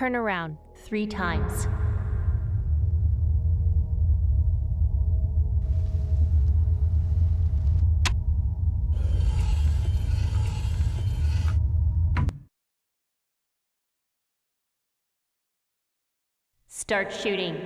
Turn around 3 times. Start shooting.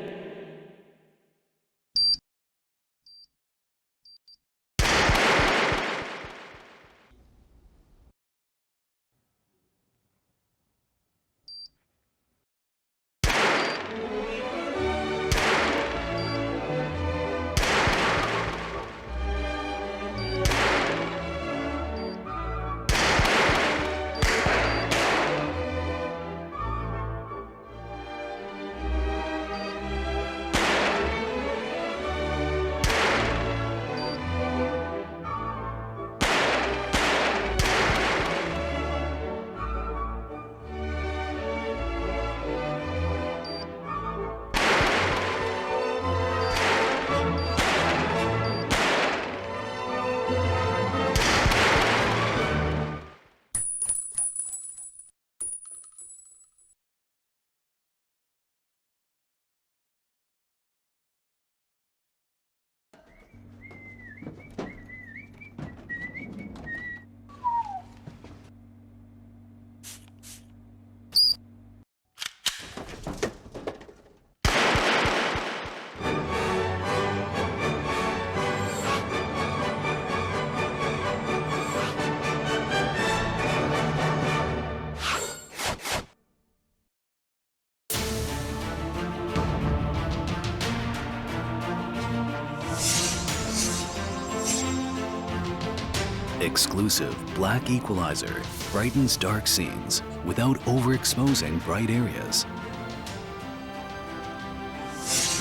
Exclusive black equalizer brightens dark scenes without overexposing bright areas.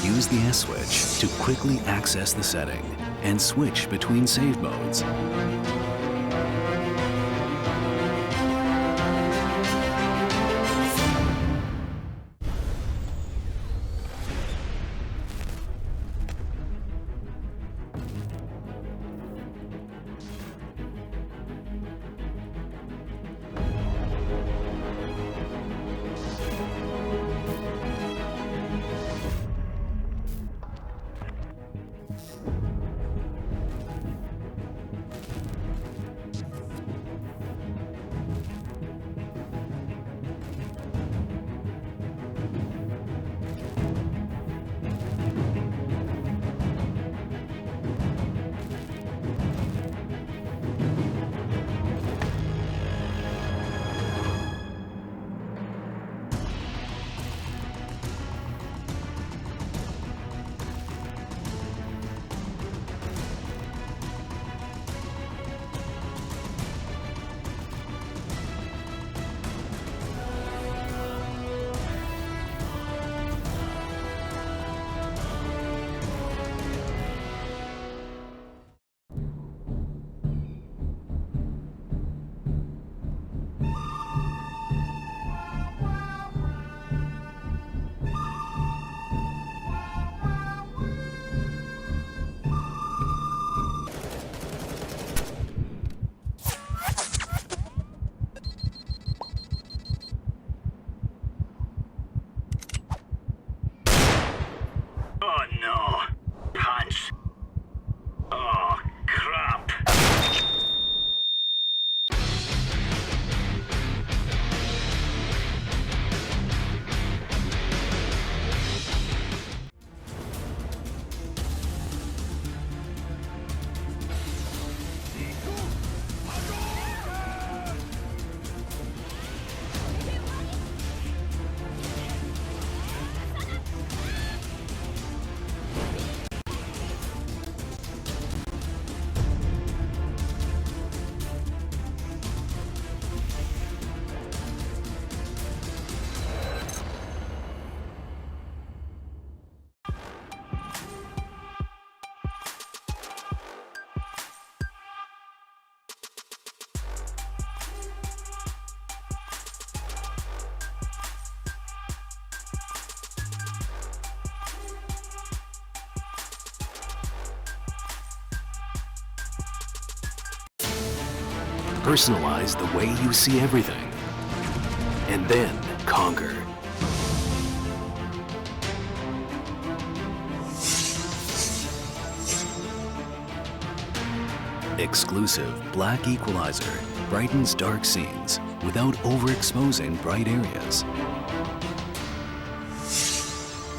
Use the S switch to quickly access the setting and switch between save modes. Personalize the way you see everything, and then conquer. Exclusive black equalizer brightens dark scenes without overexposing bright areas.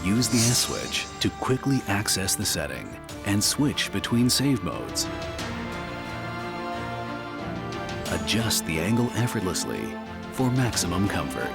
Use the S switch to quickly access the setting and switch between save modes. Adjust the angle effortlessly for maximum comfort.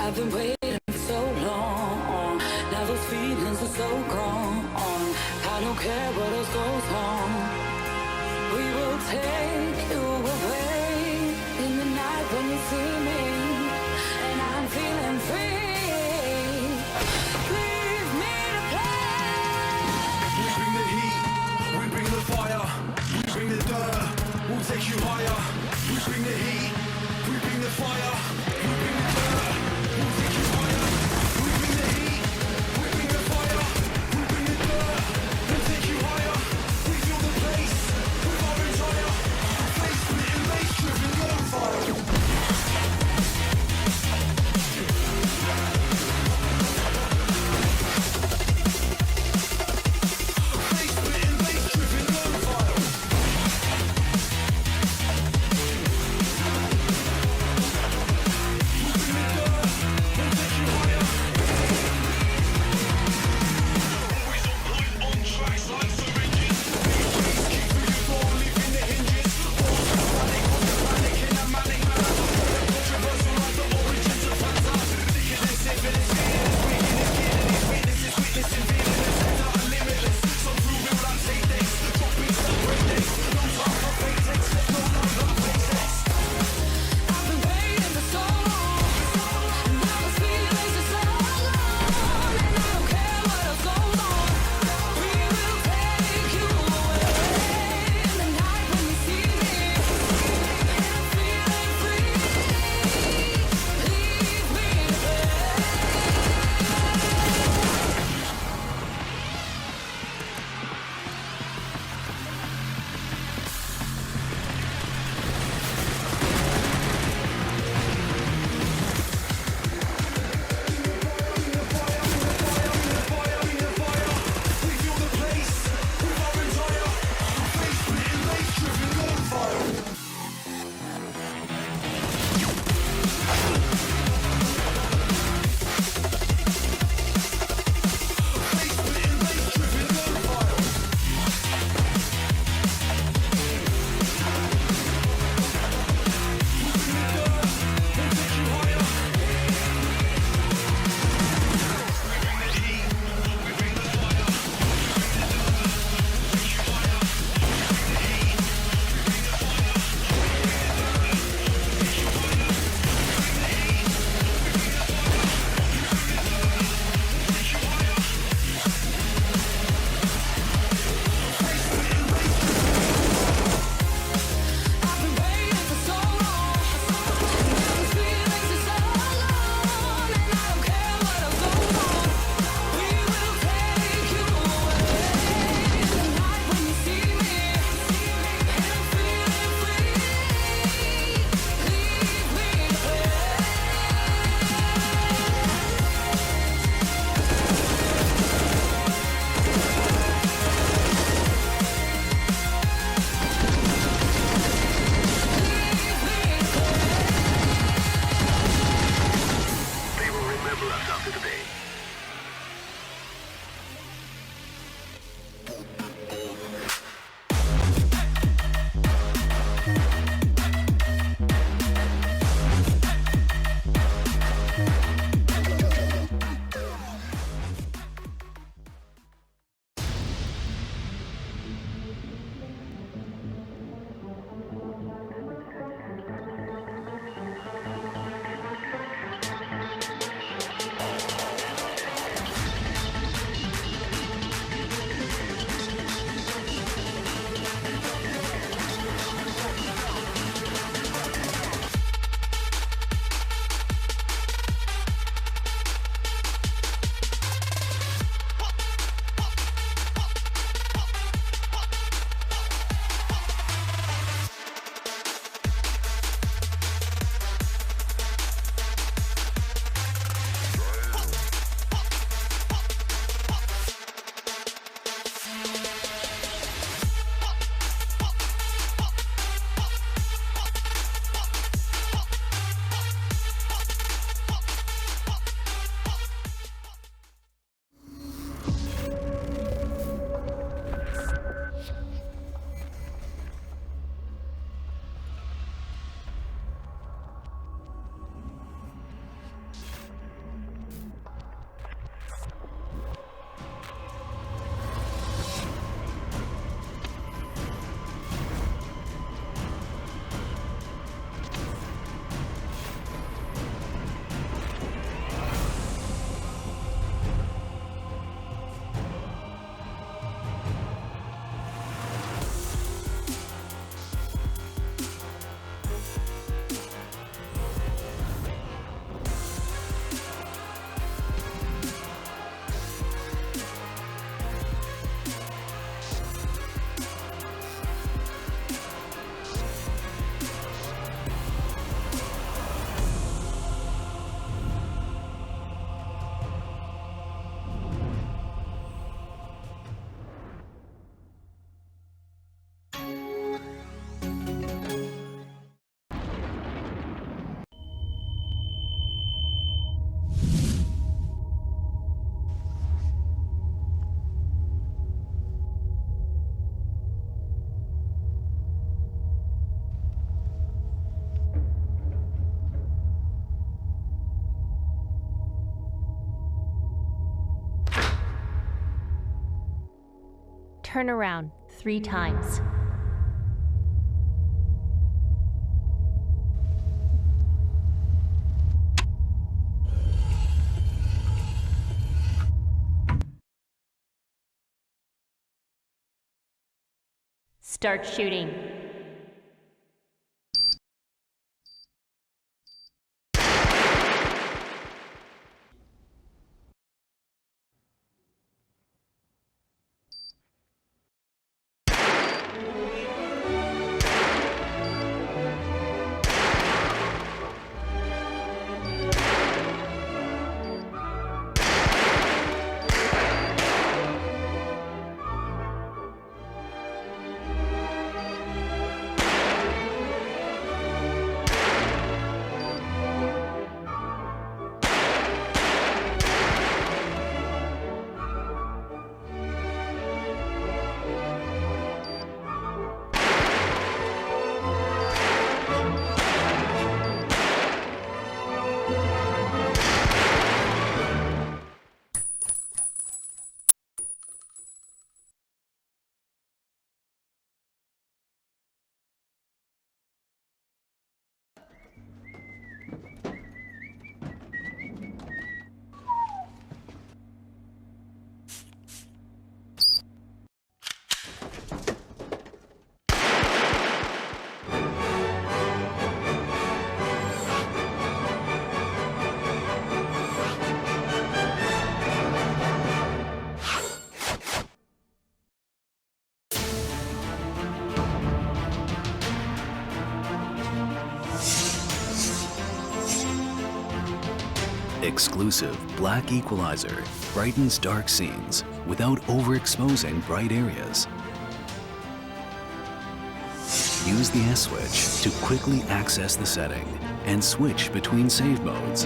I've been waiting for so long. Now those feelings are so gone. I don't care what else goes on. We will take you away in the night when you see me, and I'm feeling free. Leave me to play. We bring the heat, we bring the fire, we bring the dirt, we'll take you higher. We bring the heat, we bring the fire, we bring the dirt, we'll take you higher. We bring the heat, we bring the fire, we bring the dirt, we'll take you higher. We fill the place with our desire, face lit and lace driven on fire. Turn around 3 times. Start shooting. Exclusive black equalizer brightens dark scenes without overexposing bright areas. Use the S switch to quickly access the setting and switch between save modes.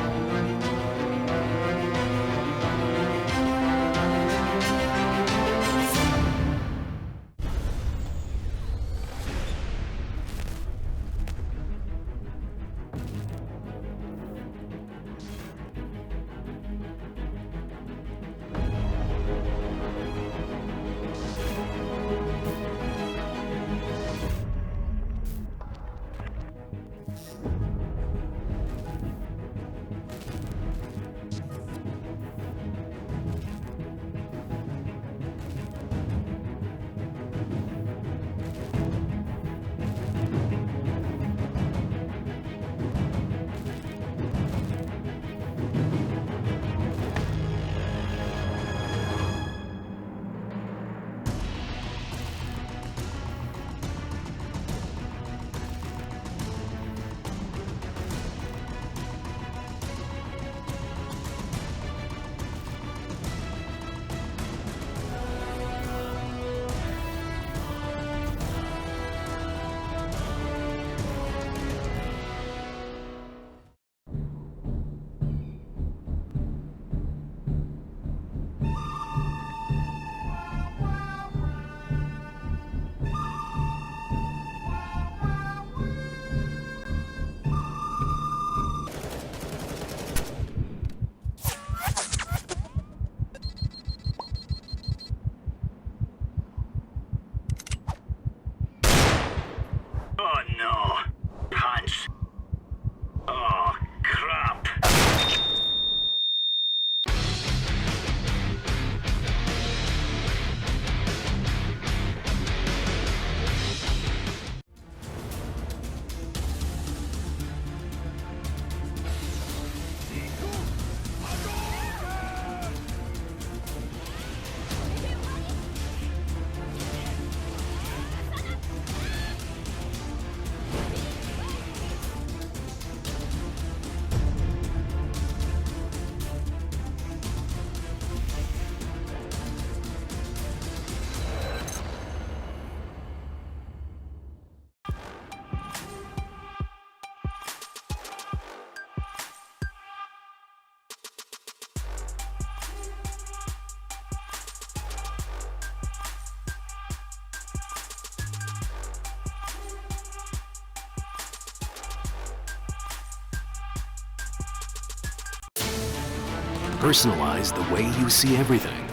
Personalize the way you see everything,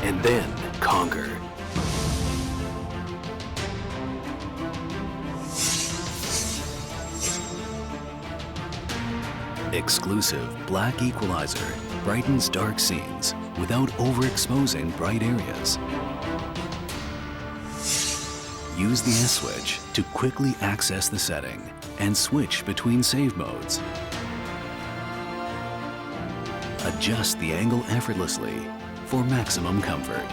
and then conquer. Exclusive black equalizer brightens dark scenes without overexposing bright areas. Use the S switch to quickly access the setting and switch between save modes. Adjust the angle effortlessly for maximum comfort.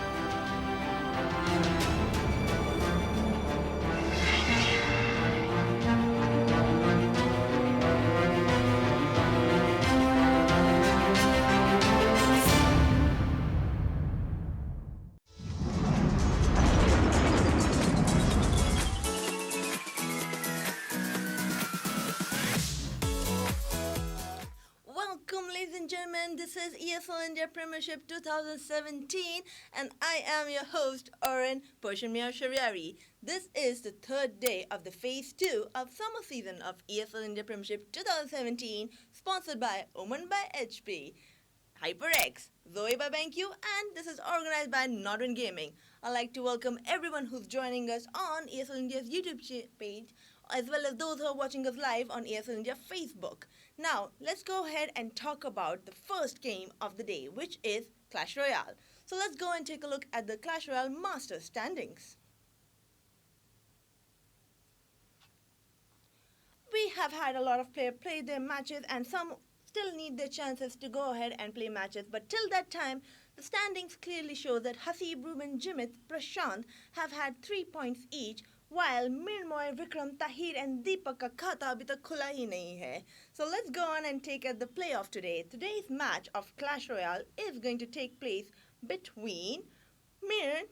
Welcome, ladies and gentlemen. This is ESL India Premiership 2017, and I am your host, Oren Shariari. This is the third day of the Phase 2 of summer season of ESL India Premiership 2017, sponsored by Oman by HP, HyperX, Zoe by BenQ, and this is organized by Northern Gaming. I'd like to welcome everyone who's joining us on ESL India's YouTube page, as well as those who are watching us live on ESL India Facebook. Now, let's go ahead and talk about the first game of the day, which is Clash Royale. So let's go and take a look at the Clash Royale Masters standings. We have had a lot of players play their matches, and some still need their chances to go ahead and play matches. But till that time, the standings clearly show that Hasib, Ruben, Jimit, Prashant have had 3 points each, while Mrinmoy, Vikram, Tahir and Dipak ka khata abhi tak khula hi nahi hai. So let's go on and take at the playoff today. Today's match of Clash Royale is going to take place between Mrin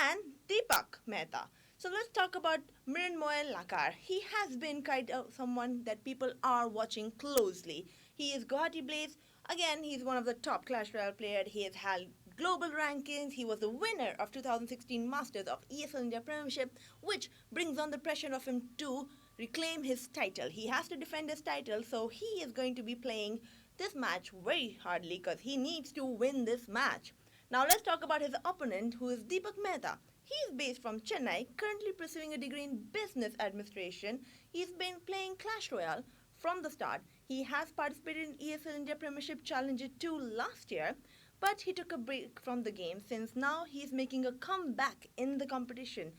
and Dipak Mehta. So let's talk about Mrinmoy Lakhar. He has been kind of someone that people are watching closely. He is Guwahati Blaze. Again, he's one of the top Clash Royale players. He has held global rankings. He was the winner of 2016 Masters of ESL India Premiership, which brings on the pressure of him to reclaim his title. He has to defend his title, so he is going to be playing this match very hardly because he needs to win this match. Now let's talk about his opponent, who is Dipak Mehta. He is based from Chennai, currently pursuing a degree in business administration. He's been playing Clash Royale from the start. He has participated in ESL India Premiership Challenger 2 last year, but he took a break from the game since now he is making a comeback in the competition.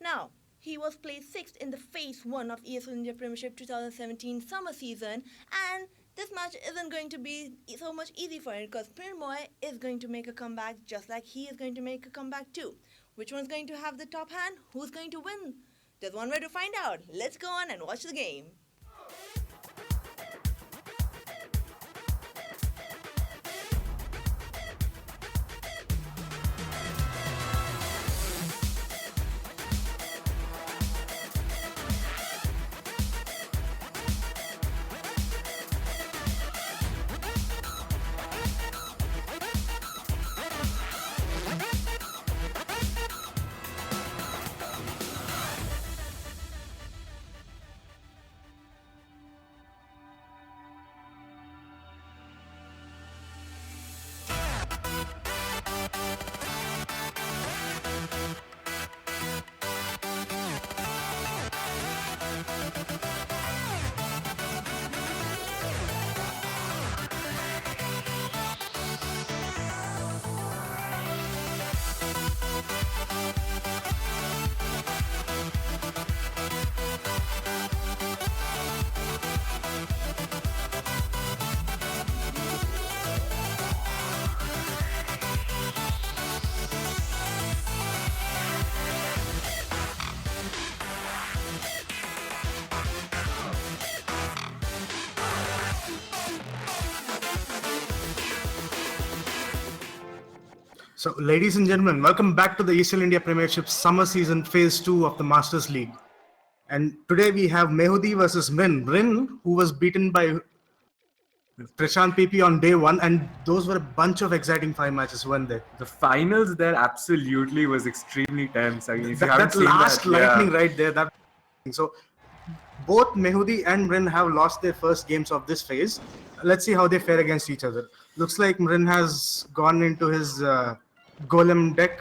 Now, he was placed 6th in the Phase 1 of ESL India Premiership 2017 summer season, and this match isn't going to be so much easy for him because Mrinmoy is going to make a comeback just like he is going to make a comeback too. Which one's going to have the top hand? Who's going to win? There's one way to find out. Let's go on and watch the game. So, ladies and gentlemen, welcome back to the ESL India Premiership Summer Season Phase 2 of the Masters League. And today we have Mehu versus Mrin. Mrin, who was beaten by Prashant PP on day 1, and those were a bunch of exciting 5 matches, weren't they? The finals there absolutely was extremely tense. I mean, if you haven't That seen last that, lightning yeah. right there. So, both Mehu and Mrin have lost their first games of this phase. Let's see how they fare against each other. Looks like Mrin has gone into his golem deck,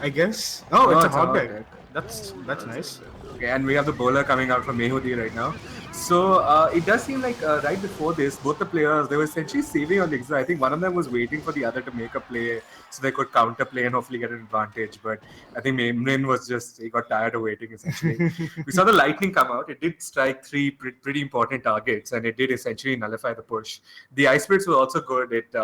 I guess. Oh, it's a hog deck. That's nice. Okay, and we have the bowler coming out from Mehu right now. So it does seem like right before this, both the players, they were essentially saving on Elixir. I think one of them was waiting for the other to make a play so they could counter play and hopefully get an advantage. But I think Mrin was he got tired of waiting essentially. We saw the lightning come out. It did strike three pretty important targets and it did essentially nullify the push. The Ice Spirits were also good. It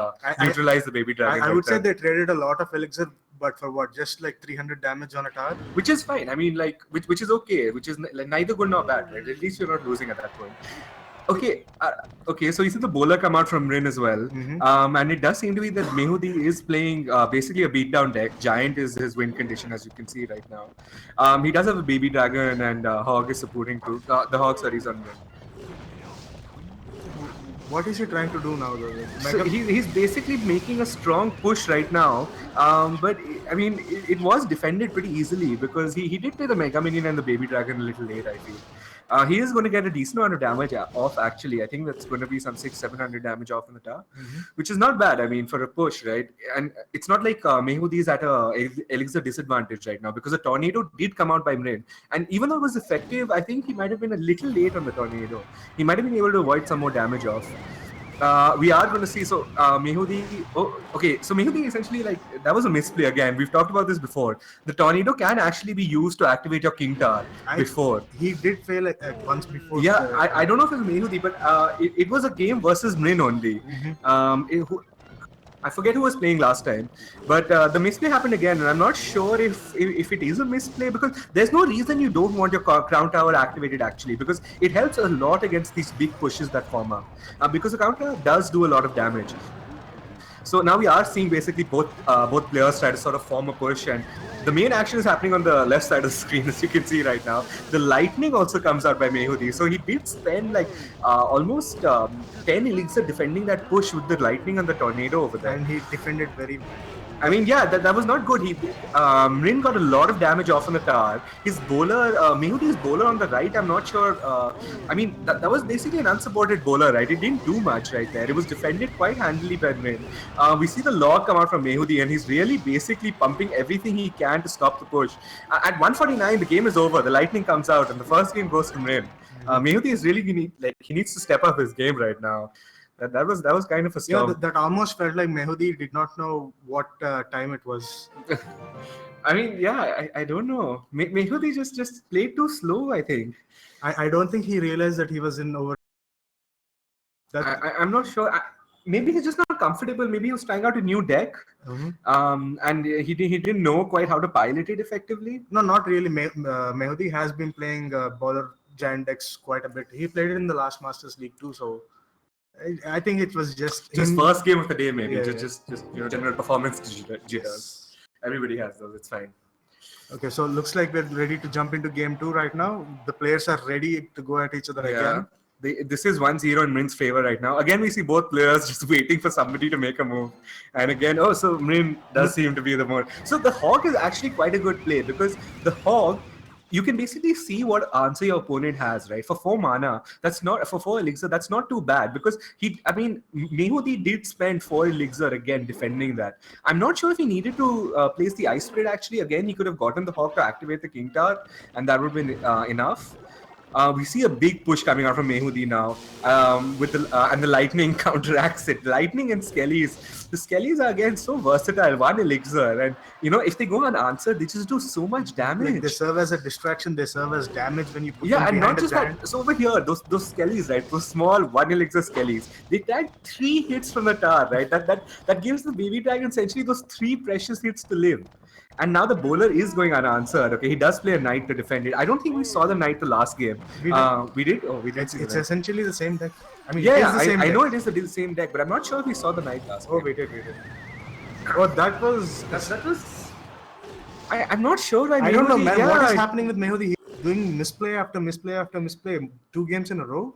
neutralized the Baby Dragon. I would say they traded a lot of Elixir, but for what? Just like 300 damage on a tower? Which is fine. I mean, like, which is okay. Which is like, neither good nor bad, right? At least you're not losing at that point. Okay. So you see the bowler come out from Mrin as well, and it does seem to be that Mehu is playing basically a beatdown deck. Giant is his win condition, as you can see right now. He does have a Baby Dragon, and Hog is supporting too. The Hog, sorry, is on Mrin. What is he trying to do now, though? So he's basically making a strong push right now, but I mean, it was defended pretty easily because he did play the Mega Minion and the Baby Dragon a little late, I feel. He is going to get a decent amount of damage off, actually. I think that's going to be some 600-700 damage off in the tower, which is not bad, I mean, for a push, right? And it's not like Mehu is at a Elixir disadvantage right now because the Tornado did come out by Mrin. And even though it was effective, I think he might have been a little late on the Tornado. He might have been able to avoid some more damage off. We are going to see, so Mehudi, so Mehudi essentially, like, that was a misplay again. We've talked about this before. The Tornado can actually be used to activate your King Tower before. He did fail once before. Yeah, I don't know if it was Mehudi, but it was a game versus Mrin only. I forget who was playing last time, but the misplay happened again, and I'm not sure if it is a misplay because there's no reason you don't want your Crown Tower activated actually because it helps a lot against these big pushes that form up because the Crown Tower does do a lot of damage. So now we are seeing basically both players try to sort of form a push, and the main action is happening on the left side of the screen, as you can see right now. The lightning also comes out by Mehudi, so he did spend like almost 10 elixir defending that push with the lightning and the tornado over there. And he defended very well. I mean, yeah, that was not good. Mrin got a lot of damage off on the tower. His bowler, Mehudi's bowler on the right, I'm not sure. I mean, that was basically an unsupported bowler, right? It didn't do much right there. It was defended quite handily by Mrin. We see the log come out from Mehudi, and he's really basically pumping everything he can to stop the push. At 149, the game is over. The lightning comes out, and the first game goes to Mrin. Mehudi is really he needs to step up his game right now. That was kind of a storm. Yeah, that almost felt like Mehudi did not know what time it was. I mean, yeah, I don't know. Mehudi just played too slow, I think. I don't think he realized that he was in over. I'm not sure. Maybe he's just not comfortable. Maybe he was trying out a new deck, and he didn't know quite how to pilot it effectively. No, not really. Mehudi has been playing bowler giant decks quite a bit. He played it in the last Masters League too, so I think it was just first game of the day, maybe. Yeah, just general performance jitters. Everybody has those. It's fine. Okay, so looks like we're ready to jump into game 2 right now. The players are ready to go at each other again. This is 1-0 in Mrin's favor right now. Again, we see both players just waiting for somebody to make a move. And again, so Mrin does seem to be the more. So the Hog is actually quite a good play because the Hog, you can basically see what answer your opponent has, right? For 4 mana, for 4 elixir, that's not too bad because Mehudi did spend 4 elixir again defending that. I'm not sure if he needed to place the Ice Spirit actually. Again, he could have gotten the Hawk to activate the King Tower and that would have been enough. We see a big push coming out from Mehudi now, with and the lightning counteracts it. Lightning and Skellies. The Skellies are again so versatile. 1 elixir, and if they go unanswered, they just do so much damage. Like they serve as a distraction. They serve as damage when you put them behind and not just that. So over here, those Skellies, right? Those small 1 elixir Skellies. They tag 3 hits from the tower, right? That gives the Baby Dragon essentially those 3 precious hits to live. And now the bowler is going unanswered. Okay, he does play a knight to defend it. I don't think we saw the knight the last game. We did. Oh, we did. It's essentially the same deck. I mean, I know it is the same deck, but I'm not sure if we saw the knight last game. Oh, we did. Oh, that was. I'm not sure. I don't know, man. What is happening with Mehudi? He's doing misplay after misplay after misplay. 2 games in a row.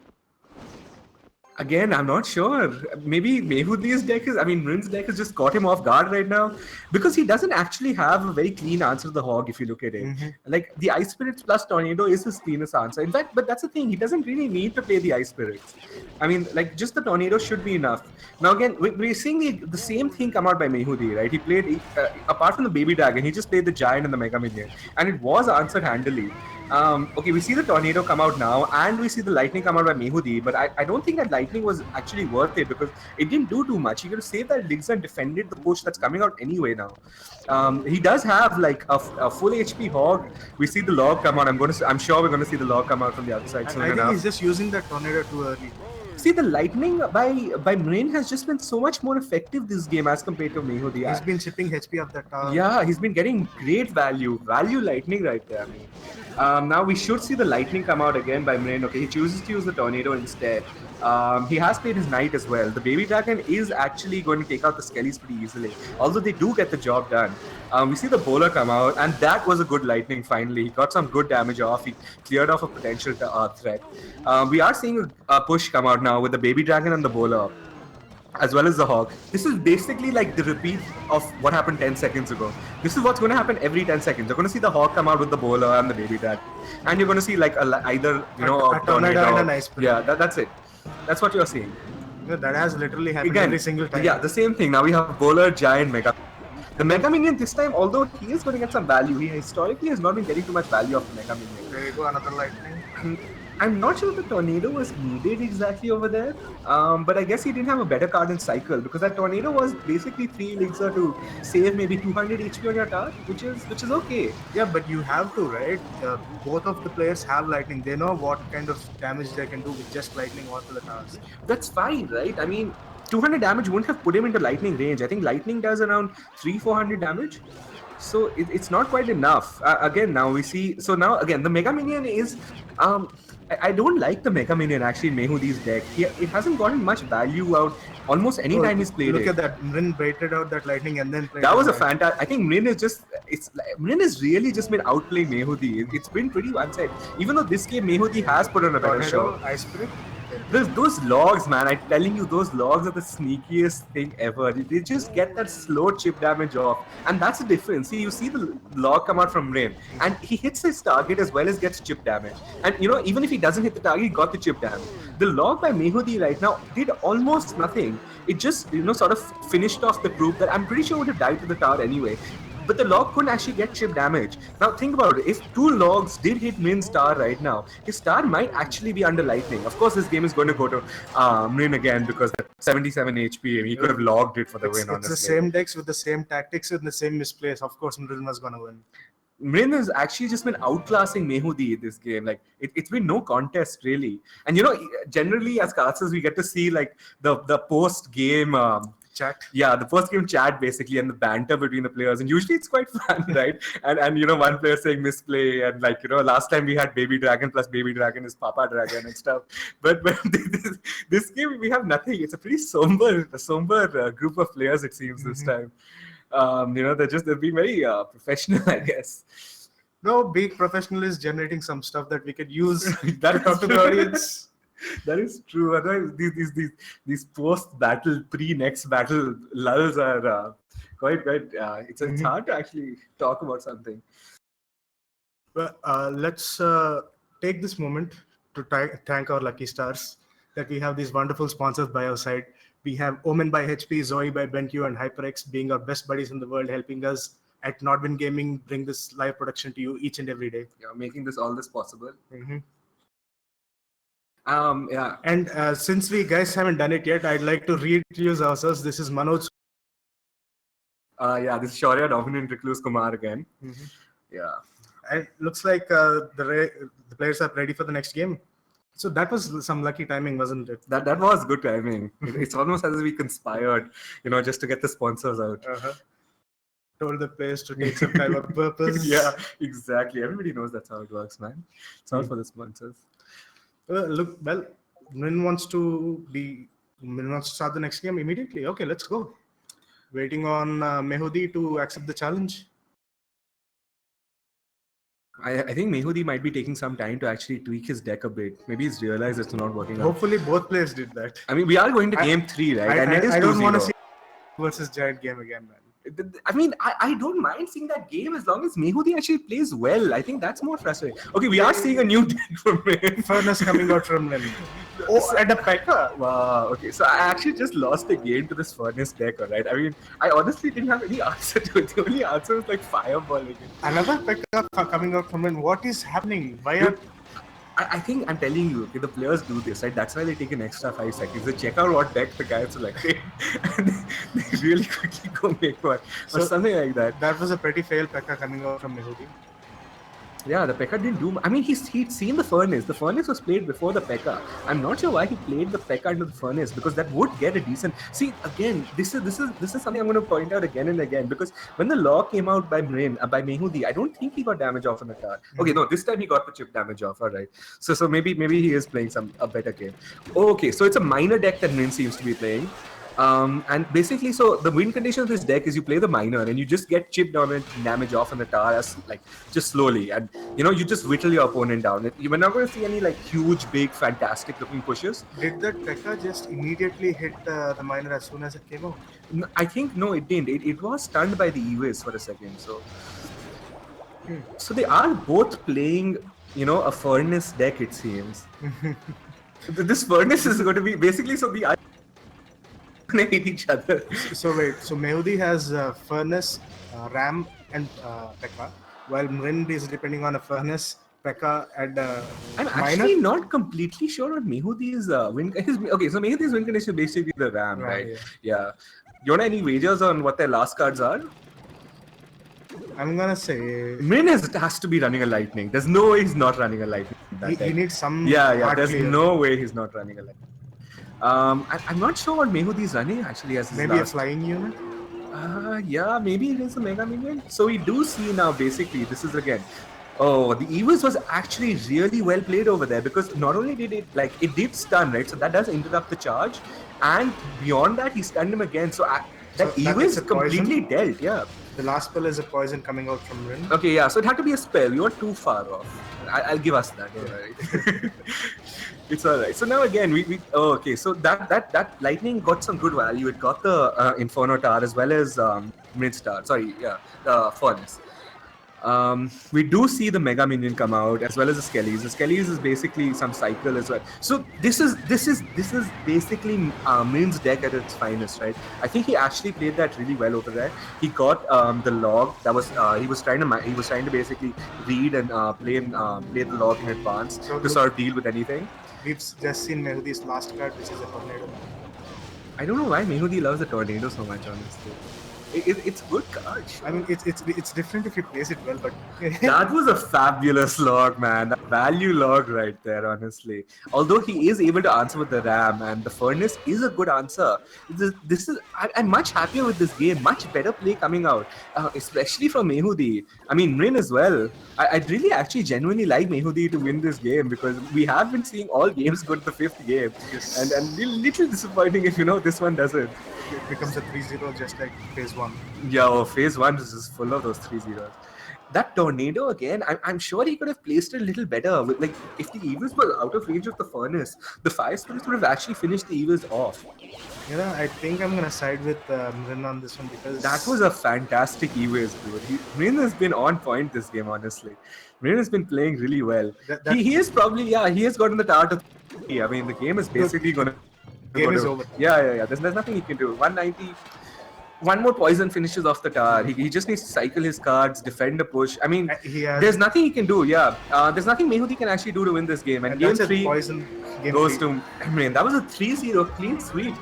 Again, I'm not sure. Maybe Mehudi's deck Mrin's deck has just caught him off guard right now because he doesn't actually have a very clean answer to the Hog if you look at it. Like the Ice Spirits plus Tornado is his cleanest answer. In fact, but that's the thing, he doesn't really need to play the Ice Spirits. I mean, like just the Tornado should be enough. Now again, we're seeing the same thing come out by Mehudi, right? He played, apart from the Baby Dragon, he just played the Giant and the Mega Minion and it was answered handily. Okay, we see the tornado come out now, and we see the lightning come out by Mehudi, but I don't think that lightning was actually worth it because it didn't do too much. He could have saved that elixir and defended the push that's coming out anyway now. He does have like a full HP hog. We see the log come out. I'm sure we're gonna see the log come out from the other side soon I think enough. he's just using that tornado too early. See, the lightning by Mrin has just been so much more effective this game as compared to Mehudi. He's been chipping HP off that tower. Yeah, he's been getting great value lightning right there. I mean, now we should see the lightning come out again by Mrin. Okay, he chooses to use the tornado instead. He has played his knight as well. The baby dragon is actually going to take out the skellies pretty easily, although they do get the job done. We see the bowler come out, and that was a good lightning finally. He got some good damage off. He cleared off a potential threat. We are seeing a push come out now with the baby dragon and the bowler, as well as the hawk. This is basically like the repeat of what happened 10 seconds ago. This is what's going to happen every 10 seconds. You're going to see the hawk come out with the bowler and the baby dragon, and you're going to see like either a tornado and a nice spray. Yeah, that's it. That's what you're seeing. Yeah, that has literally happened Again, every single time. Yeah, the same thing. Now we have bowler, giant, mega. The Mega Minion this time, although he is going to get some value, he historically has not been getting too much value of the Mega Minion. There you go, another lightning. I'm not sure if the tornado was needed exactly over there, but I guess he didn't have a better card in cycle because that tornado was basically 3 elixir to save maybe 200 HP on your tower, which is okay. Yeah, but you have to, right? Both of the players have lightning. They know what kind of damage they can do with just lightning onto the towers. That's fine, right? I mean, 200 damage wouldn't have put him into lightning range. I think lightning does around 300-400 damage. So it's not quite enough. Again, now we see. So now again, the Mega Minion is. I don't like the Mega Minion actually in Mehudi's deck. It hasn't gotten much value out almost any time he's played Look it. at that. Mrin baited out that lightning and then played That was a it. fantastic. I think Mrin is just. Mrin has really just been outplaying Mehudi. It's been pretty one-sided. Even though this game Mehudi has put on a better show. Ice spray. Those logs, man, I'm telling you, those logs are the sneakiest thing ever. They just get that slow chip damage off. And that's the difference. See, you see the log come out from Mrin, and he hits his target as well as gets chip damage. And, even if he doesn't hit the target, he got the chip damage. The log by Mehudi right now did almost nothing. It just, sort of finished off the group that I'm pretty sure would have died to the tower anyway. But the log couldn't actually get chip damage. Now think about it. If 2 logs did hit Mrin's star right now, his star might actually be under lightning. Of course, this game is going to go to Mrin again because at 77 HP, he could have logged it for the win, honestly. It's the same decks with the same tactics and the same misplays. Of course, Mrin was going to win. Mrin has actually just been outclassing Mehudi this game. Like it's been no contest really. And generally as casters we get to see like the post game chat. Yeah, the post game chat basically and the banter between the players. And usually it's quite fun, right? And one player saying misplay and last time we had Baby Dragon plus Baby Dragon is Papa Dragon and stuff. But this game we have nothing. It's a pretty somber group of players it seems this time. They're being very professional, I guess. No, being professional is generating some stuff that we could use that to talk to the audience. That is true. Otherwise, these post-battle, pre-next battle lulls are quite. It's hard to actually talk about something. Well, let's take this moment to thank our lucky stars that we have these wonderful sponsors by our side. We have Omen by HP, Zoe by BenQ, and HyperX being our best buddies in the world, helping us at Nordwind Gaming bring this live production to you each and every day. Yeah, making all this possible. Mm-hmm. Yeah. And since we guys haven't done it yet, I'd like to reintroduce ourselves. This is Manoj. This is Shaurya, Dominant Recluse Kumar again. Mm-hmm. Yeah. And it looks like the players are ready for the next game. So that was some lucky timing, wasn't it? That was good timing. It's almost as if we conspired, just to get the sponsors out. Uh-huh. Told the players to take some time on purpose. Yeah, exactly. Everybody knows that's how it works, man. It's all for the sponsors. Mrin wants to start the next game immediately. Okay, let's go. Waiting on Mehudi to accept the challenge. I think Mehudi might be taking some time to actually tweak his deck a bit. Maybe he's realized it's not working out. Hopefully both players did that. I mean, we are going to game 3, right? I don't want to see versus Giant game again, man. I mean, I don't mind seeing that game as long as Mehu actually plays well. I think that's more frustrating. Okay, we are seeing a new deck from him. Furnace coming out from Mrin. Oh, and a Pekka. Wow. Okay, so I actually just lost the game to this Furnace deck, alright? I mean, I honestly didn't have any answer to it. The only answer was like fireballing it. Another Pekka coming out from Mrin. What is happening? Why are... I think I'm telling you, okay, the players do this, right? That's why they take an extra 5 seconds. They check out what deck the guy is selected, and they really quickly go make one, or something like that. That was a pretty fail Pekka coming out from Mehu. Yeah, the Pekka didn't do. I mean, he'd seen the Furnace. The Furnace was played before the Pekka. I'm not sure why he played the Pekka into the Furnace, because that would get a decent. See, again, this is something I'm going to point out again and again, because when the law came out by Mrin, by Mehu, I don't think he got damage off on the card. Okay, no, this time he got the chip damage off. All right, so maybe he is playing a better game. Okay, so it's a minor deck that Mrin seems to be playing. And basically, so the win condition of this deck is you play the minor and you just get chip damage off on the tower, like just slowly, and you just whittle your opponent down. You're not going to see any like huge, big, fantastic looking pushes. Did that Pekka just immediately hit the minor as soon as it came out? No, I think no, it didn't. It was stunned by the EVs for a second. So they are both playing, a Furnace deck, it seems. This Furnace is going to be basically hit each other. So wait, so Mehu has Furnace, Ram, and Pekka, while Mrin is depending on a Furnace, Pekka, and I'm actually not completely sure what Mehudi's win. Okay, so Mehudi's win condition is basically the Ram, right? Yeah. You want any wagers on what their last cards are? I'm gonna say Mrin has to be running a Lightning. There's no way he's not running a Lightning. He needs some. Yeah. There's no way he's not running a Lightning. I'm not sure what Mehu is running actually as his maybe a flying unit. Yeah, maybe it is a Mega Minion. So we do see now basically this is again. Oh, the Evils was actually really well played over there, because not only did it did stun, right? So that does interrupt the charge, and beyond that he stunned him again. So that Evils completely dealt. Yeah. The last spell is a poison coming out from Mrin. Okay, yeah. So it had to be a spell. You were too far off. I'll give us that. Alright. It's alright. So now again, okay. So that lightning got some good value. It got the Inferno Tower as well as Mid Star. Sorry, yeah, the Furnace. We do see the Mega Minion come out as well as the Skellies. The Skellies is basically some cycle as well. So this is basically Mrin's deck at its finest, right? I think he actually played that really well over there. He got the log that was he was trying to basically read and play the log in advance to sort of deal with anything. We've just seen Mehudi's last card, which is a tornado. I don't know why Mehudi loves the tornado so much, honestly. It's good card. I mean, it's different if you place it well, but that was a fabulous log, man. That value log right there, honestly. Although he is able to answer with the Ram, and the Furnace is a good answer. I'm much happier with this game. Much better play coming out, especially from Mehudi. I mean, Mrin as well. I'd really actually genuinely like Mehudi to win this game, because we have been seeing all games go to the 5th game, yes. and little disappointing if this one doesn't. It becomes a 3-0 just like phase 1. Yeah, phase 1 is just full of those 3-0s. That tornado again, I'm sure he could have placed it a little better. Like, if the Evils were out of range of the Furnace, the 5 spirits would have actually finished the Evils off. I think I'm gonna side with Mrin on this one, because that was a fantastic Evils, dude. Mrin has been on point this game, honestly. Mrin has been playing really well. He is probably, he has gotten the tower to 3. I mean, the game is basically gonna... Game is over. Yeah. There's nothing he can do. 190. One more poison finishes off the tower. He just needs to cycle his cards, defend a push. I mean, there's nothing he can do. Yeah, there's nothing Mehu can actually do to win this game. And game 3 goes to Mrin. That was a 3-0 clean sweep.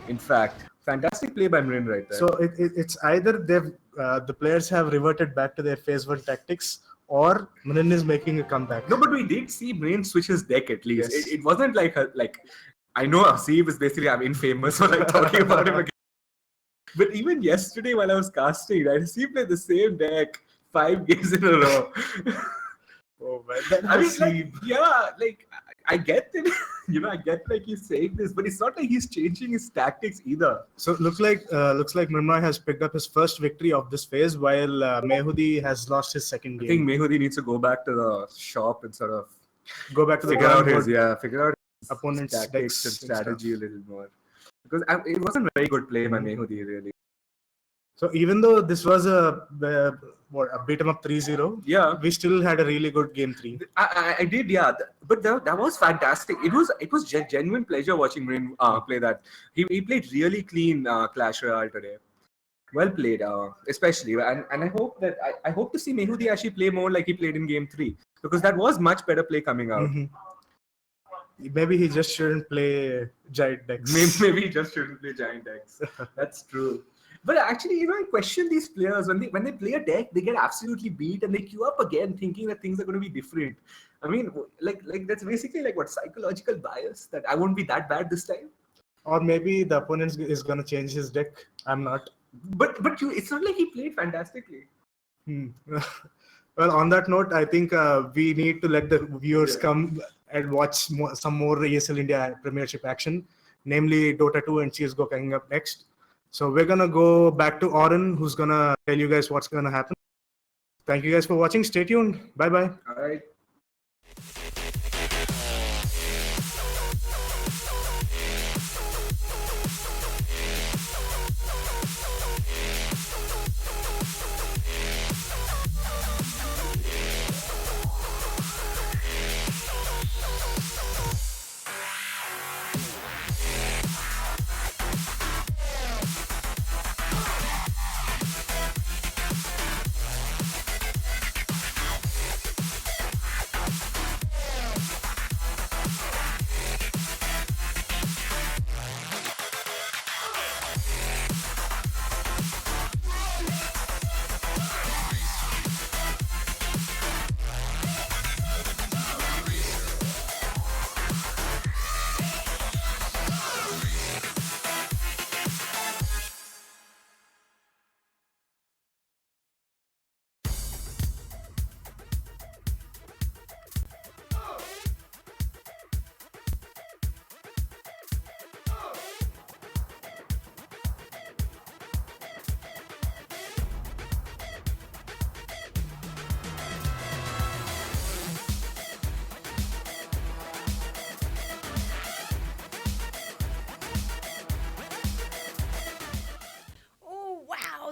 In fact, fantastic play by Mrin right there. So it's either the players have reverted back to their phase 1 tactics, or Mrin is making a comeback. No, but we did see Mrin switch his deck at least. Yes. It wasn't like I know Hasib is basically infamous for talking about him again. But even yesterday while I was casting, Hasib played the same deck 5 games in a row. Oh man, I get it. I get he's saying this, but it's not like he's changing his tactics either. So looks like Mrinmoy has picked up his first victory of this phase, while Mehudi has lost his second game. I think Mehudi needs to go back to the shop and sort of go back to figure out his opponent's tactics and strategy a little more, because it wasn't a very good play by Mehudi really. So even though this was a beat 'em up 3-0, Yeah. we still had a really good game 3. I did, yeah. But that was fantastic. It was genuine pleasure watching Mrin play that. He played really clean Clash Royale today. Well played, especially, and I hope to see Mehudi actually play more like he played in Game 3, because that was much better play coming out. Maybe he just shouldn't play giant decks. Maybe he just shouldn't play giant decks. That's true. But actually, I question these players when they play a deck, they get absolutely beat and they queue up again, thinking that things are going to be different. I mean, like that's basically like what psychological bias, that I won't be that bad this time. Or maybe the opponent is going to change his deck. I'm not. But it's not like he played fantastically. Well, on that note, I think we need to let the viewers come and watch some more ESL India Premiership action, namely Dota 2 and CSGO coming up next. So we're going to go back to Oren, who's going to tell you guys what's going to happen. Thank you guys for watching. Stay tuned. Bye-bye. All right.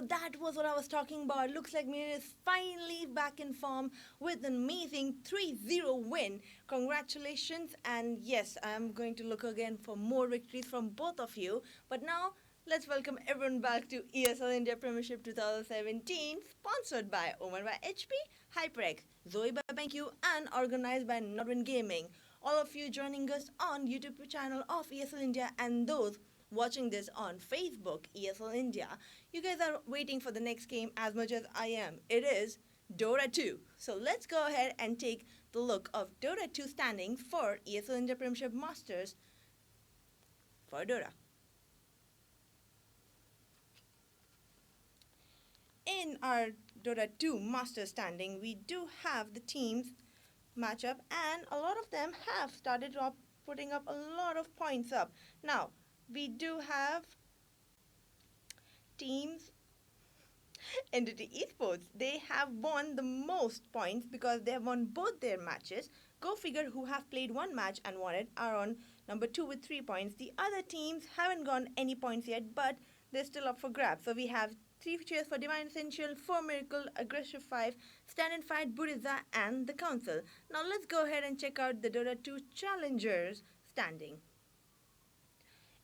That was what I was talking about. Looks like Mrin is finally back in form with an amazing 3-0 win. Congratulations. And yes, I'm going to look again for more victories from both of you. But now, let's welcome everyone back to ESL India Premiership 2017, sponsored by Oman by HP, HyperX, Zoe by BenQ, and organized by Nodwin Gaming. All of you joining us on YouTube channel of ESL India, and those watching this on Facebook, ESL India. You guys are waiting for the next game as much as I am. It is Dota 2. So let's go ahead and take the look of Dota 2 standings for ESL India Premiership Masters for Dota. In our Dota 2 Master standing, we do have the teams matchup, and a lot of them have started putting up a lot of points up. Now, we do have teams Entity Esports. They have won the most points because they have won both their matches. Go figure, who have played one match and won it, are on number 2 with 3 points. The other teams haven't gotten any points yet, but they're still up for grabs. So we have 3 cheers for Divine Essential, 4 Miracle, Aggressive 5, Stand and Fight, Buddhiza, and the Council. Now let's go ahead and check out the Dota 2 Challengers standing.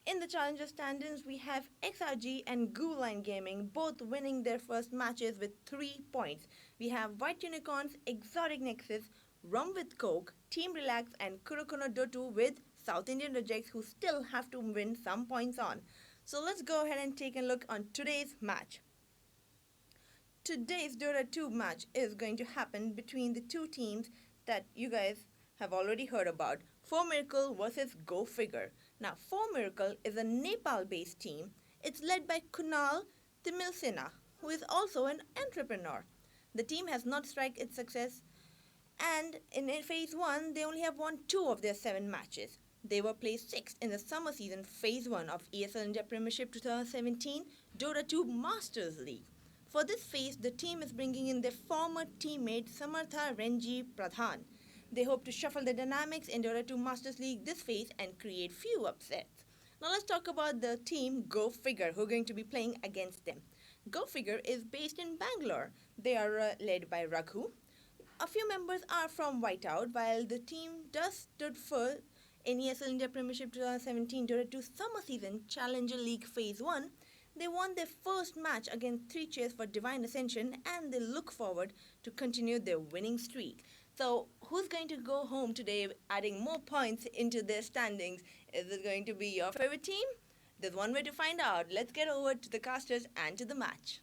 In the Challenger standings, we have XRG and Ghoul Gaming both winning their first matches with 3 points. We have White Unicorns, Exotic Nexus, Rum with Coke, Team Relax, and Kurokono Dotu with South Indian Rejects, who still have to win some points on. So let's go ahead and take a look on today's match. Today's Dota 2 match is going to happen between the two teams that you guys have already heard about, 4 Miracle versus Go Figure. Now, 4 Miracle is a Nepal-based team. It's led by Kunal Timilsena, who is also an entrepreneur. The team has not struck its success, and in Phase 1, they only have won 2 of their 7 matches. They were placed 6th in the summer season Phase 1 of ESL India Premiership 2017 Dota 2 Masters League. For this phase, the team is bringing in their former teammate Samartha Renji Pradhan. They hope to shuffle the dynamics in Dota 2 Masters League this phase and create few upsets. Now let's talk about the team Go Figure, who are going to be playing against them. Go Figure is based in Bangalore. They are led by Raghu. A few members are from Whiteout, while the team does stood for in ESL India Premiership 2017 Dota 2 Summer Season Challenger League Phase 1. They won their first match against 3 cheers for Divine Ascension, and they look forward to continue their winning streak. So, who's going to go home today adding more points into their standings? Is it going to be your favorite team? There's one way to find out. Let's get over to the casters and to the match.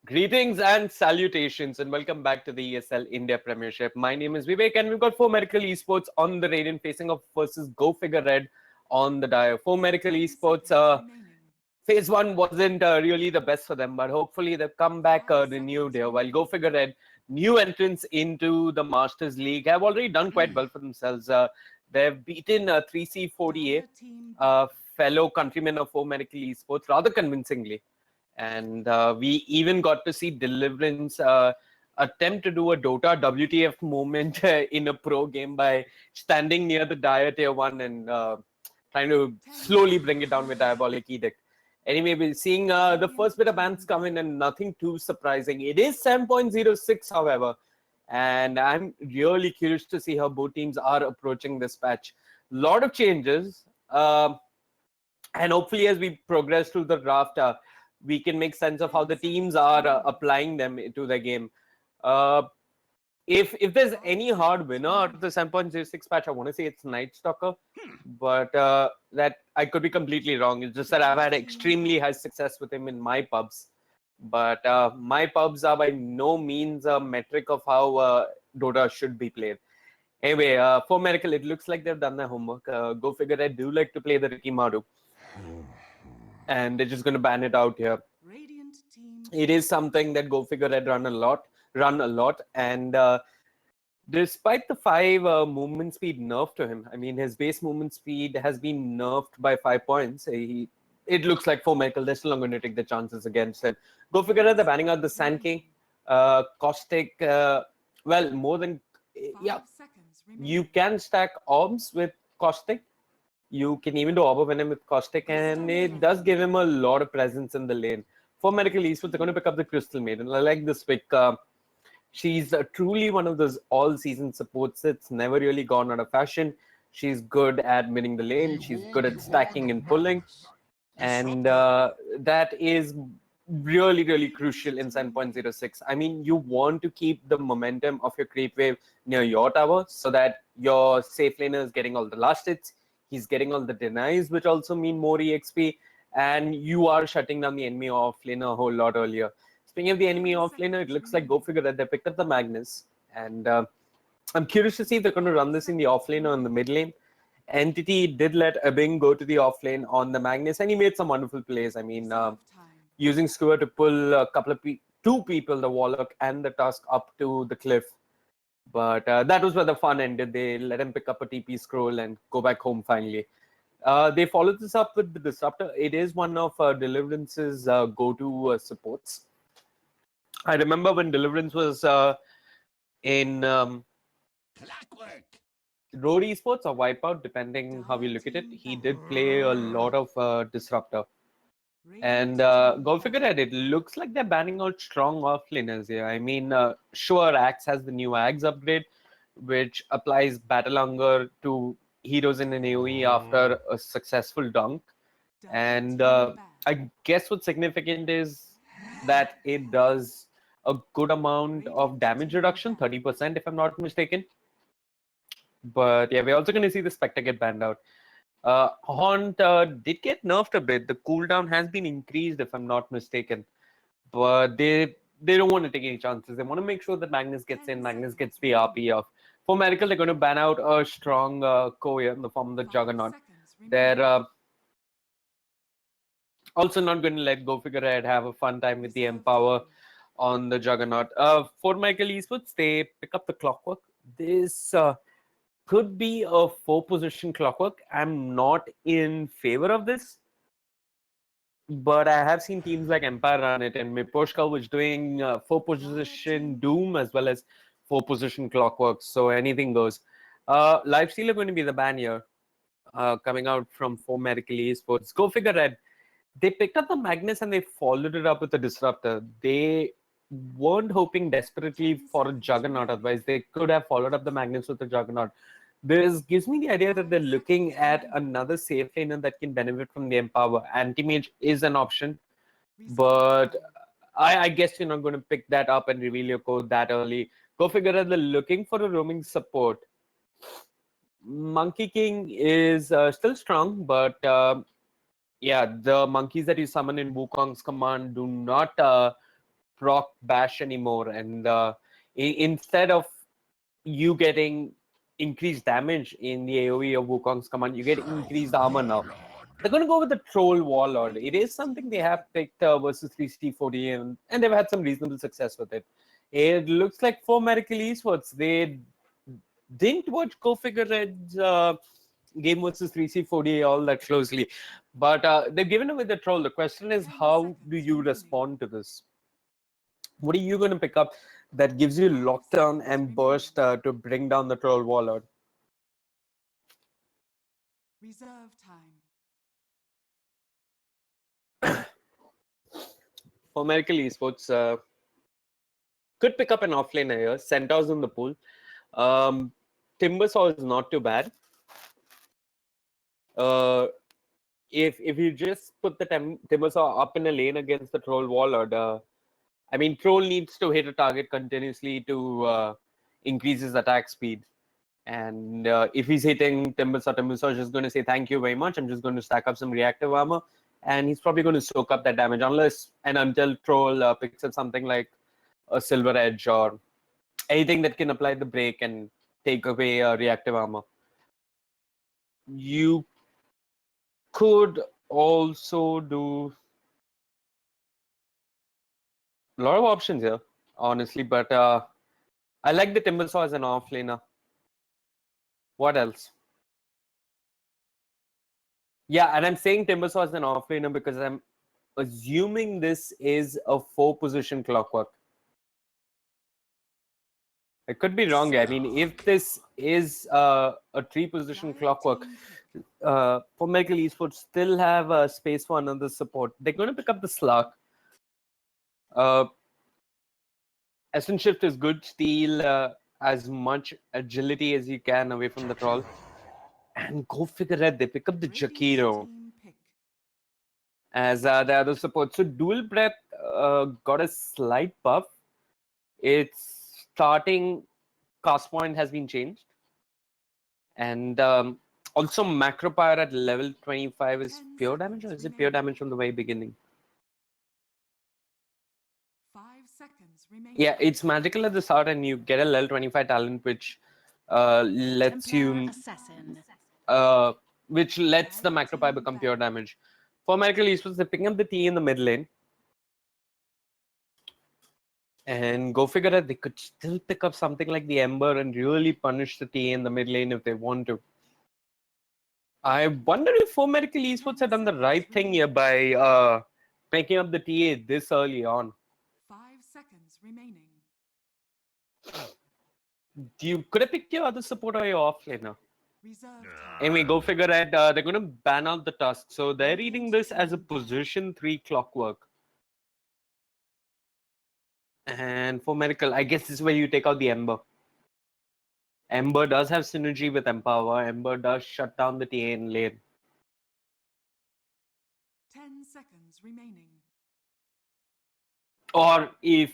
Greetings and salutations, and welcome back to the ESL India Premiership. My name is Vivek, and we've got 4Medical Esports on the Radiant facing off versus Go Figure Red on the Dire. 4Medical Esports, phase one wasn't really the best for them, but hopefully they've come back renewed here. While Go Figure Red, new entrants into the Masters League, have already done quite well for themselves. They've beaten 3C40A, fellow countrymen of 4Medical Esports, rather convincingly. And we even got to see Deliverance attempt to do a Dota WTF moment in a pro game by standing near the Dire Tier 1 and trying to slowly bring it down with Diabolic Edict. Anyway, we're seeing the first bit of bans come in and nothing too surprising. It is 7.06, however, and I'm really curious to see how both teams are approaching this patch. A lot of changes, and hopefully as we progress through the draft, we can make sense of how the teams are applying them to the game. If there's any hard winner out of the 7.06 patch, I want to say it's Night Stalker, but that I could be completely wrong. It's just that I've had extremely high success with him in my pubs, but my pubs are by no means a metric of how Dota should be played. Anyway, for Medical, it looks like they've done their homework. Go figure, I do like to play the Ricky Maru. And they're just going to ban it out here. It is something that Go Figure Red run a lot, and despite the 5 movement speed nerf to him, I mean his base movement speed has been nerfed by 5 points. It looks like 4Medical, they're still not going to take the chances against it. Go Figure Red, they're banning out the Sand King, Caustic. Well, more than you can stack orbs with Caustic. You can even do Orb of Venom with Caustic, and it does give him a lot of presence in the lane. For Medical Esports, they're going to pick up the Crystal Maiden. I like this pick. She's truly one of those all-season supports. It's never really gone out of fashion. She's good at winning the lane. She's good at stacking and pulling. And that is really, really crucial in 7.06. I mean, you want to keep the momentum of your creep wave near your tower so that your safe laner is getting all the last hits. He's getting all the denies, which also mean more EXP, and you are shutting down the enemy offlaner a whole lot earlier. Speaking of the enemy offlaner, it looks like Go Figure that they picked up the Magnus, and I'm curious to see if they're going to run this in the offlane or in the mid lane. Entity did let Abing go to the offlane on the Magnus, and he made some wonderful plays. I mean, using Skewer to pull a couple of two people, the Warlock and the Tusk, up to the cliff. But that was where the fun ended. They let him pick up a TP scroll and go back home finally. They followed this up with the Disruptor. It is one of Deliverance's go-to supports. I remember when Deliverance was in Road Esports or Wipeout, depending how you look at it, he did play a lot of Disruptor. And Go Figure it looks like they're banning out strong offlaners here. I mean, sure, Axe has the new Axe upgrade, which applies Battle Hunger to heroes in an AoE after a successful dunk. And I guess what's significant is that it does a good amount of damage reduction, 30% if I'm not mistaken. But yeah, we're also going to see the Spectre get banned out. Haunt did get nerfed a bit. The cooldown has been increased, if I'm not mistaken. But they don't want to take any chances. They want to make sure that Magnus gets in, Magnus gets the RP off. For Medical, they're going to ban out a strong Koya in the form of the Juggernaut. They're also not going to let Go Figure Red have a fun time with the Empower on the Juggernaut. For Michael Esports, they pick up the Clockwork. This could be a 4-position Clockwork. I'm not in favor of this, but I have seen teams like Empire run it, and Miposhka was doing 4-position Doom as well as 4-position Clockwork, so anything goes. Lifesteal are going to be the ban here, coming out from 4Medical Esports. Go Figure Red. They picked up the Magnus and they followed it up with the Disruptor. They weren't hoping desperately for a Juggernaut, otherwise they could have followed up the Magnus with the Juggernaut. This gives me the idea that they're looking at another safe laner that can benefit from the Empower. Anti-Mage is an option, but I guess you're not going to pick that up and reveal your code that early. Go figure out they're looking for a roaming support. Monkey King is still strong, but yeah, the monkeys that you summon in Wukong's command do not proc bash anymore, and instead of you getting increased damage in the AoE of Wukong's command, you get increased armor now. They're going to go with the Troll Warlord. It is something they have picked versus 3C40, and they've had some reasonable success with it. It looks like for Medical Esports, they didn't watch Go Figure Red's game versus 3C40 all that closely, but they've given away the Troll. The question is, how do you respond to this? What are you going to pick up that gives you lockdown and burst to bring down the Troll Warlord? Reserve time. For Medical Esports, could pick up an offlaner here. Centaurs in the pool. Timbersaw is not too bad. If you just put the Timbersaw up in a lane against the Troll Warlord, I mean, Troll needs to hit a target continuously to increase his attack speed. And if he's hitting Timbersaw is just going to say, thank you very much. I'm just going to stack up some reactive armor. And he's probably going to soak up that damage unless and until Troll picks up something like a Silver Edge or anything that can apply the break and take away reactive armor. You could also do a lot of options here, honestly, but I like the Timbersaw as an offlaner. What else? Yeah, and I'm saying Timbersaw as an offlaner because I'm assuming this is a 4-position clockwork. I could be wrong. I mean, if this is a 3-position clockwork, for Medical Esports still have space for another support. They're going to pick up the Slark. Essence Shift is good. Steal as much agility as you can away from the Troll. And go figure out, they pick up the Jakiro as the other support. So Dual Breath got a slight buff. Its starting cast point has been changed. And also Macro Power at level 25 is pure damage, or is it pure damage from the very beginning? 5 seconds remaining. Yeah, it's magical at the start, and you get a level 25 talent, which lets Templar you, Assassin. which lets the Macro Power become pure damage. For Medical Esports, they're picking up the T in the mid lane. And go figure out, they could still pick up something like the Ember and really punish the T in the mid lane if they want to. I wonder if For Medical Esports have done the right thing here by picking up the TA this early on. 5 seconds remaining. You could have picked your other support or your offlaner. Reserve time. Anyway, go figure out, they're going to ban out the Tusk. So they're reading this as a position 3 clockwork. And for Medical, I guess this is where you take out the Ember. Ember does have synergy with Empower. Ember does shut down the TA in lane. 10 seconds remaining. Or if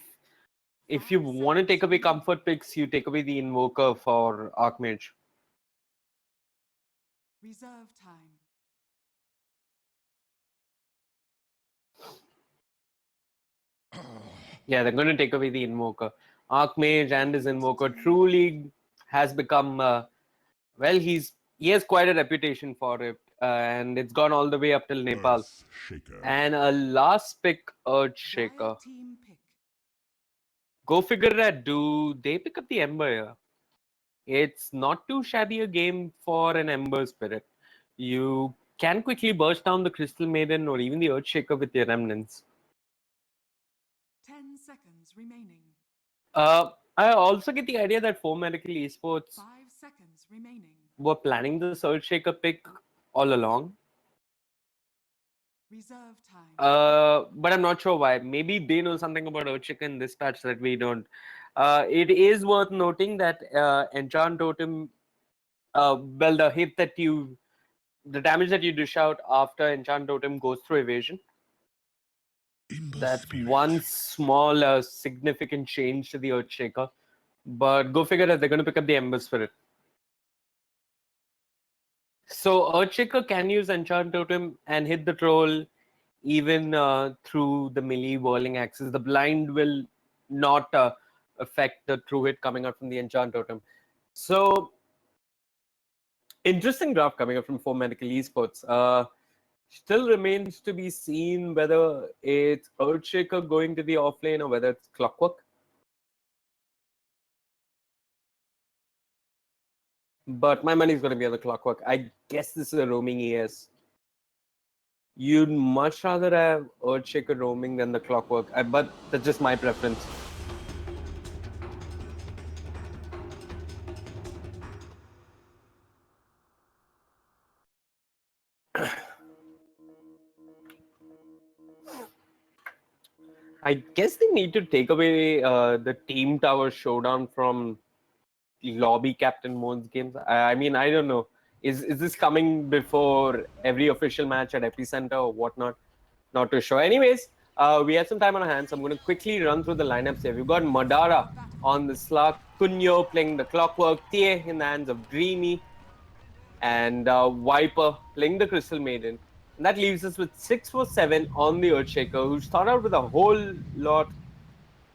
you want to take away comfort picks, you take away the Invoker for Archmage. Reserve time. Yeah, they're going to take away the Invoker. Archmage and his Invoker truly has become, well, he has quite a reputation for it. And it's gone all the way up till Nepal. And a last pick, Earthshaker. Riot team pick. Go figure that. Do they pick up the Ember here? It's not too shabby a game for an Ember Spirit. You can quickly burst down the Crystal Maiden or even the Earthshaker with your Remnants. 10 seconds remaining. I also get the idea that For Medical Esports 5 seconds remaining. were planning this Earthshaker pick all along. Reserve time. But I'm not sure why. Maybe they know something about Earthshaker in this patch that we don't. It is worth noting that Enchant Totem, well, the damage that you dish out after Enchant Totem goes through evasion. That's one small significant change to the Earthshaker. But go figure that they're going to pick up the Ember Spirit. So Earthshaker can use Enchant Totem and hit the troll even through the melee whirling axis. The blind will not affect the true hit coming out from the enchant totem. So interesting draft coming up from 4Medical Esports. Still remains to be seen whether it's Earthshaker going to the offlane or whether it's Clockwork. But my money's going to be on the Clockwork. I guess this is a roaming ES. You'd much rather have Earthshaker roaming than the Clockwork, but that's just my preference. I guess they need to take away the Team Tower showdown from lobby captain modes games. I mean, I don't know. Is this coming before every official match at Epicenter or whatnot? Not too sure. Anyways, we have some time on our hands. So I'm going to quickly run through the lineups here. We've got Madara on the slug, Kunyo playing the Clockwork, Tie in the hands of Dreamy, and Viper playing the Crystal Maiden. And that leaves us with 647 on the Earthshaker, who started out with a whole lot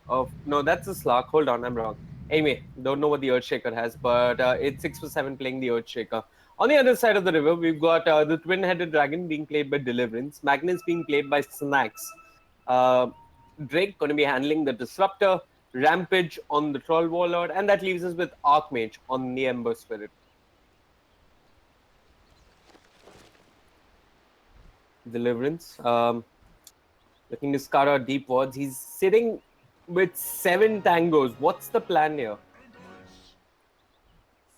of... No, that's a Slark. Hold on, I'm wrong. Anyway, don't know what the Earthshaker has, but it's 647 playing the Earthshaker. On the other side of the river, we've got the Twin-Headed Dragon being played by Deliverance, Magnus being played by Snacks, Drake going to be handling the Disruptor, Rampage on the Troll Warlord, and that leaves us with Archmage on the Ember Spirit. Deliverance, looking to scout out deep wards. He's sitting with 7 tangos. What's the plan here?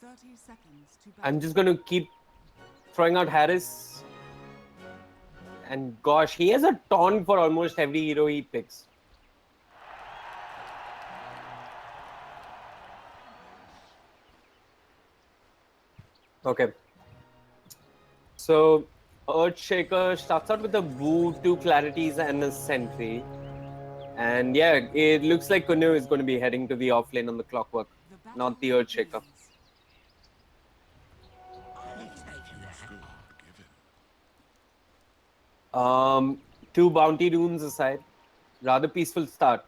30 seconds to I'm just going to keep throwing out Harris. And gosh, he has a taunt for almost every hero he picks. Okay. So Earthshaker starts out with a Boo, 2 Clarities and a Sentry. And yeah, it looks like Kunyo is going to be heading to the offlane on the Clockwork, not the Earthshaker. Two Bounty Runes aside, rather peaceful start.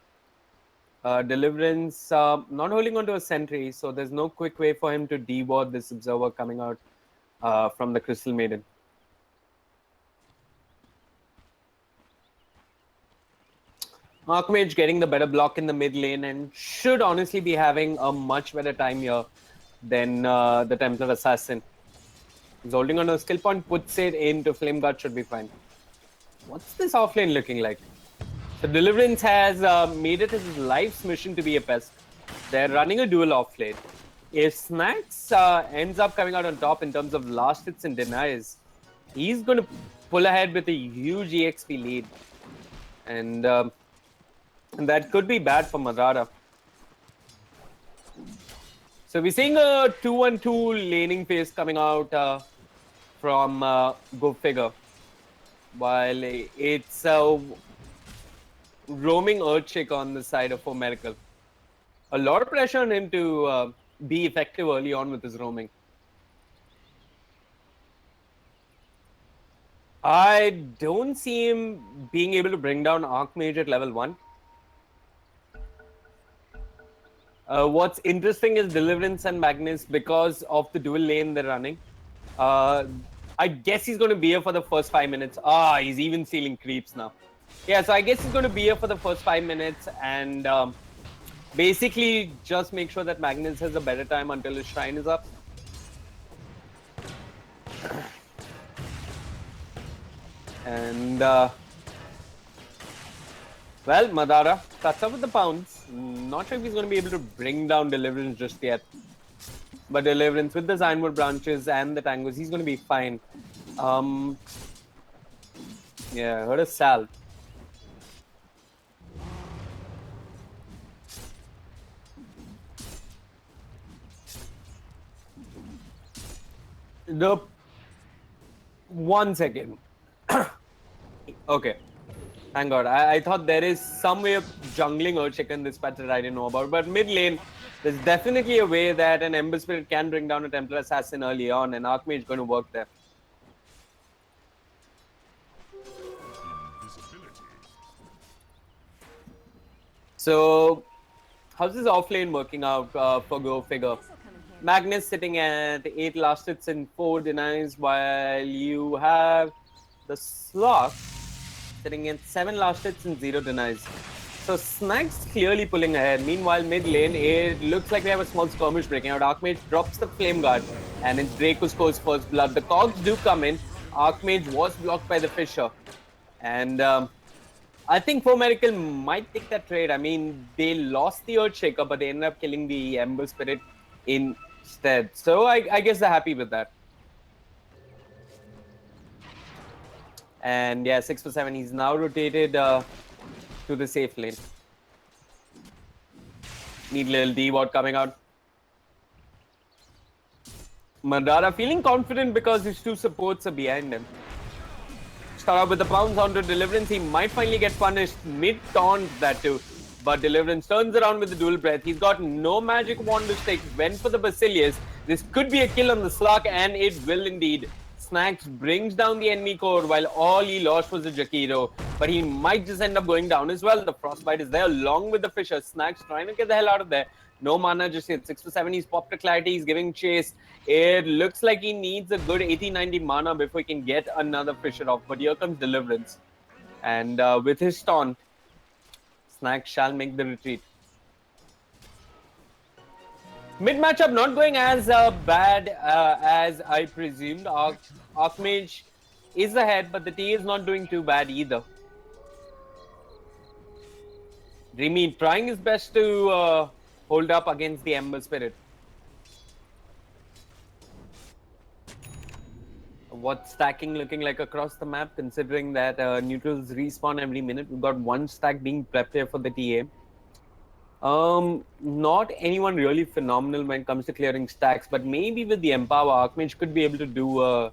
Deliverance not holding onto a Sentry, so there's no quick way for him to deward this Observer coming out from the Crystal Maiden. Archmage getting the better block in the mid lane and should honestly be having a much better time here than the Templar Assassin. He's holding on to a skill point, puts it into Flame Guard, should be fine. What's this offlane looking like? So Deliverance has made it his life's mission to be a pest. They're running a dual offlane. If Snacks ends up coming out on top in terms of last hits and denies, he's going to pull ahead with a huge EXP lead. And that could be bad for Madara. So we're seeing a 2-1-2 laning phase coming out from Go Figure. While it's roaming Earthshaker on the side of 4Medical. A lot of pressure on him to be effective early on with his roaming. I don't see him being able to bring down Archmage at level 1. What's interesting is Deliverance and Magnus, because of the dual lane they're running. I guess he's going to be here for the first 5 minutes. He's even stealing creeps now. Yeah, so I guess he's going to be here for the first 5 minutes and basically just make sure that Magnus has a better time until his shrine is up. And well, Madara cuts up with the pounds. Not sure if he's going to be able to bring down Deliverance just yet. But Deliverance with the Zinewood branches and the tangos, he's going to be fine. Yeah, I heard a salve. One second. Okay. Thank God. I thought there is some way of jungling Earthshaker in this patch that I didn't know about. But mid lane, there's definitely a way that an Ember Spirit can bring down a Templar Assassin early on, and Archmage is going to work there. So, how's this offlane working out for Go Figure? Magnus sitting at 8 last hits and 4 denies, while you have the Sloth sitting at 7 last hits and 0 denies. So Snack's clearly pulling ahead. Meanwhile, mid lane, it looks like we have a small skirmish breaking out. Archmage drops the Flame Guard, and it's Drake who scores first blood. The cogs do come in. Archmage was blocked by the Fisher. And I think Four Medical might take that trade. I mean, they lost the Earthshaker, but they ended up killing the Ember Spirit instead. So I guess they're happy with that. And yeah, 6 for 7. He's now rotated to the safe lane. Need little D-Ward coming out. Madara feeling confident because his 2 supports are behind him. Start out with the pounce onto Deliverance. He might finally get punished mid-taunt, that too. But Deliverance turns around with the dual breath. He's got no magic wand to stick. Went for the Basilius. This could be a kill on the Slug, and it will indeed. Snacks brings down the enemy core while all he lost was a Jakiro. But he might just end up going down as well. The Frostbite is there along with the Fisher. Snacks trying to get the hell out of there. No mana just yet. 6 for 7. He's popped a Clarity. He's giving chase. It looks like he needs a good 80-90 mana before he can get another Fisher off. But here comes Deliverance. And with his taunt, Snacks shall make the retreat. Mid matchup not going as bad as I presumed. Archmage is ahead, but the T is not doing too bad either. Dreamy trying his best to hold up against the Ember Spirit. What's stacking looking like across the map, considering that neutrals respawn every minute? We've got 1 stack being prepped here for the TA. Not anyone really phenomenal when it comes to clearing stacks, but maybe with the Empower, Archmage could be able to do a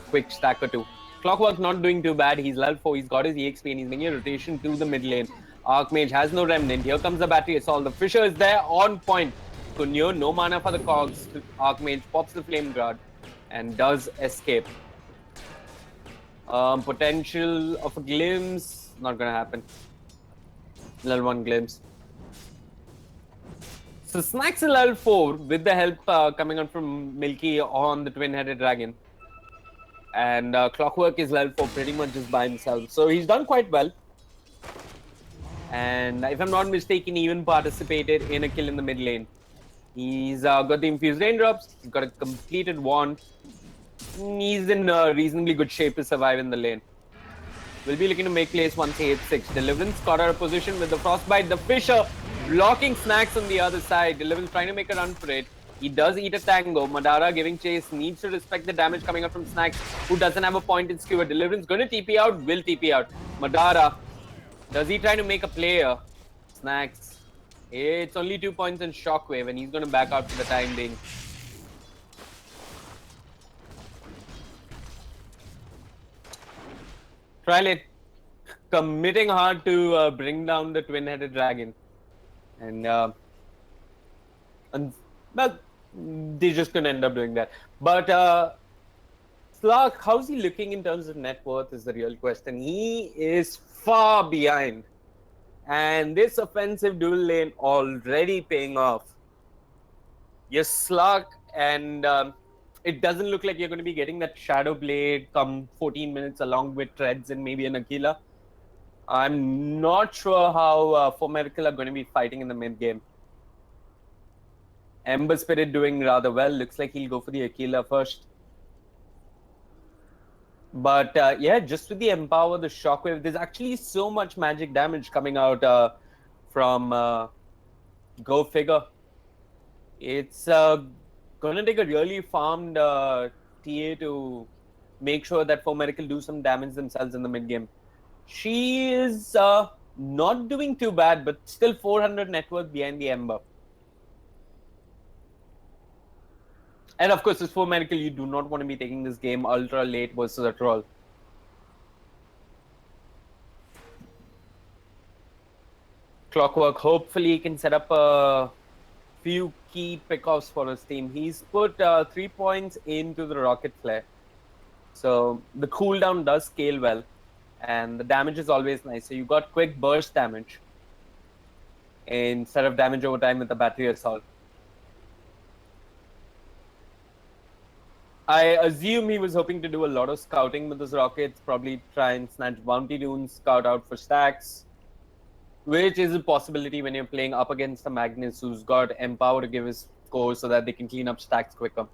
quick stack or 2. Clockwork's not doing too bad. He's level 4. He's got his EXP and he's making a rotation to the mid lane. Archmage has no remnant. Here comes the battery assault. The Fisher is there on point. Kunyo, no mana for the cogs. Archmage pops the flame guard and does escape. Potential of a glimpse, not gonna happen. Level 1 glimpse. So Snacks in level 4 with the help coming on from Milky on the twin-headed dragon. And Clockwork is level 4 pretty much just by himself. So he's done quite well. And if I'm not mistaken, he even participated in a kill in the mid lane. He's got the infused raindrops, he's got a completed wand. He's in reasonably good shape to survive in the lane. We'll be looking to make plays once he hits 6. Deliverance got out of position with the Frostbite. The Fisher blocking Snacks on the other side. Deliverance trying to make a run for it. He does eat a tango. Madara giving chase. Needs to respect the damage coming out from Snacks, who doesn't have a point in skewer. Deliverance going to TP out. Will TP out. Madara. Does he try to make a play here? Snacks. It's only 2 points in Shockwave, and he's going to back out for the time being. Trial it. Committing hard to bring down the twin-headed dragon. And well, they're just going to end up doing that. But Slug, how's he looking in terms of net worth is the real question. He is far behind. And this offensive dual lane already paying off. You're Slug, and it doesn't look like you're going to be getting that Shadow Blade come 14 minutes along with Treads and maybe an Aquila. I'm not sure how Four Medical are going to be fighting in the mid game. Ember Spirit doing rather well. Looks like he'll go for the Aquila first. But yeah, just with the Empower, the Shockwave, there's actually so much magic damage coming out from Go Figure. It's going to take a really farmed TA to make sure that Four Medical do some damage themselves in the mid game. She is not doing too bad, but still 400 net worth behind the Ember. And of course, as Four Medical, you do not want to be taking this game ultra late versus a troll. Clockwork, hopefully he can set up a few key pickoffs for his team. He's put 3 points into the Rocket Flare. So the cooldown does scale well. And the damage is always nice. So you got quick burst damage. instead of damage over time with the battery assault. I assume he was hoping to do a lot of scouting with his rockets, probably try and snatch bounty runes, scout out for stacks, which is a possibility when you're playing up against a Magnus who's got Empower to give his core so that they can clean up stacks quicker.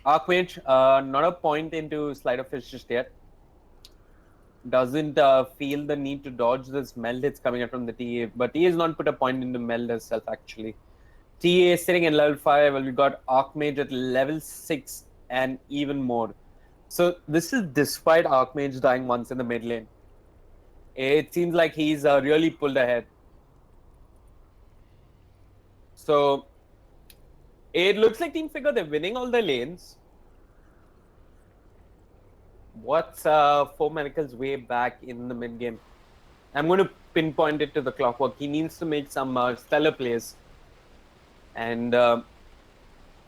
Archmage, not a point into Sleight of Fish just yet. Doesn't feel the need to dodge this meld hits coming out from the TA, but he has not put a point into meld herself actually. TA is sitting in level 5, well, we got Archmage at level 6 and even more. So this is despite Archmage dying once in the mid lane. It seems like he's really pulled ahead. So it looks like Team Figure, they're winning all the lanes. What's Four Manacle's way back in the mid game? I'm going to pinpoint it to the Clockwork. He needs to make some stellar plays. And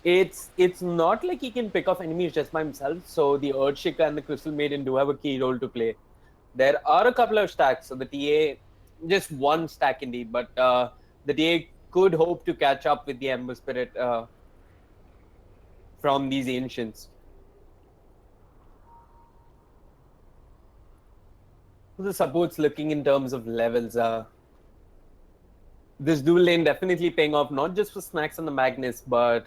it's not like he can pick off enemies just by himself. So the Earthshaker and the Crystal Maiden do have a key role to play. There are a couple of stacks. So the TA, just one stack indeed, but the TA could hope to catch up with the Ember Spirit from these Ancients. The support's looking in terms of levels. This dual lane definitely paying off, not just for Snacks on the Magnus, but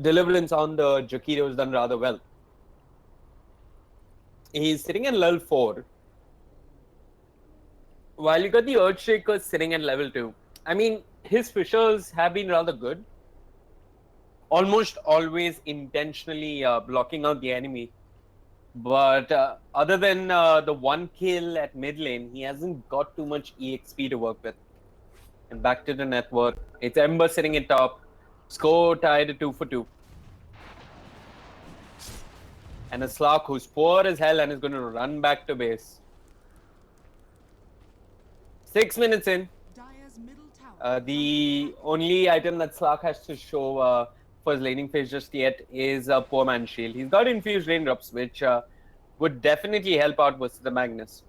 Deliverance on the Joketo has done rather well. He's sitting at level 4. While you got the Earthshaker sitting at level 2. I mean, his Fishers have been rather good. Almost always intentionally blocking out the enemy. But other than the one kill at mid lane, he hasn't got too much EXP to work with. And back to the network. It's Ember sitting at top. Score tied at 2 for 2. And a Slark who's poor as hell and is going to run back to base. 6 minutes in. Dire's middle tower. The only item that Slark has to show for his laning phase just yet is a Poor Man's Shield. He's got infused raindrops, which would definitely help out versus the Magnus.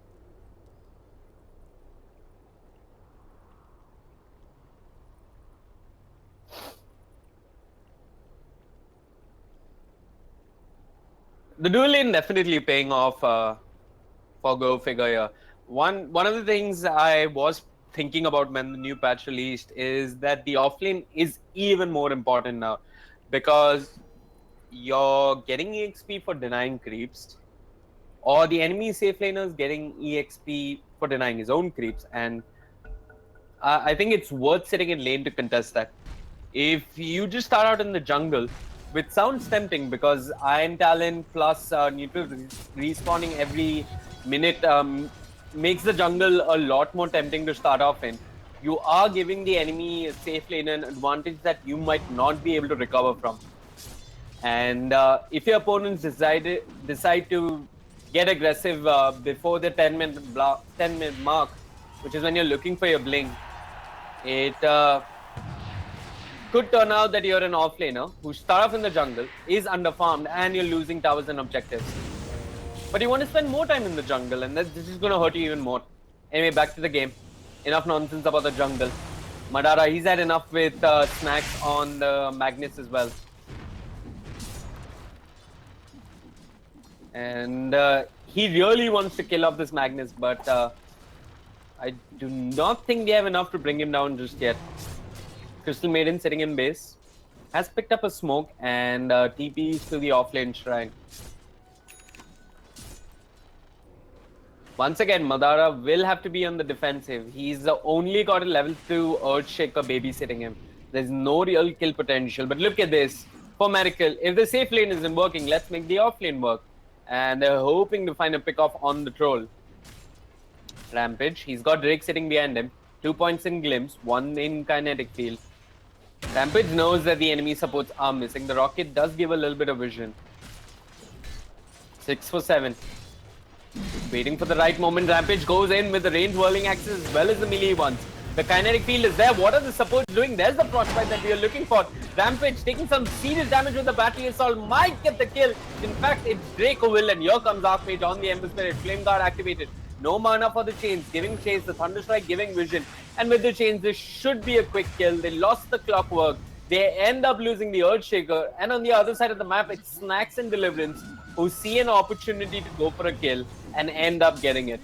The dual lane definitely paying off for Go Figure here. One of the things I was thinking about when the new patch released is that the offlane is even more important now, because you're getting EXP for denying creeps, or the enemy safe laner is getting EXP for denying his own creeps, and I think it's worth sitting in lane to contest that. If you just start out in the jungle, which sounds tempting because Iron Talon plus neutral respawning every minute makes the jungle a lot more tempting to start off in. You are giving the enemy a safe lane an advantage that you might not be able to recover from. And if your opponents decide to get aggressive before the 10-minute mark, which is when you're looking for your bling, it could turn out that you're an offlaner who start off in the jungle, is underfarmed, and you're losing towers and objectives. But you want to spend more time in the jungle, and this is going to hurt you even more. Anyway, back to the game. Enough nonsense about the jungle. Madara, he's had enough with Snacks on the Magnus as well. And he really wants to kill off this Magnus, but I do not think they have enough to bring him down just yet. Crystal Maiden sitting in base has picked up a smoke and TPs to the offlane shrine. Once again, Madara will have to be on the defensive. He's only got a level 2 Earthshaker babysitting him. There's no real kill potential. But look at this. For Miracle, if the safe lane isn't working, let's make the offlane work. And they're hoping to find a pick-off on the troll. Rampage, he's got Drake sitting behind him. 2 points in Glimpse, 1 in Kinetic Field. Rampage knows that the enemy supports are missing. The rocket does give a little bit of vision. 6 for 7. Waiting for the right moment. Rampage goes in with the range whirling axes as well as the melee ones. The Kinetic Field is there. What are the supports doing? There's the frostbite that we are looking for. Rampage taking some serious damage with the battery assault. Might get the kill. In fact, it's Drake who will, and here comes Archmage on the Ember Spirit. Flame Guard activated. No mana for the chains, giving chase, the Thunderstrike giving vision. And with the chains, this should be a quick kill. They lost the clockwork. They end up losing the Earthshaker. And on the other side of the map, it's Snacks and Deliverance who see an opportunity to go for a kill and end up getting it.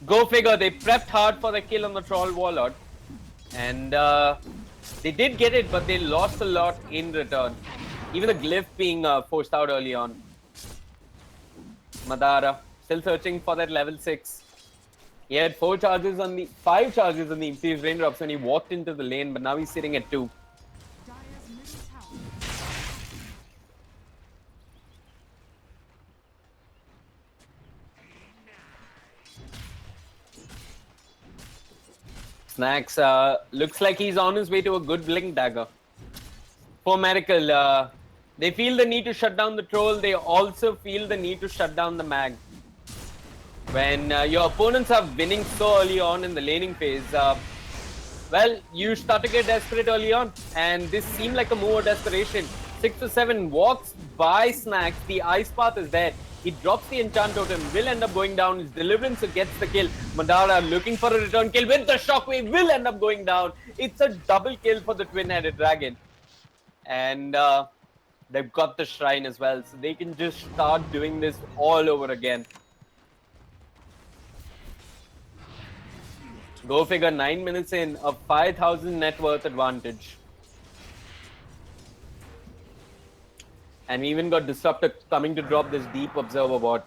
Go figure, they prepped hard for the kill on the Troll Warlord. And they did get it, but they lost a lot in return. Even the glyph being forced out early on. Madara still searching for that level 6. He had 5 charges on the infused raindrops when he walked into the lane, but now he's sitting at 2. Dire's middle tower. Snacks looks like he's on his way to a good blink dagger. For Miracle, they feel the need to shut down the troll. They also feel the need to shut down the mag. When your opponents are winning so early on in the laning phase, well, you start to get desperate early on. And this seemed like a move of desperation. 6 to 7 walks by Snacks. The ice path is there. He drops the enchant totem, will end up going down. His Deliverance gets the kill. Madara looking for a return kill with the shockwave, will end up going down. It's a double kill for the twin-headed dragon. And they've got the shrine as well, so they can just start doing this all over again. Go figure, 9 minutes in, a 5,000 net worth advantage. And we even got Disruptor coming to drop this deep observer bot.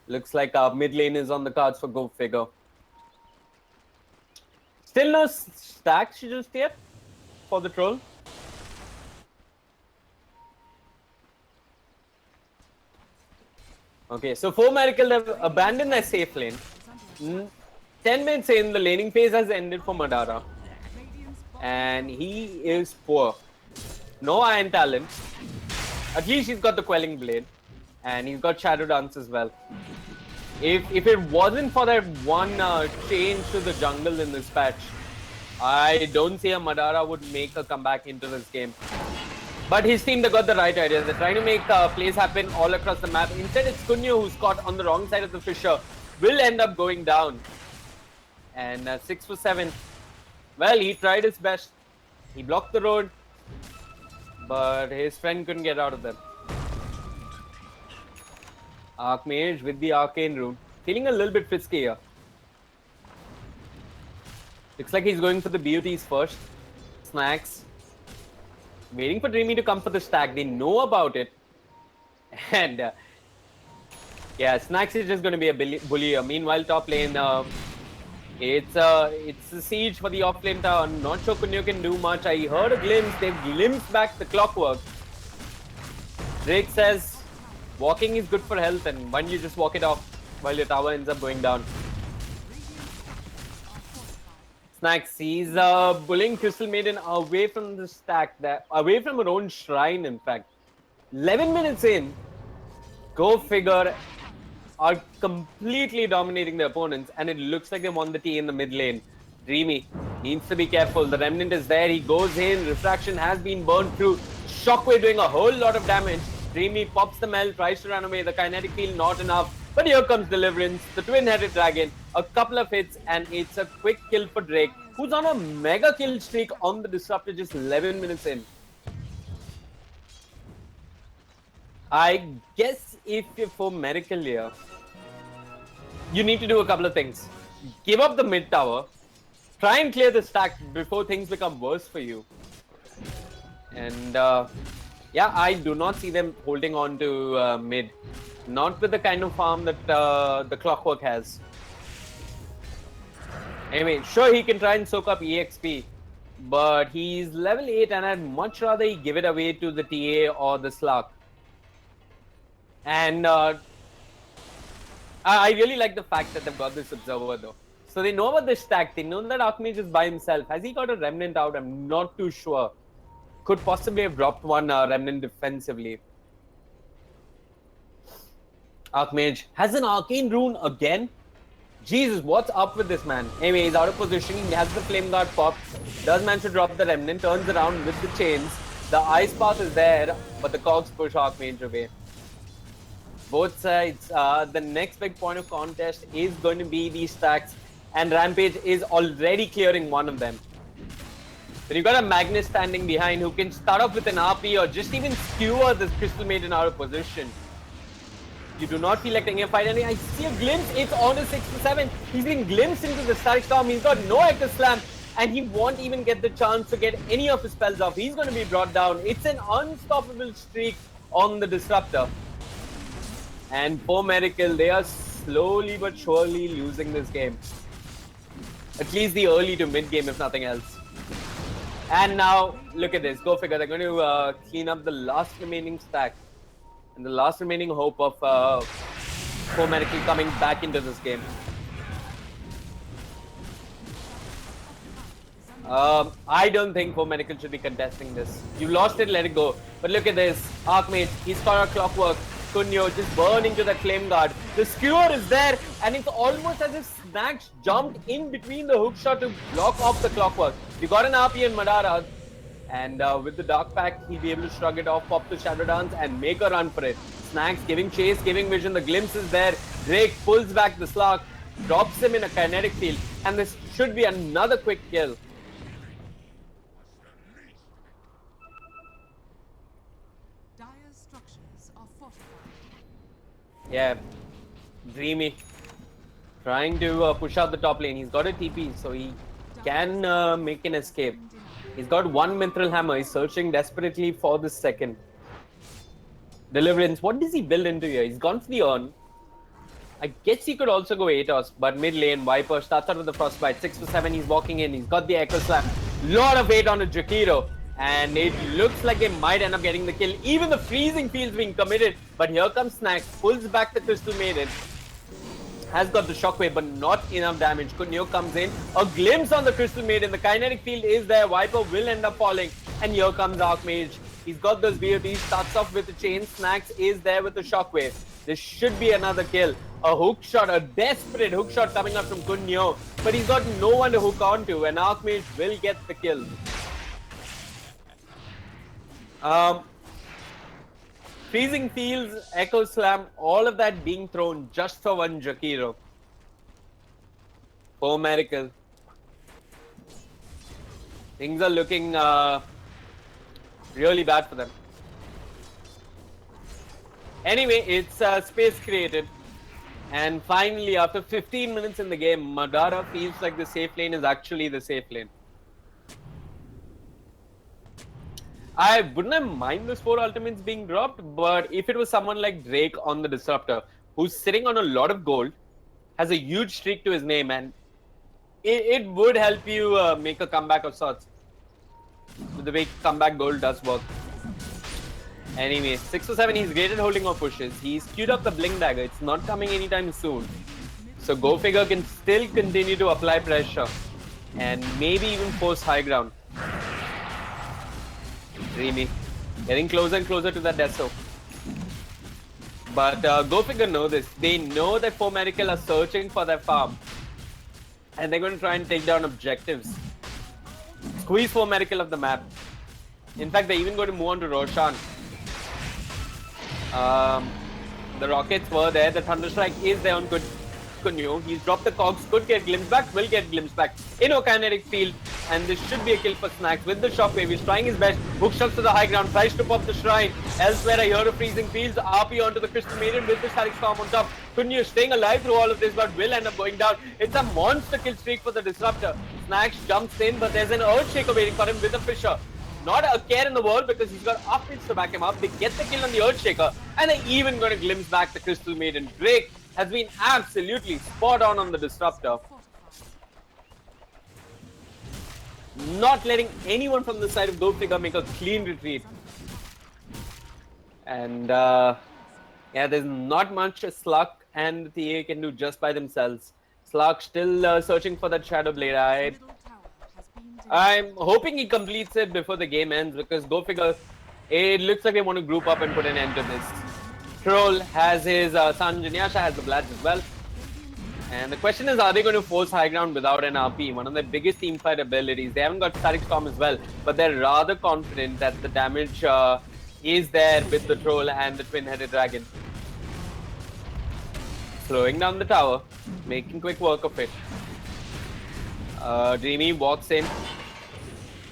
Looks like our mid lane is on the cards for Go figure. Still no stacks just yet for the troll. Okay, so for Miracle, they've abandoned their safe lane. 10 minutes in, the laning phase has ended for Madara. And he is poor. No Iron Talent. At least he's got the Quelling Blade. And he's got Shadow Dance as well. If it wasn't for that one change to the jungle in this patch, I don't see a Madara would make a comeback into this game. But his team, they got the right idea. They're trying to make plays happen all across the map. Instead, it's Kunyo who's caught on the wrong side of the fissure. Will end up going down. And 6 for 7. Well, he tried his best. He blocked the road. But his friend couldn't get out of them. Archmage with the Arcane Rune. Feeling a little bit frisky here. Looks like he's going for the BUTs first. Snacks. Waiting for Dreamy to come for the stack. They know about it. And yeah, Snacks is just going to be a bully here. Meanwhile, top lane, it's a siege for the off lane tower. I'm not sure Kunyo can do much. I heard a glimpse. They've glimpsed back the clockwork. Drake says walking is good for health, and why don't you just walk it off while your tower ends up going down. Snacks, he's bullying Crystal Maiden away from the stack, away from her own shrine, in fact. 11 minutes in, Go figure, are completely dominating the opponents, and it looks like they won the T in the mid lane. Dreamy needs to be careful. The Remnant is there. He goes in. Refraction has been burned through. Shockwave doing a whole lot of damage. Dreamy pops the Mel, tries to run away. The kinetic field not enough. But here comes Deliverance, the twin-headed dragon. A couple of hits, and it's a quick kill for Drake, who's on a mega kill streak on the Disruptor just 11 minutes in. I guess if you're for Miracle here, you need to do a couple of things. Give up the mid tower. Try and clear the stack before things become worse for you. And yeah, I do not see them holding on to mid. Not with the kind of farm that the Clockwork has. Anyway, sure, he can try and soak up EXP. But he's level 8, and I'd much rather he give it away to the TA or the Slark. And I really like the fact that they've got this Observer though. So they know about this stack. They know that Archmage is by himself. Has he got a Remnant out? I'm not too sure. Could possibly have dropped one Remnant defensively. Archmage has an Arcane Rune again? Jesus, what's up with this man? Anyway, he's out of position. He has the Flame Guard pop. Does manage to drop the Remnant. Turns around with the chains. The Ice Path is there, but the Cogs push Archmage away. both sides. The next big point of contest is going to be these stacks, and Rampage is already clearing one of them. But you got a Magnus standing behind who can start off with an RP or just even skewer this Crystal Maiden out of position. You do not feel like taking a fight, and I see a glimpse. It's on to 6-7. He's been glimpsed into the Static Storm. He's got no Echo Slam, and he won't even get the chance to get any of his spells off. He's going to be brought down. It's an unstoppable streak on the Disruptor. And for Medical, they are slowly but surely losing this game. At least the early to mid game, if nothing else. And now, look at this. Go figure. They're going to clean up the last remaining stack. And the last remaining hope of For Medical coming back into this game. I don't think For Medical should be contesting this. You lost it, let it go. But look at this. Archmage, he's got a Clockwork. Kunyo just burning to the Claim Guard. The Skewer is there, and it's almost as if Snacks jumped in between the hook shot to block off the Clockwork. You got an RP in Madara. And with the Dark Pack, he'll be able to shrug it off, pop the Shadow Dance, and make a run for it. Snacks giving chase, giving vision. The glimpse is there. Drake pulls back the Slark, drops him in a kinetic field, and this should be another quick kill. Dire's structures are fortified. Yeah, Dreamy trying to push out the top lane. He's got a TP, so he can make an escape. He's got one Mithril Hammer. He's searching desperately for the second. Deliverance. What does he build into here? He's gone for the Urn. I guess he could also go Atos, but mid lane, Viper starts out with the Frostbite. 6-7, he's walking in. He's got the Echo Slam. Lot of hate on a Jakiro. And it looks like they might end up getting the kill. Even the Freezing Field's being committed. But here comes Snacks. Pulls back the Crystal Maiden. Has got the Shockwave, but not enough damage. Kunyo comes in. A glimpse on the Crystal Maiden. The Kinetic Field is there. Viper will end up falling. And here comes Archmage. He's got those BOTs. Starts off with the chain. Snacks is there with the Shockwave. This should be another kill. A hook shot, a desperate hook shot coming up from Kunyo. But he's got no one to hook onto. And Archmage will get the kill. Freezing Fields, Echo Slam, all of that being thrown just for one Jakiro. For Miracle. Things are looking really bad for them. Anyway, it's space created. And finally, after 15 minutes in the game, Madara feels like the safe lane is actually the safe lane. I wouldn't have mind those 4 ultimates being dropped, but if it was someone like Drake on the Disruptor, who's sitting on a lot of gold, has a huge streak to his name, and it would help you make a comeback of sorts. The way comeback gold does work. Anyway, 6-7, he's great at holding off pushes. He's queued up the Blink Dagger. It's not coming anytime soon. So Go Figure can still continue to apply pressure and maybe even force high ground. Dreamy. Getting closer and closer to that Deso. But Go Figure know this. They know that 4 Medical are searching for their farm. And they're going to try and take down objectives. Squeeze 4 Medical of the map. In fact, they're even going to move on to Roshan. The rockets were there. The Thunderstrike is there on Kunyo. He's dropped the cogs. Could get glimpse back. Will get glimpse back. In a kinetic field. And this should be a kill for Snacks with the Shockwave. He's trying his best. Hook shots to the high ground. Tries to pop the Shrine. Elsewhere, I hear a Freezing Fields. RP onto the Crystal Maiden with the Static Storm on top. Kunyo staying alive through all of this, but will end up going down. It's a monster kill streak for the Disruptor. Snacks jumps in, but there's an Earthshaker waiting for him with a Fisher. Not a care in the world because he's got upgrades to back him up. They get the kill on the Earthshaker, and they're even going to glimpse back the Crystal Maiden. Drake has been absolutely spot on the Disruptor. Not letting anyone from the side of Go Figure make a clean retreat. And yeah, there's not much Slug and the TA can do just by themselves. Slug still searching for that Shadow Blade. I'm hoping he completes it before the game ends because Go Figure, it looks like they want to group up and put an end to this. Troll has his son, Janyasha has the Bloods as well. And the question is, are they going to force high ground without an RP? One of their biggest teamfight abilities. They haven't got Static Storm as well, but they're rather confident that the damage is there with the Troll and the Twin-Headed Dragon. slowing down the tower, making quick work of it. Dreamy walks in.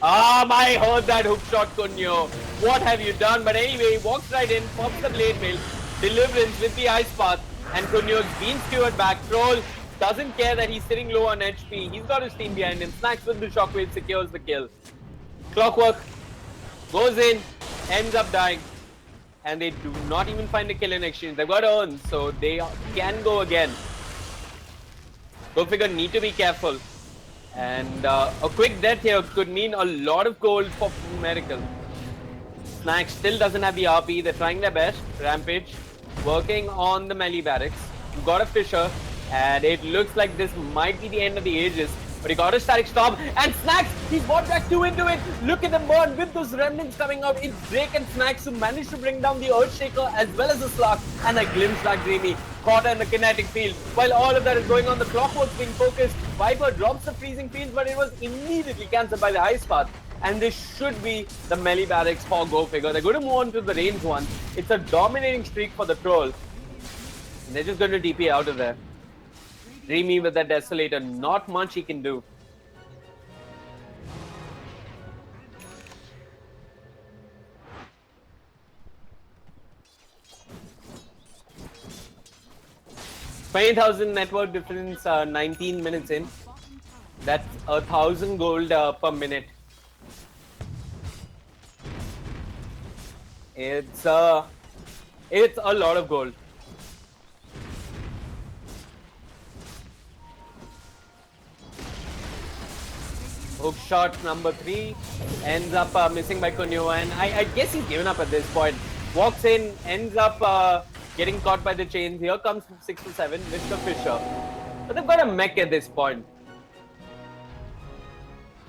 I heard that hook shot, Kunyo. What have you done? But anyway, he walks right in, pops the blade mail, deliverance with the ice path, and Kunyo's been skewered back. Troll doesn't care that he's sitting low on HP. He's got his team behind him. Snacks with the shockwave, secures the kill. Clockwork goes in, ends up dying, and they do not even find a kill in exchange. They've got urns, so they can go again. Go figure, need to be careful. And a quick death here could mean a lot of gold for Miracle. Snacks still doesn't have the RP. They're trying their best. Rampage working on the melee barracks. You got a Fisher, and it looks like this might be the end of the Aegis. But he got a static storm, and Snacks, he's bought back 2 into it. Look at the burn with those remnants coming out. It's Drake and Snacks who managed to bring down the Earthshaker as well as the Slark, and a glimpse like Dreamy caught in the kinetic field. While all of that is going on, the Clockwork's being focused. Viper drops the freezing field, but it was immediately cancelled by the ice path. And this should be the melee barracks for Go Figure. They're going to move on to the range one. It's a dominating streak for the Troll. And they're just going to DP out of there. Dreamy with that Desolator, not much he can do. $20,000 network difference, 19 minutes in. That's 1,000 gold per minute. It's a lot of gold. Hook shot number 3 ends up missing by Kunyo, and I guess he's given up at this point. Walks in, ends up getting caught by the chains. Here comes 6 to 7 with the Fisher. But they've got a mech at this point.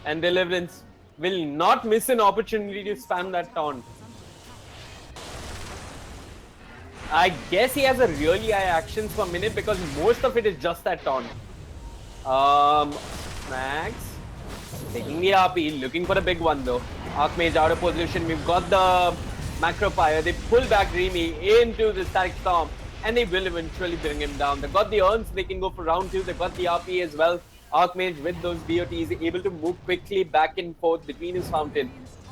And Deliverance will not miss an opportunity to spam that taunt. I guess he has a really high actions per minute because most of it is just that taunt. Max taking the RP, looking for a big one though. Archmage out of position. We've got the Macro Fire. They pull back Dreamy into the Static Storm, and they will eventually bring him down. They've got the urns, they can go for round 2. They've got the RP as well. Archmage with those BOTs able to move quickly back and forth between his fountain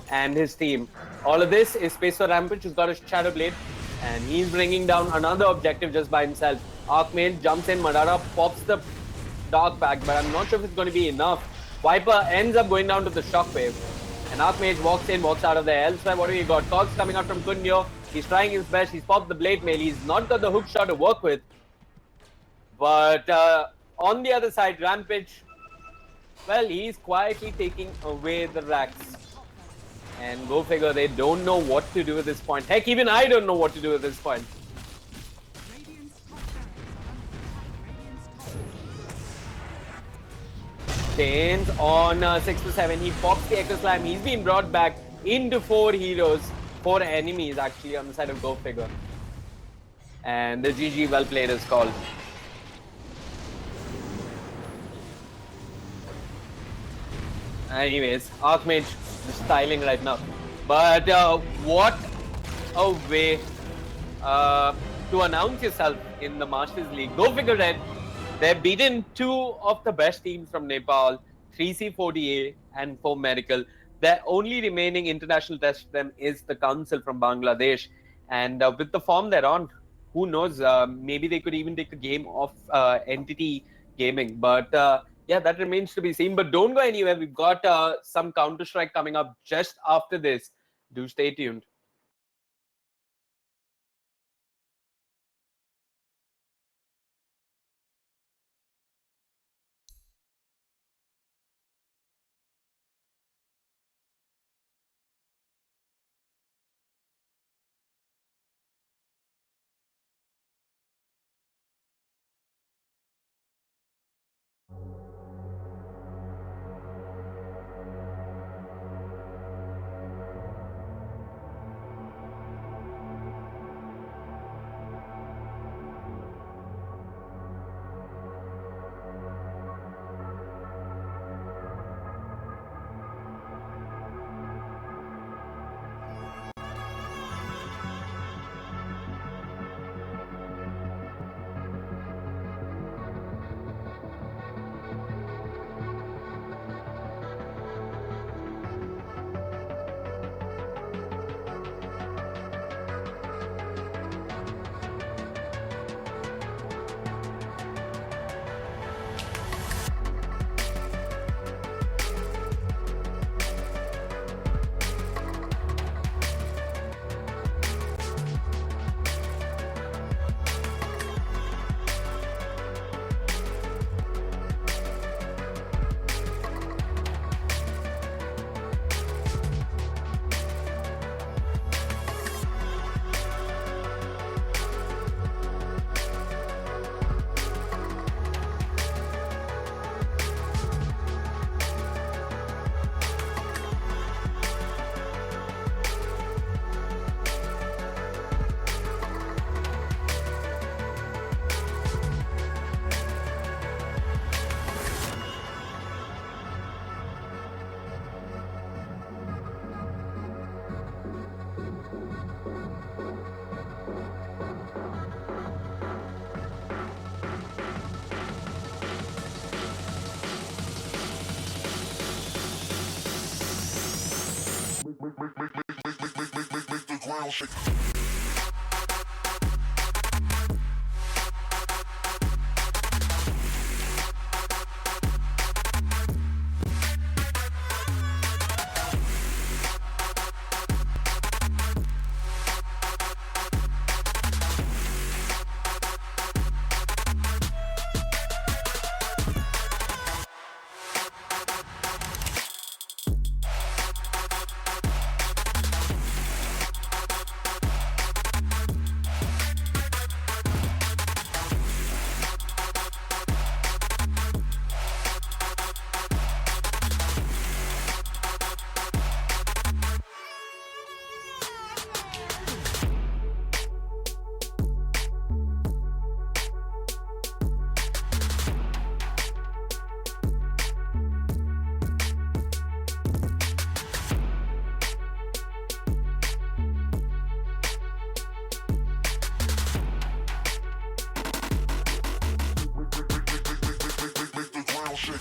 and his team. All of this is space for Rampage, who's got a Shadow Blade, and he's bringing down another objective just by himself. Archmage jumps in, Madara pops the Dark Pack, but I'm not sure if it's going to be enough. Viper ends up going down to the Shockwave, and Archmage walks in, walks out of there. Elsewhere, what do we got? Cogs coming out from Kunyo. He's trying his best. He's popped the Blade Mail. He's not got the hook shot to work with. But on the other side, Rampage, well, he's quietly taking away the racks. And Go Figure, they don't know what to do at this point. Heck, even I don't know what to do at this point. Chains on 6 to 7. He pops the Echo Slam. He's been brought back into 4 heroes, 4 enemies actually on the side of Go Figure. And the GG well played is called. Anyways, Archmage just styling right now. But what a way to announce yourself in the Masters League. Go Figure Red. They've beaten 2 of the best teams from Nepal, 3C40A and 4 Medical. Their only remaining international test for them is the Council from Bangladesh. And with the form they're on, who knows, maybe they could even take a game of Entity Gaming. But yeah, that remains to be seen. But don't go anywhere. We've got some Counter-Strike coming up just after this. Do stay tuned. ground shake. Make the ground shake.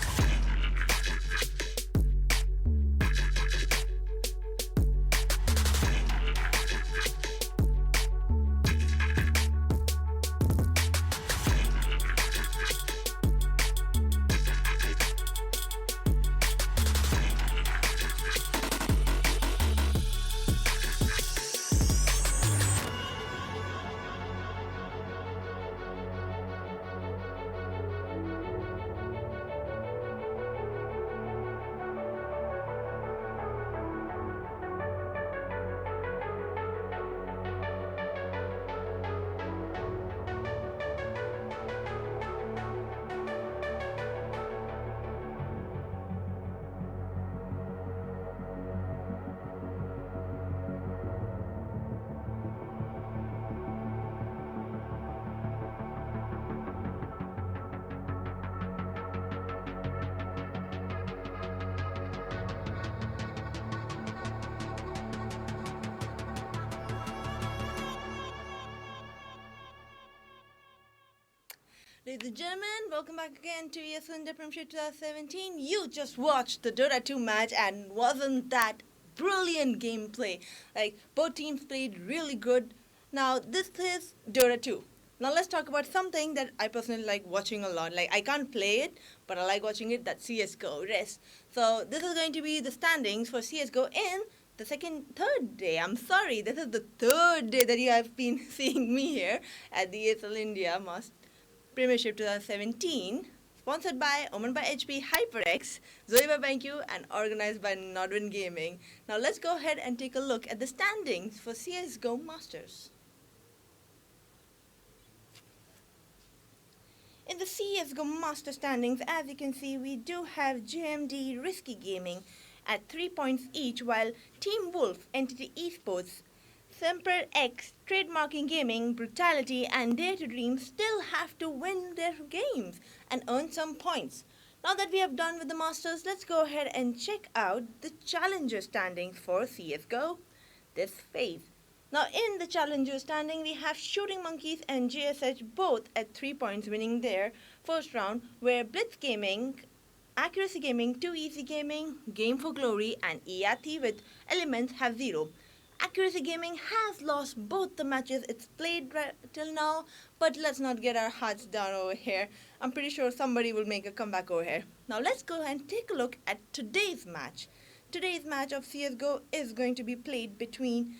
Ladies and gentlemen, welcome back again to ESL India Premiership 2017. You just watched the Dota 2 match, and wasn't that brilliant gameplay? Like, both teams played really good. Now, this is Dota 2. Now, let's talk about something that I personally like watching a lot. Like, I can't play it, but I like watching it. That's CSGO. Rest. So, this is going to be the standings for CSGO in the third day. I'm sorry, this is the third day that you have been seeing me here at the ESL India Premiership 2017, sponsored by Oman by HP, HyperX, Zoe by BenQ, and organized by Nodwin Gaming. Now let's go ahead and take a look at the standings for CSGO Masters. In the CSGO Master standings, as you can see, we do have JMD Risky Gaming at 3 points each, while Team Wolf, Entity Esports, Semper X, Trademarking Gaming, Brutality, and Dare to Dream still have to win their games and earn some points. Now that we have done with the Masters, let's go ahead and check out the Challenger standings for CSGO this phase. Now in the Challenger standing, we have Shooting Monkeys and JSH both at 3 points, winning their first round, where Blitz Gaming, Accuracy Gaming, Too Easy Gaming, Game for Glory, and EAT with Elements have 0. Accuracy Gaming has lost both the matches it's played till now, but let's not get our hearts down over here. I'm pretty sure somebody will make a comeback over here. Now let's go and take a look at today's match. Today's match of CSGO is going to be played between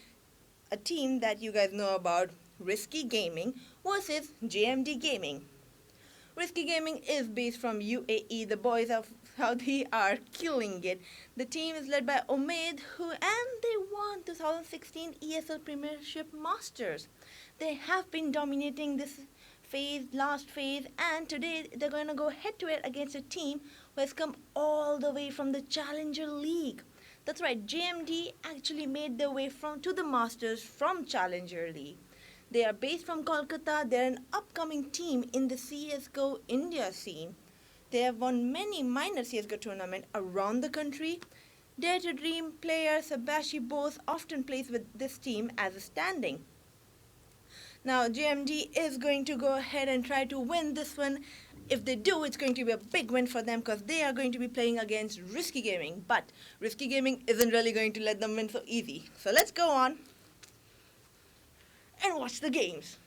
a team that you guys know about, Risky Gaming, versus JMD Gaming. Risky Gaming is based from UAE. The boys of Saudi are killing it. The team is led by Umaid, and they won 2016 ESL Premiership Masters. They have been dominating this last phase, and today they're going to go head-to-head against a team who has come all the way from the Challenger League. That's right, JMD actually made their way to the Masters from Challenger League. They are based from Kolkata. They're an upcoming team in the CSGO India scene. They have won many minor CSGO tournaments around the country. Dare to Dream player Sabashi Bose often plays with this team as a standing. Now JMD is going to go ahead and try to win this one. If they do, it's going to be a big win for them because they are going to be playing against Risky Gaming. But Risky Gaming isn't really going to let them win so easy. So let's go on. and watch the games.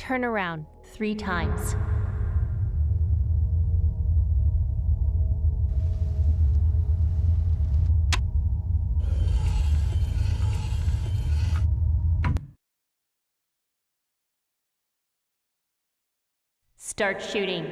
Turn around 3 times. Start shooting.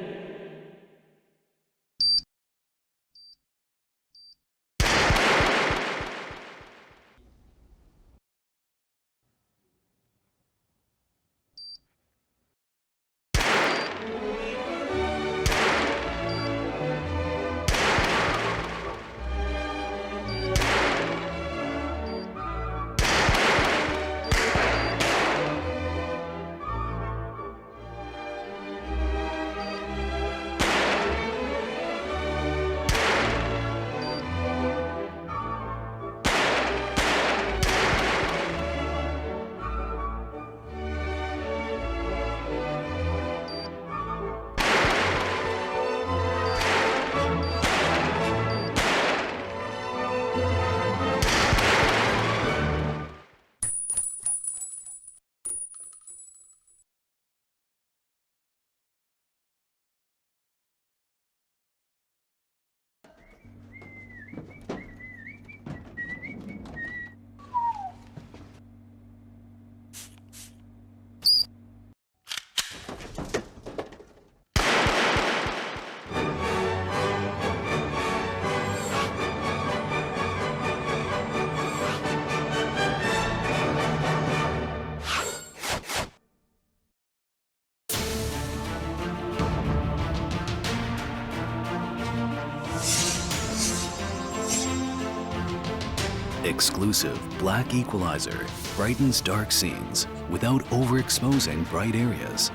Exclusive black equalizer brightens dark scenes without overexposing bright areas.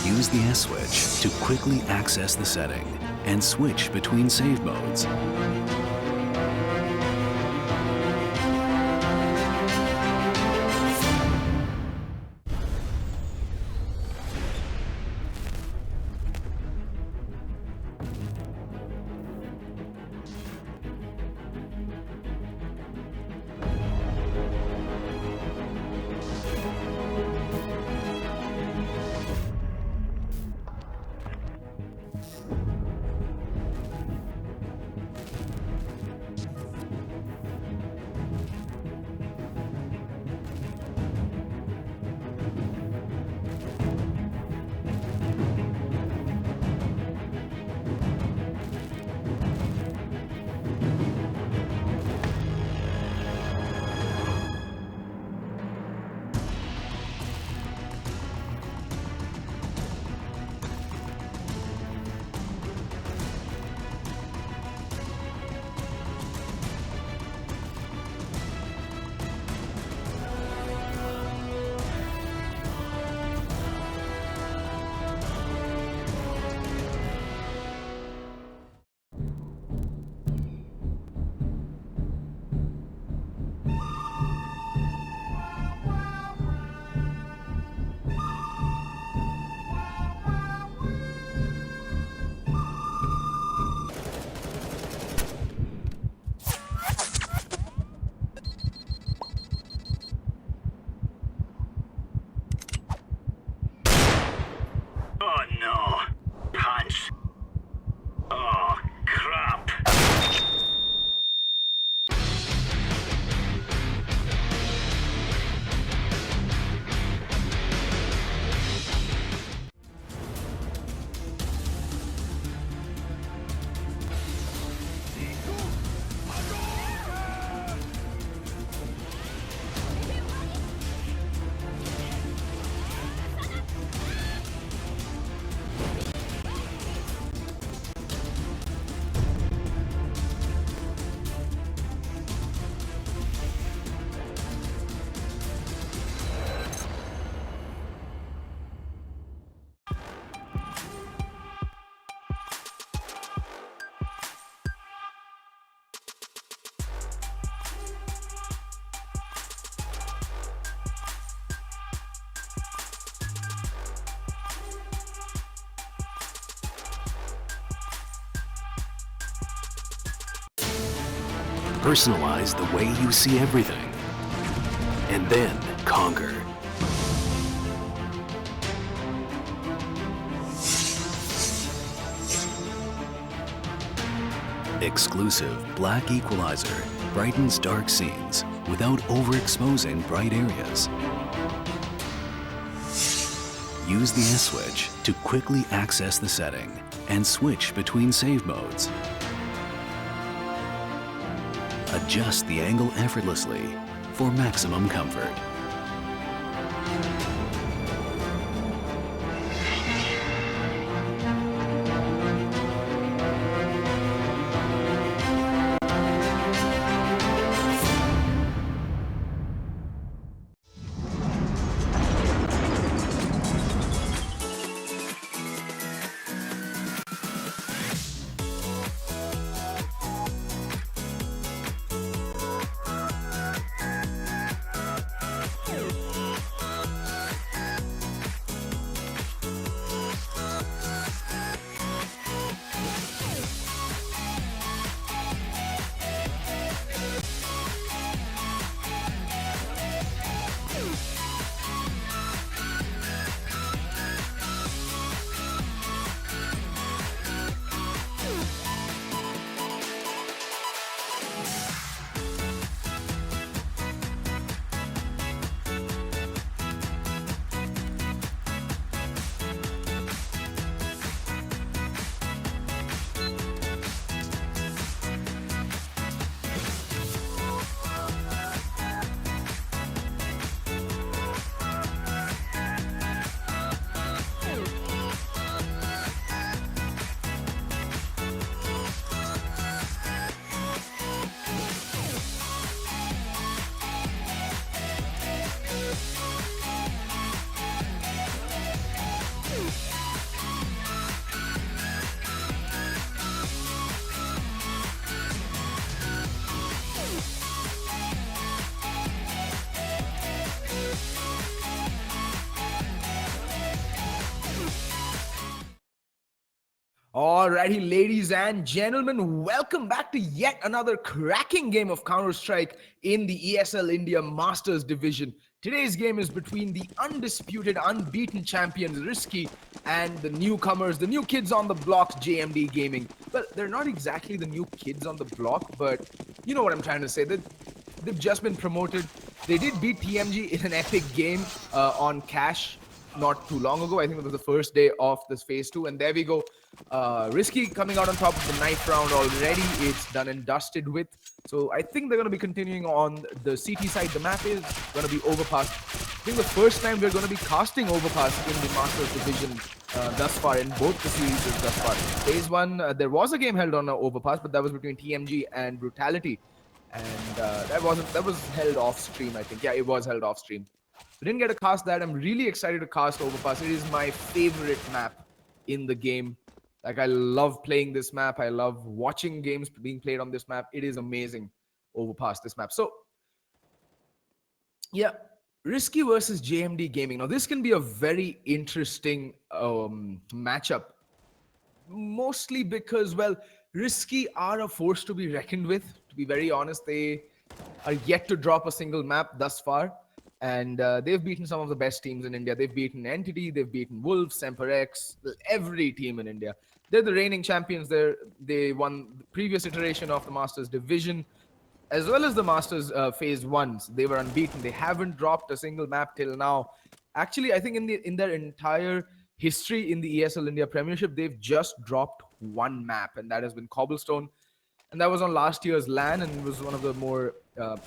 Use the S switch to quickly access the setting and switch between save modes. Personalize the way you see everything, and then conquer. Exclusive black equalizer brightens dark scenes without overexposing bright areas. Use the S switch to quickly access the setting and switch between save modes. Adjust the angle effortlessly for maximum comfort. Alrighty, ladies and gentlemen, welcome back to yet another cracking game of Counter-Strike in the ESL India Masters Division. Today's game is between the undisputed, unbeaten champions Risky and the newcomers, the new kids on the block, JMD Gaming. Well, they're not exactly the new kids on the block, but you know what I'm trying to say. They've just been promoted. They did beat TMG in an epic game on Cash not too long ago. I think it was the first day of this phase 2, and there we go. Risky coming out on top of the knife round already. It's done and dusted with. So I think they're going to be continuing on the CT side. The map is going to be Overpass. I think the first time we're going to be casting Overpass in the Masters Division thus far, in both the series thus far. Phase 1, there was a game held on Overpass, but that was between TMG and Brutality. And that was held off stream, I think. Yeah, it was held off stream. We didn't get to cast that. I'm really excited to cast Overpass. It is my favorite map in the game. Like, I love playing this map. I love watching games being played on this map. It is amazing, Overpass, this map. So, yeah, Risky versus JMD Gaming. Now, this can be a very interesting matchup. Mostly because, well, Risky are a force to be reckoned with. To be very honest, they are yet to drop a single map thus far. And they've beaten some of the best teams in India. They've beaten Entity, they've beaten Wolves, Semperex, every team in India. They're the reigning champions. They won the previous iteration of the Masters Division, as well as the Masters Phase 1s. They were unbeaten. They haven't dropped a single map till now. Actually, I think in their entire history in the ESL India Premiership, they've just dropped one map, and that has been Cobblestone. And that was on last year's LAN, and it was one of the more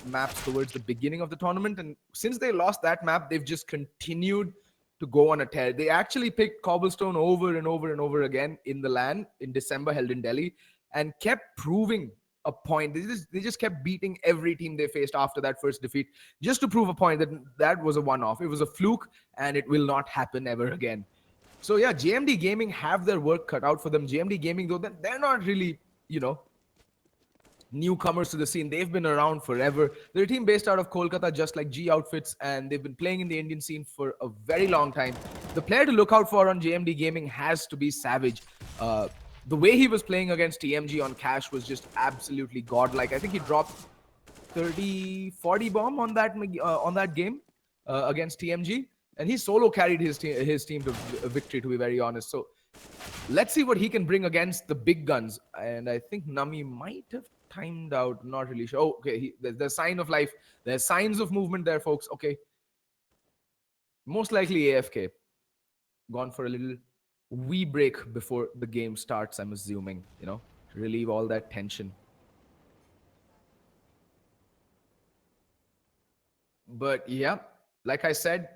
maps towards the beginning of the tournament. And since they lost that map, they've just continued to go on a tear. They actually picked Cobblestone over and over and over again in the LAN in December, held in Delhi, and kept proving a point. They just kept beating every team they faced after that first defeat, just to prove a point that that was a one-off. It was a fluke, and it will not happen ever again. So yeah, JMD Gaming have their work cut out for them. JMD Gaming, though, they're not really, newcomers to the scene. They've been around forever. They're a team based out of Kolkata, just like G Outfits, and they've been playing in the Indian scene for a very long time. The player to look out for on JMD Gaming has to be Savage. The way he was playing against TMG on Cash was just absolutely godlike. I think he dropped 30-40 bomb on that game against TMG, and he solo carried his team to victory, to be very honest. So let's see what he can bring against the big guns. And I think Nami might have timed out. Not really sure. Oh, okay. There's a sign of life. There's signs of movement there, folks. Okay. Most likely AFK. Gone for a little wee break before the game starts, I'm assuming, to relieve all that tension. But yeah, like I said,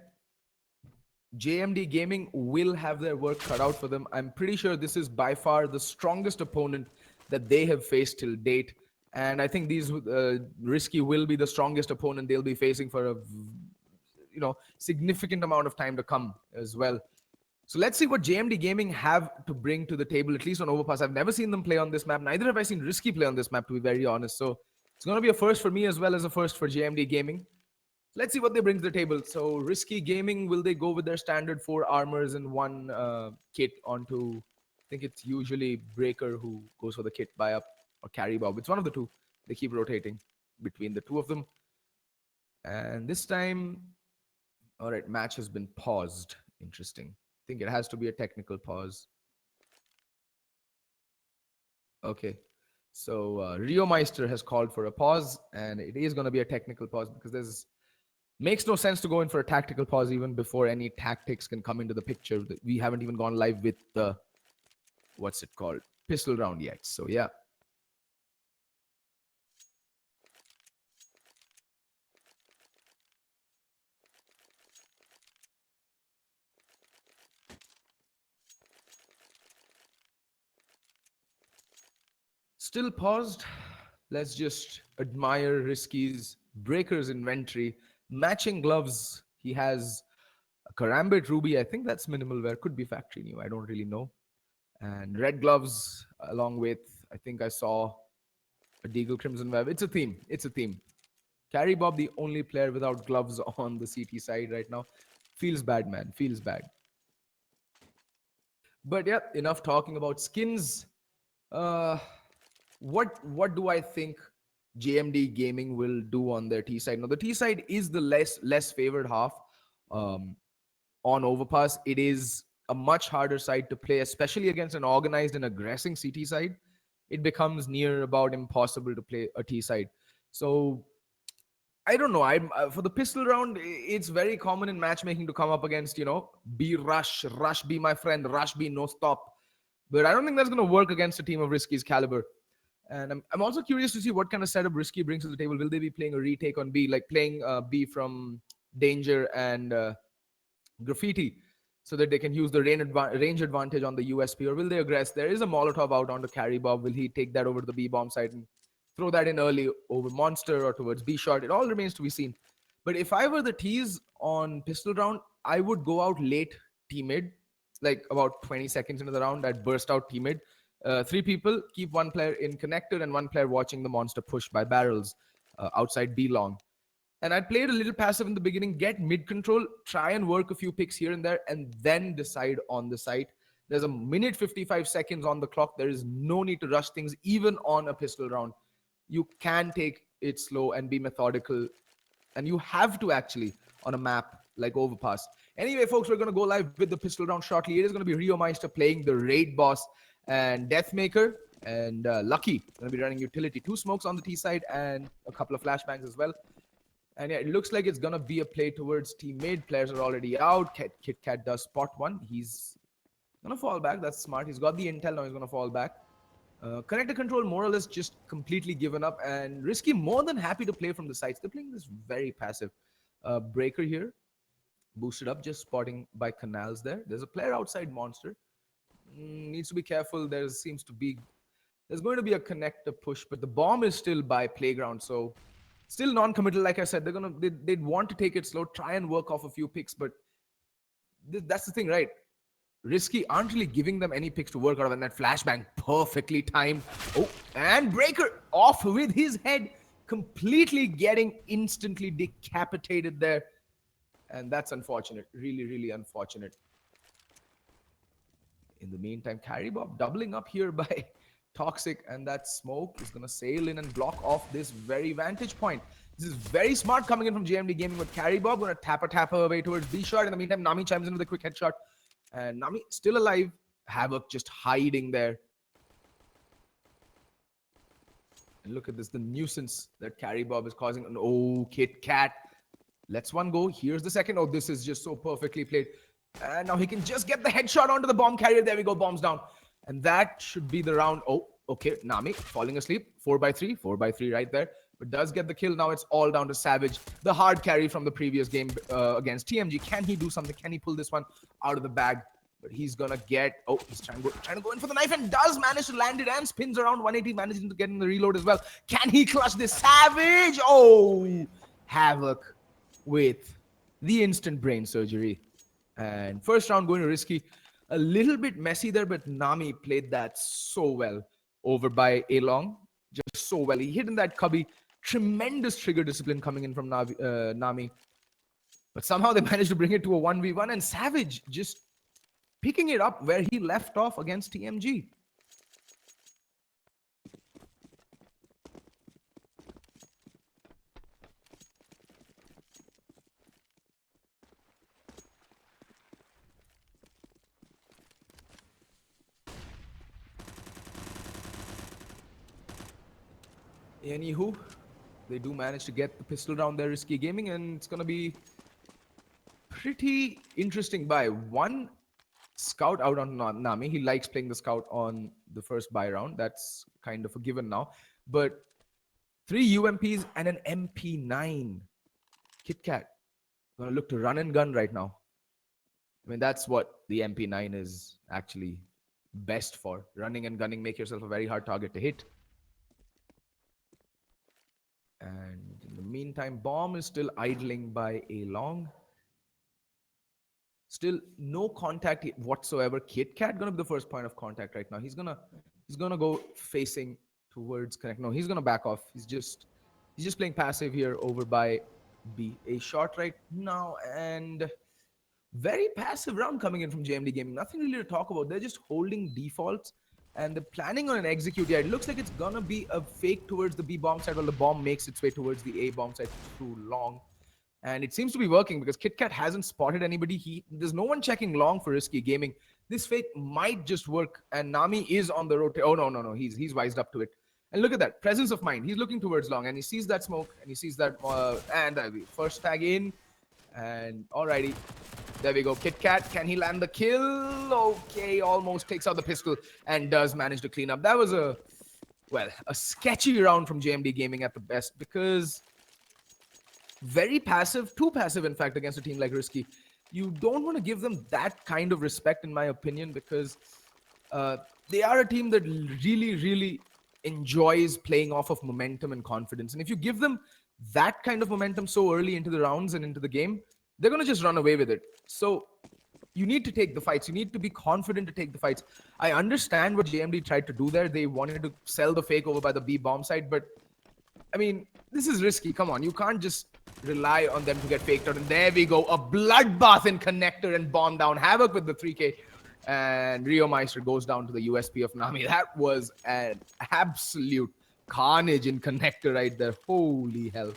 JMD Gaming will have their work cut out for them. I'm pretty sure this is by far the strongest opponent that they have faced till date. And I think these Risky will be the strongest opponent they'll be facing for a significant amount of time to come as well. So let's see what JMD Gaming have to bring to the table, at least on Overpass. I've never seen them play on this map. Neither have I seen Risky play on this map, to be very honest. So it's going to be a first for me as well as a first for JMD Gaming. Let's see what they bring to the table. So Risky Gaming, will they go with their standard 4 armors and 1 kit onto, I think it's usually Breaker who goes for the kit buy up, or Carry Bob. It's one of the two. They keep rotating between the two of them. And this time, all right, match has been paused. Interesting. I think it has to be a technical pause. Okay. So Rio Meister has called for a pause, and it is going to be a technical pause because there's makes no sense to go in for a tactical pause even before any tactics can come into the picture. We haven't even gone live with the, what's it called, pistol round yet. So yeah. Still paused. Let's just admire Risky's Breaker's inventory. Matching gloves. He has a Karambit Ruby. I think that's minimal wear. Could be factory new. I don't really know. And red gloves along with, I think I saw a Deagle Crimson Web. It's a theme. It's a theme. Carry Bob, the only player without gloves on the CT side right now. Feels bad, man. Feels bad. But yeah, enough talking about skins. What do I think JMD Gaming will do on their T side? Now, the T side is the less favored half on Overpass. It is a much harder side to play, especially against an organized and aggressing CT side. It becomes near about impossible to play a T side. So I don't know. I'm for the pistol round. It's very common in matchmaking to come up against B rush B my friend, rush B no stop. But I don't think that's going to work against a team of Risky's caliber. And I'm also curious to see what kind of setup Risky brings to the table. Will they be playing a retake on B, like playing B from Danger and Graffiti, so that they can use the range advantage on the USP? Or will they aggress? There is a Molotov out onto Carry Bob. Will he take that over to the B bomb side and throw that in early over Monster or towards B shot? It all remains to be seen. But if I were the T's on pistol round, I would go out late T mid, like about 20 seconds into the round. I'd burst out T mid. 3 people, keep 1 player in connector and 1 player watching the monster push by barrels outside B long. And I played a little passive in the beginning, get mid control, try and work a few picks here and there, and then decide on the site. There's a minute 55 seconds on the clock. There is no need to rush things, even on a pistol round. You can take it slow and be methodical. And you have to actually on a map like Overpass. Anyway, folks, we're going to go live with the pistol round shortly. It is going to be Rio Meister playing the raid boss, and Deathmaker and Lucky going to be running utility. 2 smokes on the T side and a couple of flashbangs as well. And yeah, it looks like it's going to be a play towards team mid. Players are already out. Kit Kat does spot 1. He's going to fall back. That's smart. He's got the intel. Now he's going to fall back. Connector control more or less just completely given up. And Risky more than happy to play from the sides. They're playing this very passive. Breaker here. Boosted up, just spotting by Canals there. There's a player outside Monster. Needs to be careful. There's going to be a connector push, but the bomb is still by Playground, so still non-committal. Like I said, they'd want to take it slow, try and work off a few picks, but that's the thing, right? Risky aren't really giving them any picks to work out of, and that flashbang perfectly timed. Oh, and Breaker off with his head, completely getting instantly decapitated there, and that's unfortunate. Really, really unfortunate. In the meantime, Carry Bob doubling up here by Toxic, and that smoke is going to sail in and block off this very vantage point. This is very smart coming in from JMD Gaming with Carry Bob. Going to tap her away towards B shot. In the meantime, Nami chimes in with a quick headshot. And Nami still alive. Havoc just hiding there. And look at this, the nuisance that Carry Bob is causing. And oh, Kit Kat lets one go. Here's the second. Oh, this is just so perfectly played. And now he can just get the headshot onto the bomb carrier. There we go, bombs down. And that should be the round. Oh, okay, Nami falling asleep. 4x3, 4x3 right there. But does get the kill. Now it's all down to Savage. The hard carry from the previous game against TMG. Can he do something? Can he pull this one out of the bag? But he's gonna get, oh, he's trying to go in for the knife and does manage to land it and spins around 180, managing to get in the reload as well. Can he clutch this? Savage! Oh, Havoc with the instant brain surgery. And first round going to Risky. A little bit messy there, but Nami played that so well over by Along. Just so well. He hit in that cubby. Tremendous trigger discipline coming in from Nami. But somehow they managed to bring it to a 1v1 and Savage just picking it up where he left off against TMG. Anywho, they do manage to get the pistol round there, Risky Gaming, and it's going to be pretty interesting buy. One scout out on Nami. He likes playing the scout on the first buy round. That's kind of a given now. But 3 UMPs and an MP9. Kit Kat going to look to run and gun right now. I mean, that's what the MP9 is actually best for. Running and gunning, make yourself a very hard target to hit. And in the meantime, bomb is still idling by Along. Still no contact whatsoever. Kit Kat gonna be the first point of contact right now. He's gonna go facing towards Connect. No, he's gonna back off. He's just playing passive here over by B. A shot right now and very passive round coming in from JMD Gaming. Nothing really to talk about. They're just holding defaults. And they're planning on an execute. Yeah, it looks like it's gonna be a fake towards the B bomb side while the bomb makes its way towards the A bomb side through long. And it seems to be working because Kit Kat hasn't spotted anybody. There's no one checking long for Risky Gaming. This fake might just work. And Nami is on the rotate. Oh, no. He's wised up to it. And look at that. Presence of mind. He's looking towards long and he sees that smoke and he sees that. First tag in. And alrighty. There we go. Kit Kat, can he land the kill? Okay, almost takes out the pistol and does manage to clean up. That was a sketchy round from JMD Gaming at the best because very passive, too passive in fact against a team like Risky. You don't want to give them that kind of respect in my opinion because they are a team that really, really enjoys playing off of momentum and confidence. And if you give them that kind of momentum so early into the rounds and into the game, they're going to just run away with it. So you need to take the fights. You need to be confident to take the fights. I understand what JMD tried to do there. They wanted to sell the fake over by the B bomb side. But, I mean, this is risky. Come on. You can't just rely on them to get faked out. And there we go. A bloodbath in connector and bomb down. Havoc with the 3K. And Rio Meister goes down to the USP of Nami. That was an absolute carnage in connector right there. Holy hell.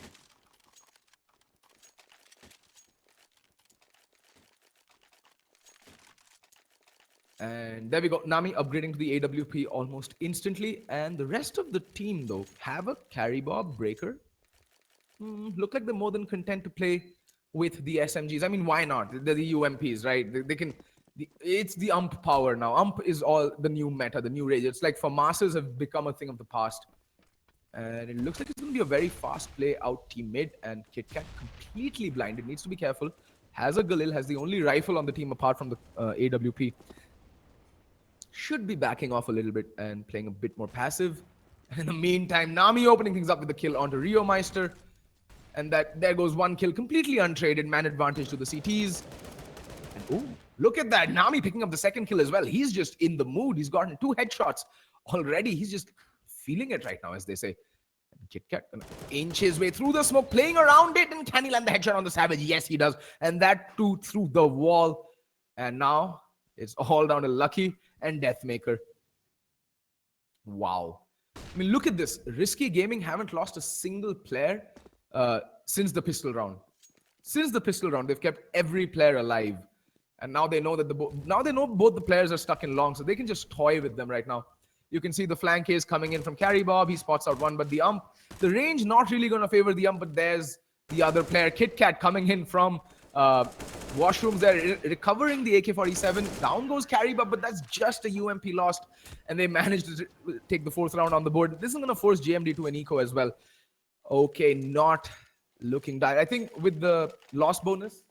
And there we go. Nami upgrading to the AWP almost instantly. And the rest of the team, though, Havoc, Carry Bob, Breaker, look like they're more than content to play with the SMGs. I mean, why not? They're the UMPs, right? They can. It's the ump power now. Ump is all the new meta, the new rage. It's like FAMASas have become a thing of the past. And it looks like it's going to be a very fast play out team mid. And Kit Kat completely blinded. Needs to be careful. Has a Galil, has the only rifle on the team apart from the AWP. Should be backing off a little bit and playing a bit more passive. And in the meantime, Nami opening things up with the kill onto Rio Meister. And there goes one kill, completely untraded, man advantage to the CTs. And oh, look at that. Nami picking up the second kill as well. He's just in the mood. He's gotten 2 headshots already. He's just feeling it right now, as they say. And Kit Kat gonna inch his way through the smoke, playing around it. And can he land the headshot on the Savage? Yes, he does. And that too through the wall. And now it's all down to Lucky and Deathmaker. Wow. I mean, look at this. Risky Gaming haven't lost a single player since the pistol round. Since the pistol round, they've kept every player alive. And now they know that both the players are stuck in long, so they can just toy with them right now. You can see the flank is coming in from Carry Bob. He spots out one, but the range not really going to favor the ump, but there's the other player, KitKat, coming in from washrooms there, recovering the AK-47. Down goes Carry Bob, but that's just a UMP lost, and they managed to take the 4th round on the board. This is going to force GMD to an eco as well. Okay, not looking dire. I think with the loss bonus,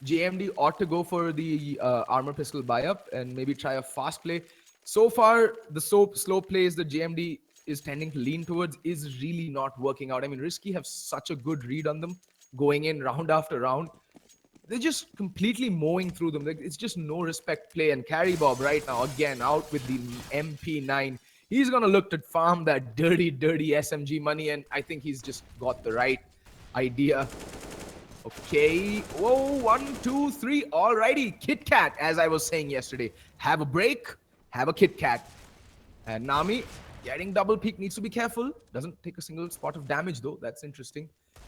JMD ought to go for the armor pistol buy-up and maybe try a fast play. So far, the slow plays that JMD is tending to lean towards is really not working out. I mean, Risky have such a good read on them going in round after round. They're just completely mowing through them. Like, it's just no respect play. And Carry Bob right now, again, out with the MP9. He's going to look to farm that dirty SMG money, and I think he's just got the right idea. Okay. Whoa, 1, 2, 3. Alrighty. KitKat, as I was saying yesterday. Have a break. Have a KitKat. And Nami getting double peek, needs to be careful. Doesn't take a single spot of damage though. That's interesting.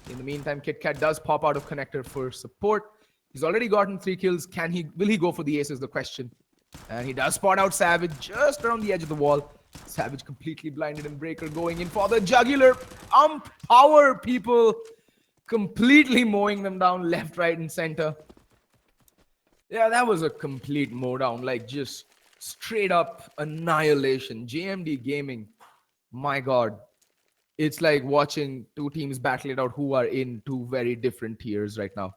In the meantime, KitKat does pop out of connector for support. He's already gotten 3 kills. Will he go for the ace is the question. And he does spot out Savage just around the edge of the wall. Savage completely blinded, and Breaker going in for the jugular. Power, people. Completely mowing them down left, right, and center. Yeah, that was a complete mow down. Like, just straight up annihilation. JMD Gaming, my God. It's like watching two teams battle it out who are in two very different tiers right now.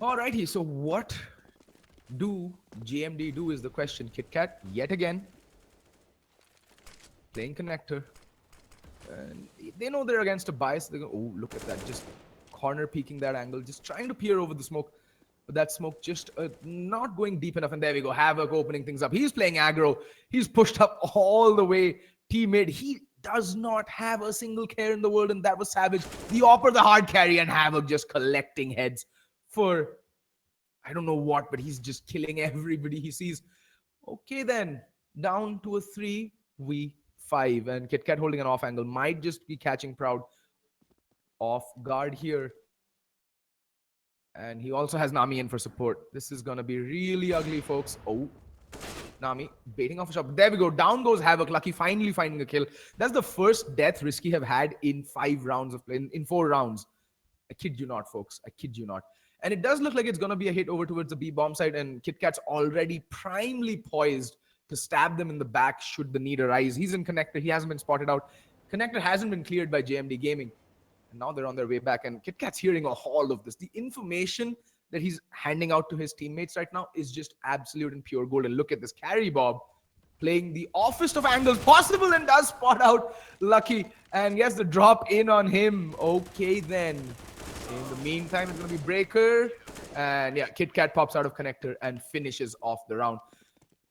Alrighty, so what do JMD do is the question. KitKat, yet again, playing connector. And they know they're against a bias. They go, oh, look at that. Just corner peeking that angle. Just trying to peer over the smoke. But that smoke just not going deep enough. And there we go. Havoc opening things up. He's playing aggro. He's pushed up all the way. Teammate. He does not have a single care in the world. And that was Savage. The Opper, the hard carry, and Havoc just collecting heads for I don't know what, but he's just killing everybody he sees. Okay, then. Down to a 3v5. And KitKat holding an off angle. Might just be catching Proud off guard here. And he also has Nami in for support. This is going to be really ugly, folks. Oh, Nami baiting off a shot. There we go. Down goes Havoc. Lucky finally finding a kill. That's the first death Risky have had in 5 rounds of play. In 4 rounds. I kid you not, folks. I kid you not. And it does look like it's going to be a hit over towards the B bomb side. And KitKat's already primely poised to stab them in the back should the need arise. He's in connector. He hasn't been spotted out. Connector hasn't been cleared by JMD Gaming. And now they're on their way back. And KitKat's hearing all of this. The information that he's handing out to his teammates right now is just absolute and pure gold. And look at this. Carry Bob playing the offest of angles possible and does spot out Lucky. And gets the drop in on him. Okay, then. In the meantime, it's going to be Breaker. And yeah, KitKat pops out of connector and finishes off the round.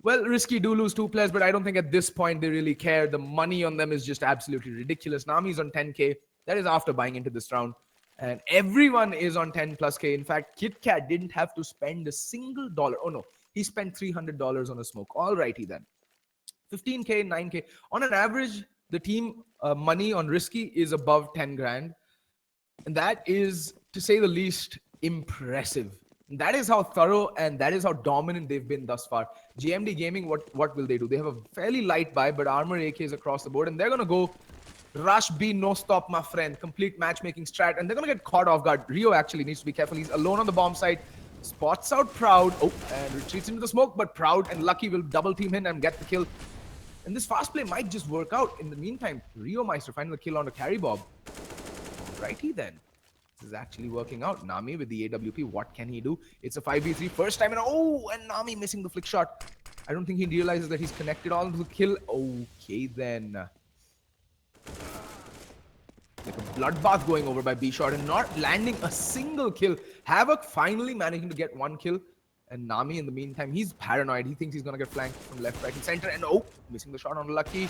Well, Risky do lose 2 players, but I don't think at this point they really care. The money on them is just absolutely ridiculous. Nami's on 10k. That is after buying into this round. And everyone is on 10 plus k. In fact, KitKat didn't have to spend a single dollar. Oh no, he spent $300 on a smoke. Alrighty then. 15k, 9k. On an average, the team money on Risky is above 10 grand. And that is, to say the least, impressive. And that is how thorough and that is how dominant they've been thus far. JMD Gaming, what will they do? They have a fairly light buy, but armor AKs across the board. And they're going to go rush B, no stop, my friend. Complete matchmaking strat. And they're going to get caught off guard. Rio actually needs to be careful. He's alone on the bomb site. Spots out Proud. Oh, and retreats into the smoke. But Proud and Lucky will double team him and get the kill. And this fast play might just work out. In the meantime, Rio Meister finding the kill on the Carry Bob. Righty then. This is actually working out. Nami with the AWP. What can he do? It's a 5v3. First time. And Nami missing the flick shot. I don't think he realizes that he's connected all to the kill. Okay then. Like a bloodbath going over by B shot and not landing a single kill. Havoc finally managing to get 1 kill. And Nami in the meantime, he's paranoid. He thinks he's going to get flanked from left, right, and center. And missing the shot on Lucky.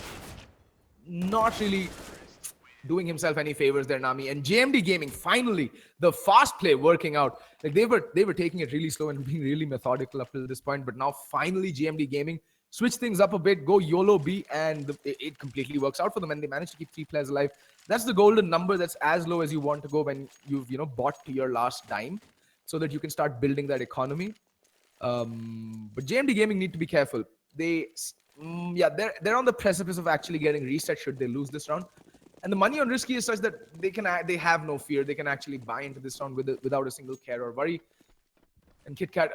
Not really doing himself any favors there, Nami. And JMD Gaming, finally, the fast play working out. Like they were taking it really slow and being really methodical up to this point. But now finally JMD Gaming switch things up a bit, go YOLO B, and it completely works out for them. And they managed to keep 3 players alive. That's the golden number. That's as low as you want to go when you've, bought to your last dime, so that you can start building that economy. But JMD Gaming need to be careful. They're on the precipice of actually getting reset should they lose this round. And the money on Risky is such that they have no fear. They can actually buy into this round without a single care or worry. And KitKat,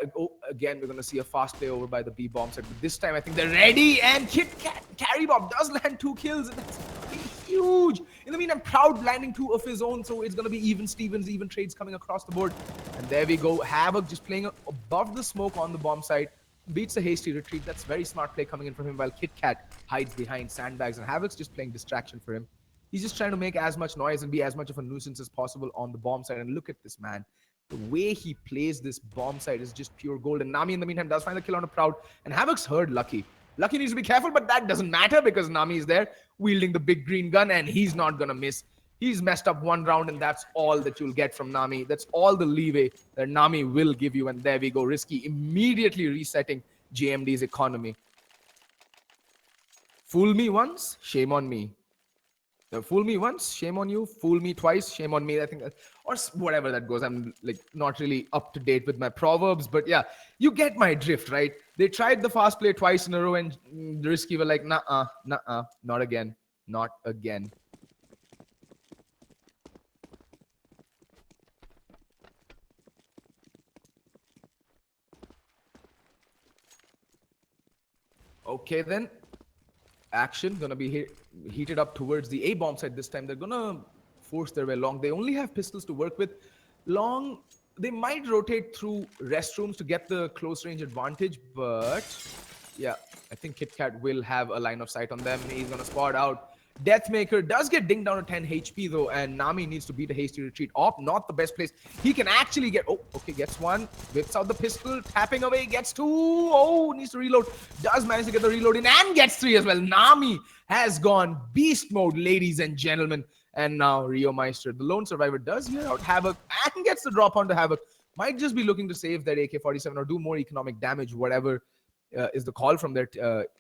again, we're going to see a fast play over by the B bomb set. But this time, I think they're ready. And KitKat, Carry Bob does land 2 kills. And that's huge. In the meantime, Proud landing 2 of his own. So it's going to be even Stevens, even trades coming across the board. And there we go. Havoc just playing above the smoke on the bomb side. Beats the hasty retreat. That's very smart play coming in from him, while KitKat hides behind sandbags. And Havoc's just playing distraction for him. He's just trying to make as much noise and be as much of a nuisance as possible on the bomb side. And look at this, man. The way he plays this bomb side is just pure gold. And Nami, in the meantime, does find the kill on a Proud. And Havoc's heard Lucky. Lucky needs to be careful, but that doesn't matter because Nami is there wielding the big green gun, and he's not going to miss. He's messed up 1 round, and that's all that you'll get from Nami. That's all the leeway that Nami will give you. And there we go. Risky immediately resetting JMD's economy. Fool me once, shame on me. Fool me once, shame on you. Fool me twice, shame on me. I think, or whatever that goes. I'm like not really up to date with my proverbs, but yeah, you get my drift, right? They tried the fast play twice in a row, and the Risky were like, nah, not again, not again. Okay, then. Action gonna be heated up towards the A bomb side this time. They're gonna force their way long. They only have pistols to work with. Long, they might rotate through restrooms to get the close range advantage, but yeah, I think KitKat will have a line of sight on them. He's gonna spot out. Deathmaker does get dinged down to 10 HP though, and Nami needs to beat a hasty retreat. Op, not the best place. He can actually get, gets 1, whips out the pistol, tapping away, gets 2, needs to reload. Does manage to get the reload in and gets 3 as well. Nami has gone beast mode, ladies and gentlemen. And now Rio Meister, the lone survivor, does hear out Havoc and gets the drop onto Havoc. Might just be looking to save that AK-47 or do more economic damage, whatever is the call from their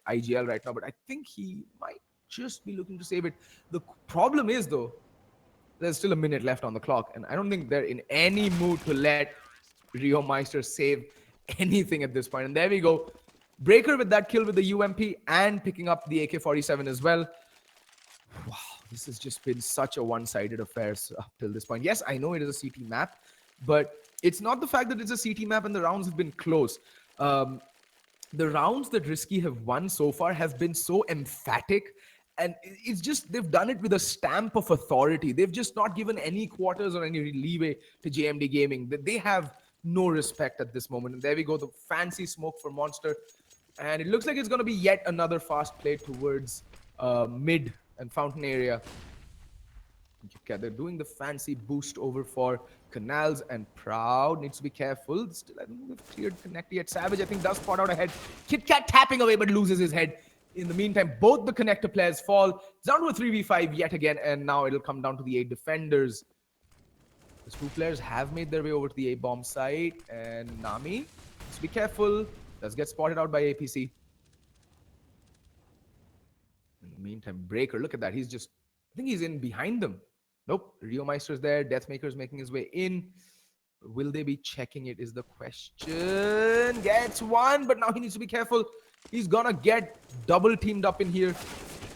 IGL right now. But I think he might just be looking to save it. The problem is, though, there's still a minute left on the clock, and I don't think they're in any mood to let Rio Meister save anything at this point. And there we go. Breaker with that kill with the UMP and picking up the AK-47 as well. Wow, this has just been such a one-sided affair up till this point. Yes, I know it is a CT map, but it's not the fact that it's a CT map and the rounds have been close. The rounds that Risky have won so far have been so emphatic. And it's just, they've done it with a stamp of authority. They've just not given any quarters or any leeway to JMD Gaming. They have no respect at this moment. And there we go, the fancy smoke for Monster. And it looks like it's going to be yet another fast play towards mid and fountain area. Okay, they're doing the fancy boost over for Canals, and Proud needs to be careful. Still, I don't think they've cleared Connect yet. Savage, I think, does spot out ahead. KitKat tapping away, but loses his head. In the meantime, both the connector players fall. It's down to a 3v5 yet again, and now it'll come down to the 8 defenders. These 2 players have made their way over to the A-bomb site, and Nami needs to be careful. Does get spotted out by APC. In the meantime, Breaker, look at that. He's just, I think he's in behind them. Nope, Rio Meister's there. Deathmaker's making his way in. Will they be checking it is the question. Gets 1, but now he needs to be careful. He's gonna get double teamed up in here.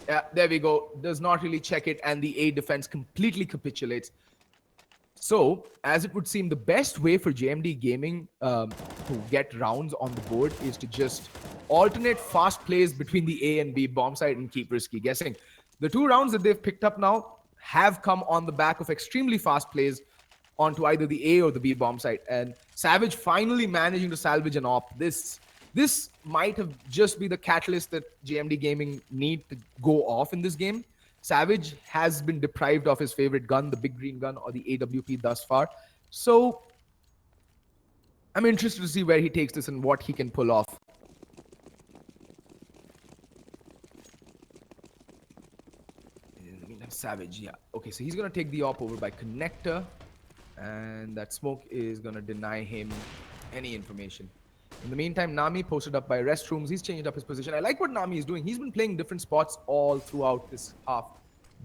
Yeah, there we go. Does not really check it, and the A defense completely capitulates. So, as it would seem, the best way for JMD Gaming to get rounds on the board is to just alternate fast plays between the A and B bomb site and keep Risky guessing. The 2 rounds that they've picked up now have come on the back of extremely fast plays onto either the A or the B bomb site. And Savage finally managing to salvage an op. This might have just be the catalyst that JMD Gaming need to go off in this game. Savage has been deprived of his favorite gun, the big green gun or the AWP thus far. So I'm interested to see where he takes this and what he can pull off. Savage, yeah. Okay, so he's going to take the op over by Connector. And that smoke is going to deny him any information. In the meantime, Nami posted up by restrooms. He's changed up his position. I like what Nami is doing. He's been playing different spots all throughout this half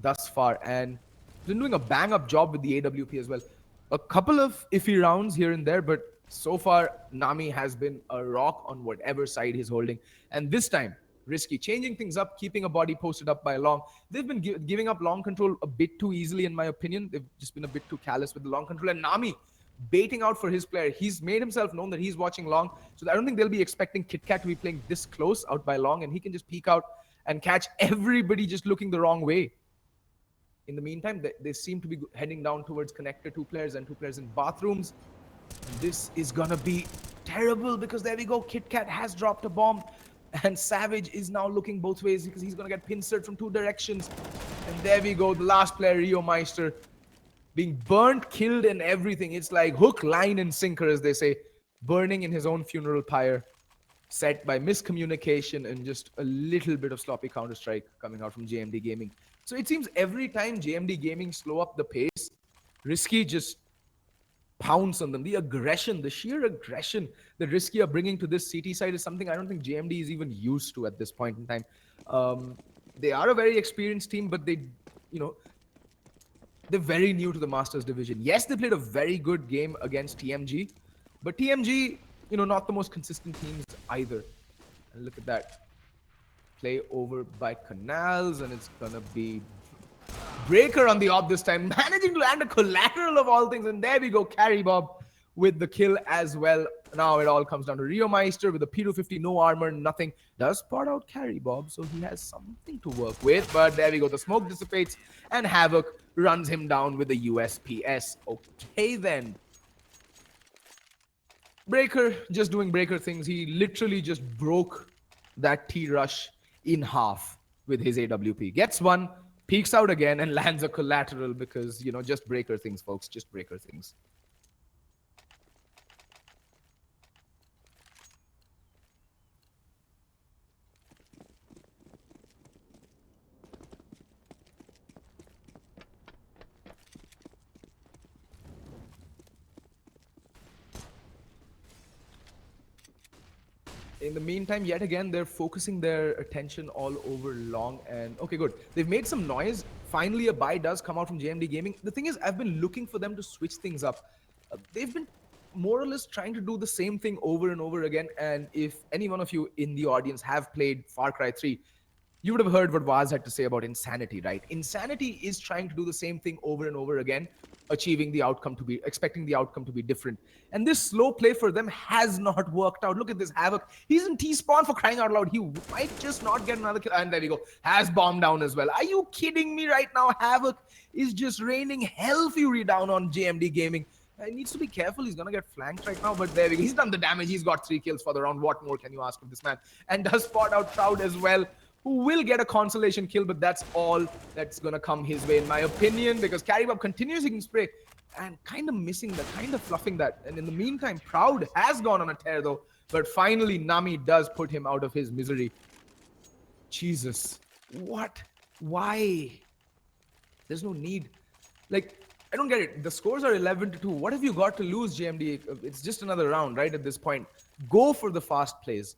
thus far. And he's been doing a bang-up job with the AWP as well. A couple of iffy rounds here and there, but so far, Nami has been a rock on whatever side he's holding. And this time, Risky changing things up, keeping a body posted up by Long. They've been giving up long control a bit too easily, in my opinion. They've just been a bit too callous with the long control. And Nami baiting out for his player. He's made himself known that he's watching Long. So I don't think they'll be expecting KitKat to be playing this close out by Long. And he can just peek out and catch everybody just looking the wrong way. In the meantime, they seem to be heading down towards Connector, 2 players and 2 players in bathrooms. This is going to be terrible because there we go. KitKat has dropped a bomb. And Savage is now looking both ways because he's going to get pincered from 2 directions. And there we go. The last player, Rio Meister, being burnt, killed, and everything. It's like hook, line, and sinker, as they say. Burning in his own funeral pyre. Set by miscommunication and just a little bit of sloppy Counter-Strike coming out from JMD Gaming. So it seems every time JMD Gaming slow up the pace, Risky just pounce on them. The aggression, the sheer aggression that Risky are bringing to this CT side is something I don't think JMD is even used to at this point in time. They are a very experienced team, but they're very new to the Masters division. Yes, they played a very good game against TMG, but TMG, not the most consistent teams either. And look at that. Play over by Canals, and it's gonna be Breaker on the op this time, managing to land a collateral of all things. And there we go, Carry Bob with the kill as well. Now it all comes down to Rio Meister with a P250, no armor, nothing. Does spot out Carry Bob, so he has something to work with. But there we go, the smoke dissipates and Havoc runs him down with the USPS. Okay then. Breaker just doing Breaker things. He literally just broke that T-Rush in half with his AWP. Gets one, peeks out again, and lands a collateral because, just Breaker things, folks. Just Breaker things. In the meantime, yet again, they're focusing their attention all over Long. And okay, good. They've made some noise. Finally, a buy does come out from JMD Gaming. The thing is, I've been looking for them to switch things up. They've been more or less trying to do the same thing over and over again. And if any one of you in the audience have played Far Cry 3, you would have heard what Vaz had to say about Insanity, right? Insanity is trying to do the same thing over and over again, expecting the outcome to be different. And this slow play for them has not worked out. Look at this Havoc. He's in T-spawn, for crying out loud. He might just not get another kill. And there we go. Has bomb down as well. Are you kidding me right now? Havoc is just raining hell fury down on JMD Gaming. He needs to be careful. He's going to get flanked right now. But there we go. He's done the damage. He's got 3 kills for the round. What more can you ask of this man? And does spot out Proud as well, who will get a consolation kill, but that's all that's going to come his way, in my opinion, because Caribab continues hitting spray and kind of missing that, kind of fluffing that. And in the meantime, Proud has gone on a tear, though, but finally, Nami does put him out of his misery. Jesus. What? Why? There's no need. Like, I don't get it. The scores are 11-2. What have you got to lose, JMD? It's just another round, right, at this point. Go for the fast plays.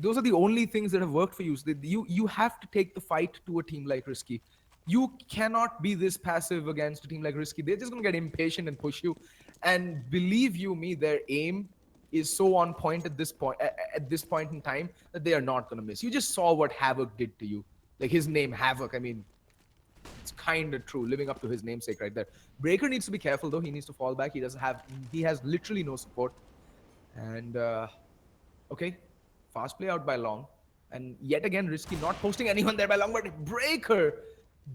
Those are the only things that have worked for you. So you have to take the fight to a team like Risky. You cannot be this passive against a team like Risky. They're just going to get impatient and push you. And believe you me, their aim is so on point at this point in time that they are not going to miss. You just saw what Havoc did to you. Like his name, Havoc. I mean, it's kind of true, living up to his namesake right there. Breaker needs to be careful, though. He needs to fall back. He has literally no support. And, okay. Fast play out by Long. And yet again, Risky not posting anyone there by Long, but Breaker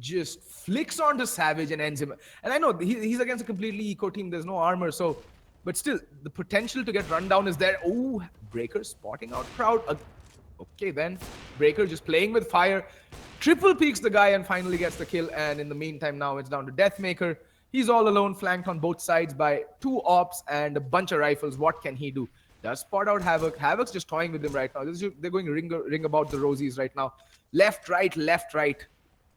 just flicks onto Savage and ends him. And I know he's against a completely eco team. There's no armor. So, but still, the potential to get run down is there. Oh, Breaker spotting out Proud. Okay, then. Breaker just playing with fire. Triple peeks the guy and finally gets the kill. And in the meantime, now it's down to Deathmaker. He's all alone, flanked on both sides by 2 ops and a bunch of rifles. What can he do? Does spot out Havoc. Havoc's just toying with him right now. They're going ring about the rosies right now. Left, right, left, right.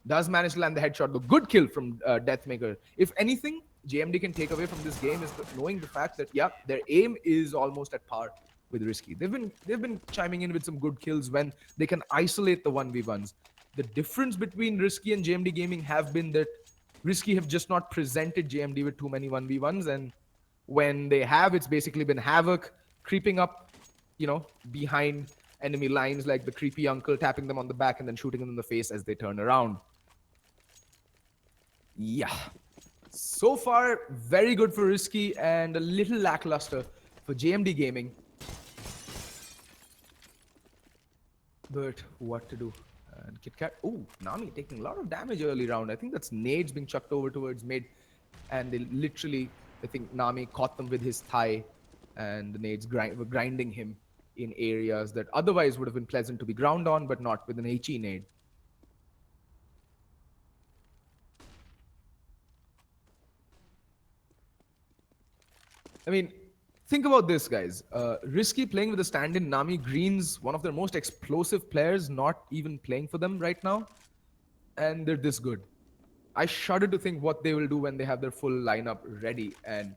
Does manage to land the headshot. The good kill from Deathmaker. If anything, JMD can take away from this game is knowing the fact that, yeah, their aim is almost at par with Risky. They've been chiming in with some good kills when they can isolate the 1v1s. The difference between Risky and JMD Gaming have been that Risky have just not presented JMD with too many 1v1s, and when they have, it's basically been Havoc creeping up, behind enemy lines like the creepy uncle, tapping them on the back and then shooting them in the face as they turn around. Yeah. So far, very good for Risky and a little lackluster for JMD Gaming. But what to do? And KitKat. Oh, Nami taking a lot of damage early round. I think that's nades being chucked over towards mid. And they literally, I think Nami caught them with his thigh. And the nades were grinding him in areas that otherwise would have been pleasant to be ground on, but not with an HE nade. I mean, think about this, guys. Risky playing with a stand-in. Nami Green's one of their most explosive players, not even playing for them right now. And they're this good. I shudder to think what they will do when they have their full lineup ready and,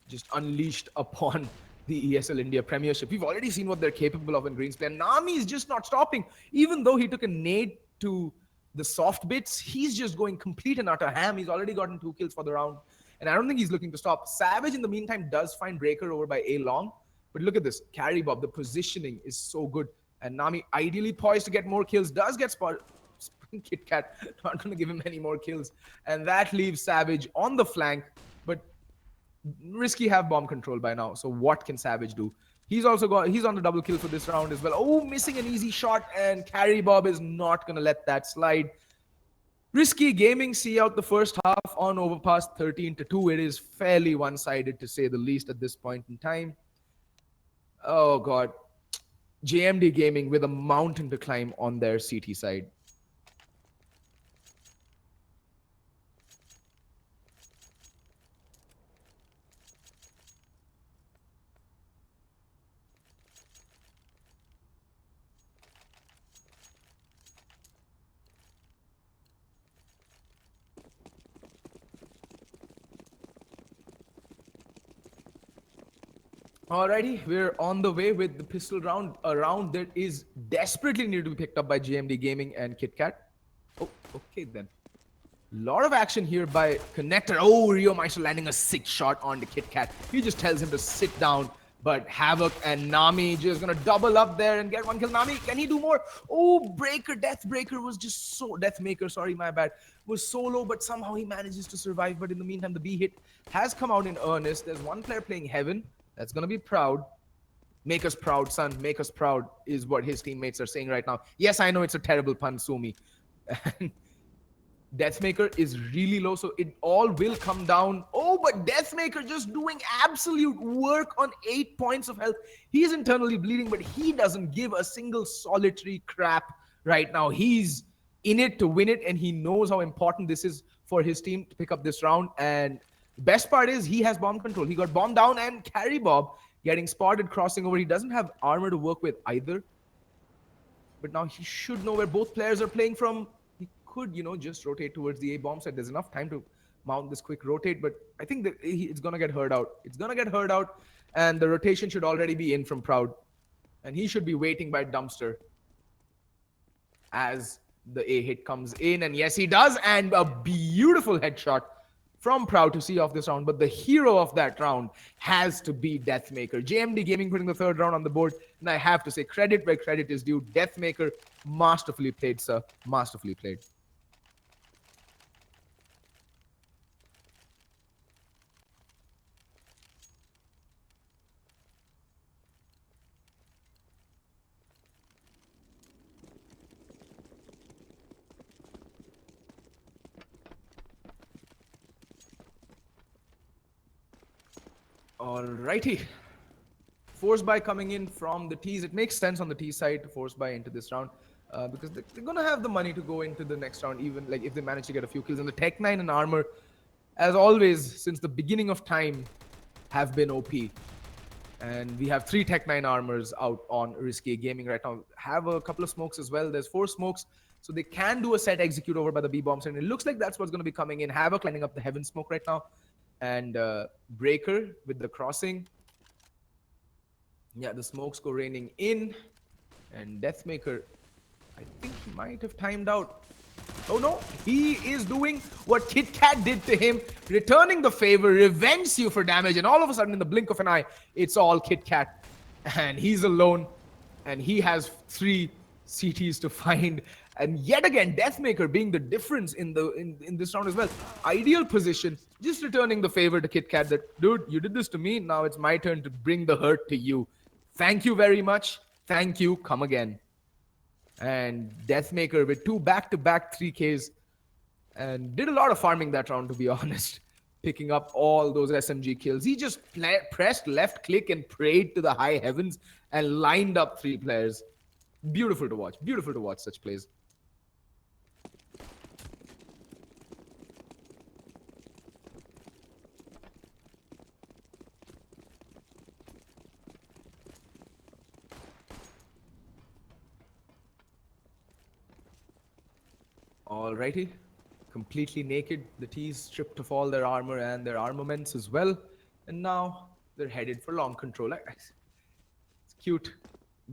just unleashed upon the ESL India Premiership. We've already seen what they're capable of in Green's play. And Nami is just not stopping. Even though he took a nade to the soft bits, he's just going complete and utter ham. He's already gotten 2 kills for the round. And I don't think he's looking to stop. Savage, in the meantime, does find Breaker over by A long. But look at this. Carry Bob, the positioning is so good. And Nami, ideally poised to get more kills, does get spotted. KitKat, not going to give him any more kills. And that leaves Savage on the flank. But Risky have bomb control by now. So what can Savage do? He's on the double kill for this round as well. Oh, missing an easy shot. And Carry Bob is not going to let that slide. Risky Gaming see out the first half on Overpass 13-2. It is fairly one-sided, to say the least, at this point in time. Oh, God. JMD Gaming with a mountain to climb on their CT side. Alrighty, we're on the way with the pistol round. A round that is desperately needed to be picked up by JMD Gaming and KitKat. Oh, okay then. Lot of action here by Connector. Oh, Rio Meister landing a 6 shot on the KitKat. He just tells him to sit down. But Havoc and Nami just gonna double up there and get 1 kill. Nami, can he do more? Oh, Deathbreaker was just so... Deathmaker, sorry, my bad. Was so low, but somehow he manages to survive. But in the meantime, the B hit has come out in earnest. There's one player playing Heaven. That's going to be proud. Make us proud, son. Make us proud is what his teammates are saying right now. Yes, I know it's a terrible pun, Sumi. Deathmaker is really low, so it all will come down. Oh, but Deathmaker just doing absolute work on 8 points of health. He's internally bleeding, but he doesn't give a single solitary crap right now. He's in it to win it, and he knows how important this is for his team to pick up this round. And best part is he has bomb control. He got bombed down, and Carry Bob getting spotted crossing over. He doesn't have armor to work with either. But now he should know where both players are playing from. He could, just rotate towards the A bomb side. There's enough time to mount this quick rotate, but I think that it's going to get heard out. It's going to get heard out, and the rotation should already be in from Proud. And he should be waiting by Dumpster as the A hit comes in. And yes, he does. And a beautiful headshot from Proud to see off this round. But the hero of that round has to be Deathmaker. JMD Gaming putting the 3rd round on the board. And I have to say, credit where credit is due. Deathmaker, masterfully played, sir. Masterfully played. Alrighty. Force buy coming in from the T's. It makes sense on the T side to force buy into this round because they're going to have the money to go into the next round, even like if they manage to get a few kills. And the Tech 9 and armor, as always, since the beginning of time, have been OP. And we have 3 Tech 9 armors out on Risky Gaming right now. Have a couple of smokes as well. There's 4 smokes. So they can do a set execute over by the B bombs, and it looks like that's what's going to be coming in. Havoc lining up the heaven smoke right now, and Breaker with the crossing. Yeah, the smokes go raining in, and Deathmaker, I think he might have timed out. Oh no, he is doing what Kit Kat did to him, returning the favor, revenge you for damage, and all of a sudden in the blink of an eye, it's all Kit Kat, and he's alone, and he has 3 CTs to find. And yet again, Deathmaker being the difference in this round as well. Ideal position, just returning the favor to Kit Kat that, dude, you did this to me, now it's my turn to bring the hurt to you. Thank you very much. Thank you. Come again. And Deathmaker with 2 back-to-back 3Ks, and did a lot of farming that round, to be honest, picking up all those SMG kills. He just pressed left click and prayed to the high heavens and lined up 3 players. Beautiful to watch. Beautiful to watch such plays. Alrighty, completely naked. The T's stripped of all their armor and their armaments as well. And now they're headed for long control. It's cute.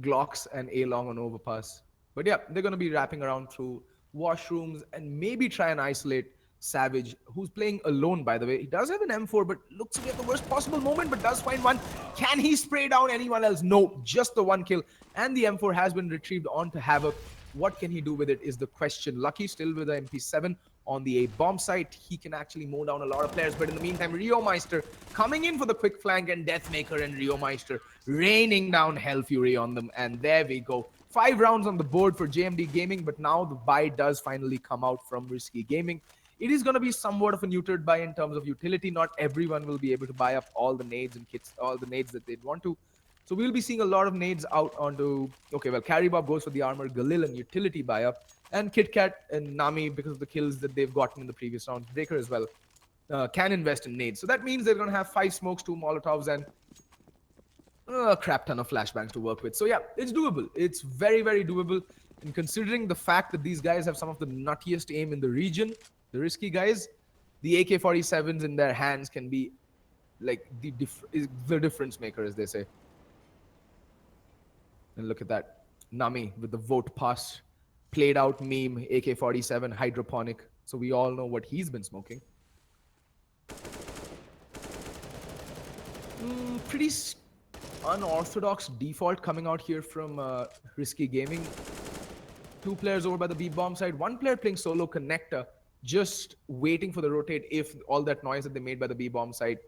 Glocks and A-long on overpass. But yeah, they're going to be wrapping around through washrooms and maybe try and isolate Savage, who's playing alone, by the way. He does have an M4, but looks to be at the worst possible moment, but does find one. Can he spray down anyone else? No, just the 1 kill. And the M4 has been retrieved onto Havoc. What can he do with it is the question. Lucky still with the MP7 on the A-bomb site. He can actually mow down a lot of players. But in the meantime, Rio Meister coming in for the quick flank, and Deathmaker and Rio Meister raining down Hell Fury on them. And there we go. 5 rounds on the board for JMD Gaming, but now the buy does finally come out from Risky Gaming. It is going to be somewhat of a neutered buy in terms of utility. Not everyone will be able to buy up all the nades and kits, all the nades that they'd want to. So we'll be seeing a lot of nades out onto... Okay, well, Carry Bob goes for the armor, Galil and utility buy-up, and Kit Kat and Nami, because of the kills that they've gotten in the previous rounds, Breaker as well, can invest in nades. So that means they're going to have 5 smokes, 2 Molotovs, and a crap ton of flashbangs to work with. So yeah, it's doable. It's very, very doable. And considering the fact that these guys have some of the nuttiest aim in the region, the Risky guys, the AK-47s in their hands can be like the difference maker, as they say. And look at that. Nami with the vote pass. Played out meme. AK-47 hydroponic. So we all know what he's been smoking. Pretty unorthodox default coming out here from Risky Gaming. 2 players over by the B-bomb side. 1 player playing solo connector. Just waiting for the rotate if all that noise that they made by the B-bomb side,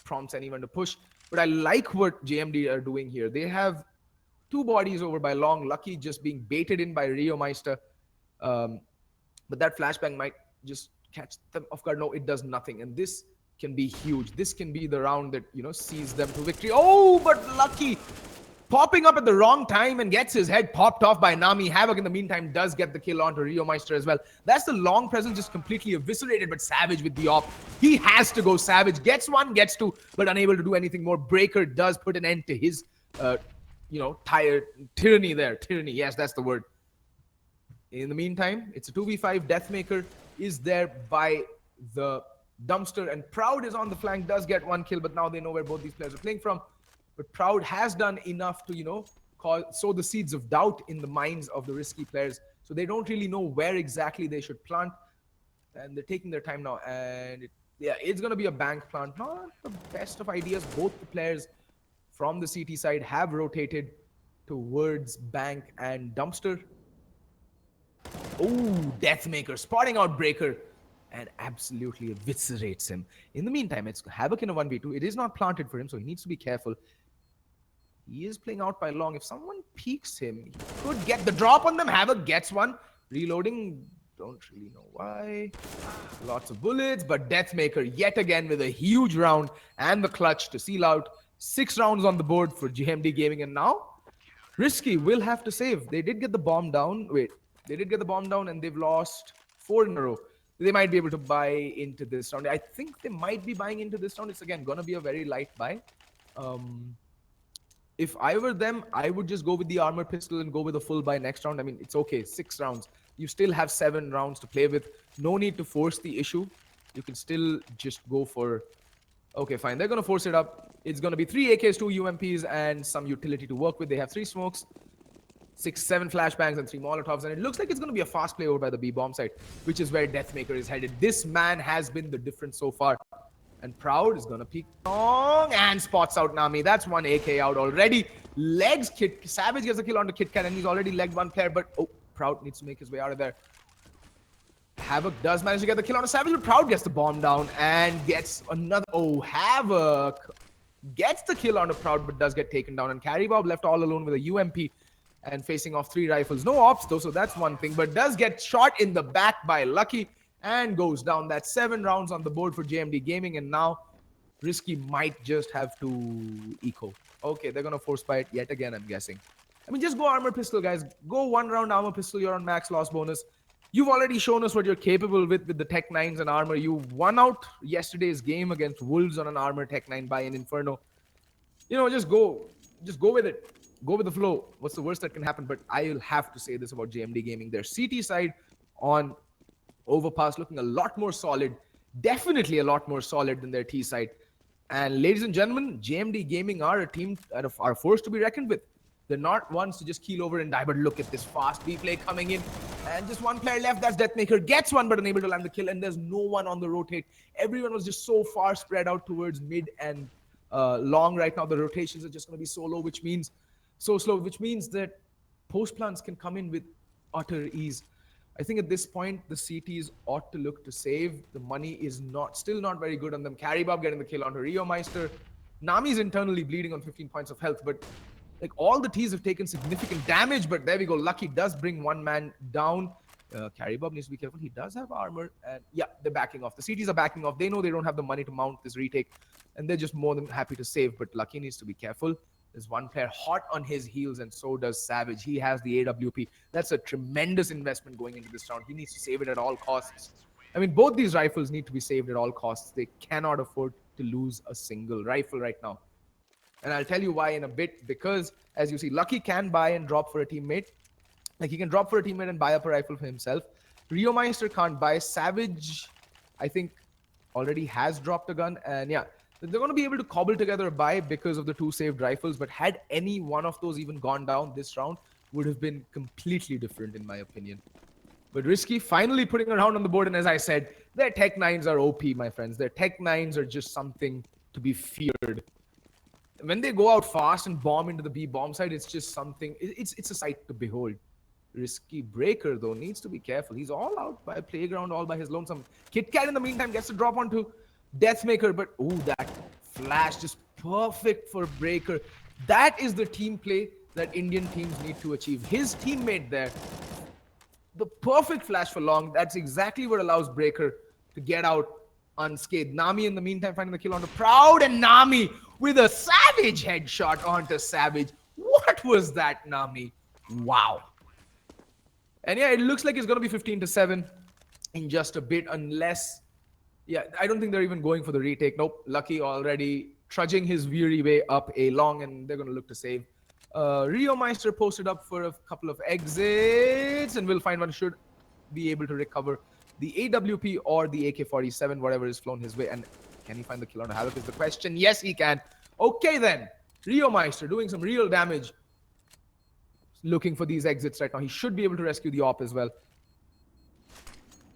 prompts anyone to push. But I like what JMD are doing here. They have 2 bodies over by Long. Lucky just being baited in by Rio Meister. But that flashbang might just catch them off guard. No, it does nothing. And this can be huge. This can be the round that, sees them to victory. Oh, but Lucky popping up at the wrong time and gets his head popped off by Nami. Havoc in the meantime does get the kill onto Rio Meister as well. That's the Long presence just completely eviscerated, but Savage with the op. He has to go Savage. Gets 1, gets 2, but unable to do anything more. Breaker does put an end to his, tyranny there. Tyranny, yes, that's the word. In the meantime, it's a 2v5. Deathmaker is there by the dumpster, and Proud is on the flank, does get 1 kill, but now they know where both these players are playing from. But Proud has done enough to, sow the seeds of doubt in the minds of the Risky players. So they don't really know where exactly they should plant. And they're taking their time now. And it's going to be a bank plant. Not the best of ideas. Both the players from the CT side have rotated towards bank and dumpster. Oh, Deathmaker spotting out Breaker and absolutely eviscerates him. In the meantime, it's Havoc in a 1v2. It is not planted for him, so he needs to be careful. He is playing out by Long. If someone peeks him, he could get the drop on them. Havoc gets 1. Reloading. Don't really know why. Lots of bullets, but Deathmaker yet again with a huge round and the clutch to seal out. 6 rounds on the board for GMD Gaming, and now Risky will have to save. They did get the bomb down. They did get the bomb down, and they've lost 4 in a row. They might be able to buy into this round. I think they might be buying into this round. It's again going to be a very light buy. if I were them, I would just go with the armor pistol and go with a full buy next round. I mean, it's okay, 6 rounds. You still have 7 rounds to play with. No need to force the issue. You can still just go for... Okay, fine. They're going to force it up. It's going to be 3 AKs, 2 UMPs, and some utility to work with. They have 3 smokes, 6, 7 flashbangs, and 3 Molotovs. And it looks like it's going to be a fast play over by the B bomb site, which is where Deathmaker is headed. This man has been the difference so far. And Proud is going to peek long and spots out Nami. That's 1 AK out already. Legs Kit. Savage gets a kill onto KitKat, and he's already legged 1 player. But, oh, Proud needs to make his way out of there. Havoc does manage to get the kill on a Savage, but Proud gets the bomb down and gets another... Oh, Havoc gets the kill on a Proud, but does get taken down. And Carrybob left all alone with a UMP and facing off 3 rifles. No ops, though, so that's one thing. But does get shot in the back by Lucky and goes down. That's 7 rounds on the board for JMD Gaming. And now Risky might just have to eco. Okay, they're going to force buy it yet again, I'm guessing. I mean, just go armor pistol, guys. Go 1 round armor pistol. You're on max loss bonus. You've already shown us what you're capable with the Tech 9s and armor. You won out yesterday's game against Wolves on an armor Tech 9 by an Inferno. You know, just go with it. Go with the flow. What's the worst that can happen? But I'll have to say this about JMD Gaming. Their CT side on Overpass looking a lot more solid. Definitely a lot more solid than their T side. And ladies and gentlemen, JMD Gaming are a team that are forced to be reckoned with. They're not ones to just keel over and die, but look at this fast B play coming in. And just 1 player left, that's Deathmaker. Gets 1, but unable to land the kill. And there's no one on the rotate. Everyone was just so far spread out towards mid and long right now. The rotations are just going to be so low, which means so slow, which means that post plants can come in with utter ease. I think at this point, the CTs ought to look to save. The money is still not very good on them. Carrybob getting the kill onto Rio Meister. Nami's internally bleeding on 15 points of health, but like all the T's have taken significant damage. But there we go. Lucky does bring 1 man down. Carrybob needs to be careful. He does have armor. And yeah, they're backing off. The CTs are backing off. They know they don't have the money to mount this retake. And they're just more than happy to save. But Lucky needs to be careful. There's 1 player hot on his heels, and so does Savage. He has the AWP. That's a tremendous investment going into this round. He needs to save it at all costs. I mean, both these rifles need to be saved at all costs. They cannot afford to lose a single rifle right now. And I'll tell you why in a bit, because as you see, Lucky can buy and drop for a teammate. Like he can drop for a teammate and buy up a rifle for himself. Rio Meister can't buy. Savage, I think, already has dropped a gun. And yeah, they're going to be able to cobble together a buy because of the 2 saved rifles. But had any one of those even gone down this round, would have been completely different in my opinion. But Risky finally putting a round on the board. And as I said, their Tech 9s are OP, my friends. Their Tech 9s are just something to be feared. When they go out fast and bomb into the B bomb site, it's just something, it's a sight to behold. Risky Breaker, though, needs to be careful. He's all out by a playground, all by his lonesome. KitKat, in the meantime, gets to drop onto Deathmaker, but ooh, that flash just perfect for Breaker. That is the team play that Indian teams need to achieve. His teammate there, the perfect flash for long. That's exactly what allows Breaker to get out unscathed. Nami, in the meantime, finding the kill onto Proud, and Nami with a Savage headshot onto Savage. What was that, Nami? Wow. And yeah, it looks like it's going to be 15-7 in just a bit, unless... Yeah, I don't think they're even going for the retake. Nope. Lucky already trudging his weary way up a long, and they're going to look to save. Rio Meister posted up for a couple of exits, and will find one, should be able to recover the AWP or the AK-47, whatever is flown his way. And can he find the kill on Havoc is the question. Yes, he can. Okay, then. Rio Meister doing some real damage. Looking for these exits right now. He should be able to rescue the op as well.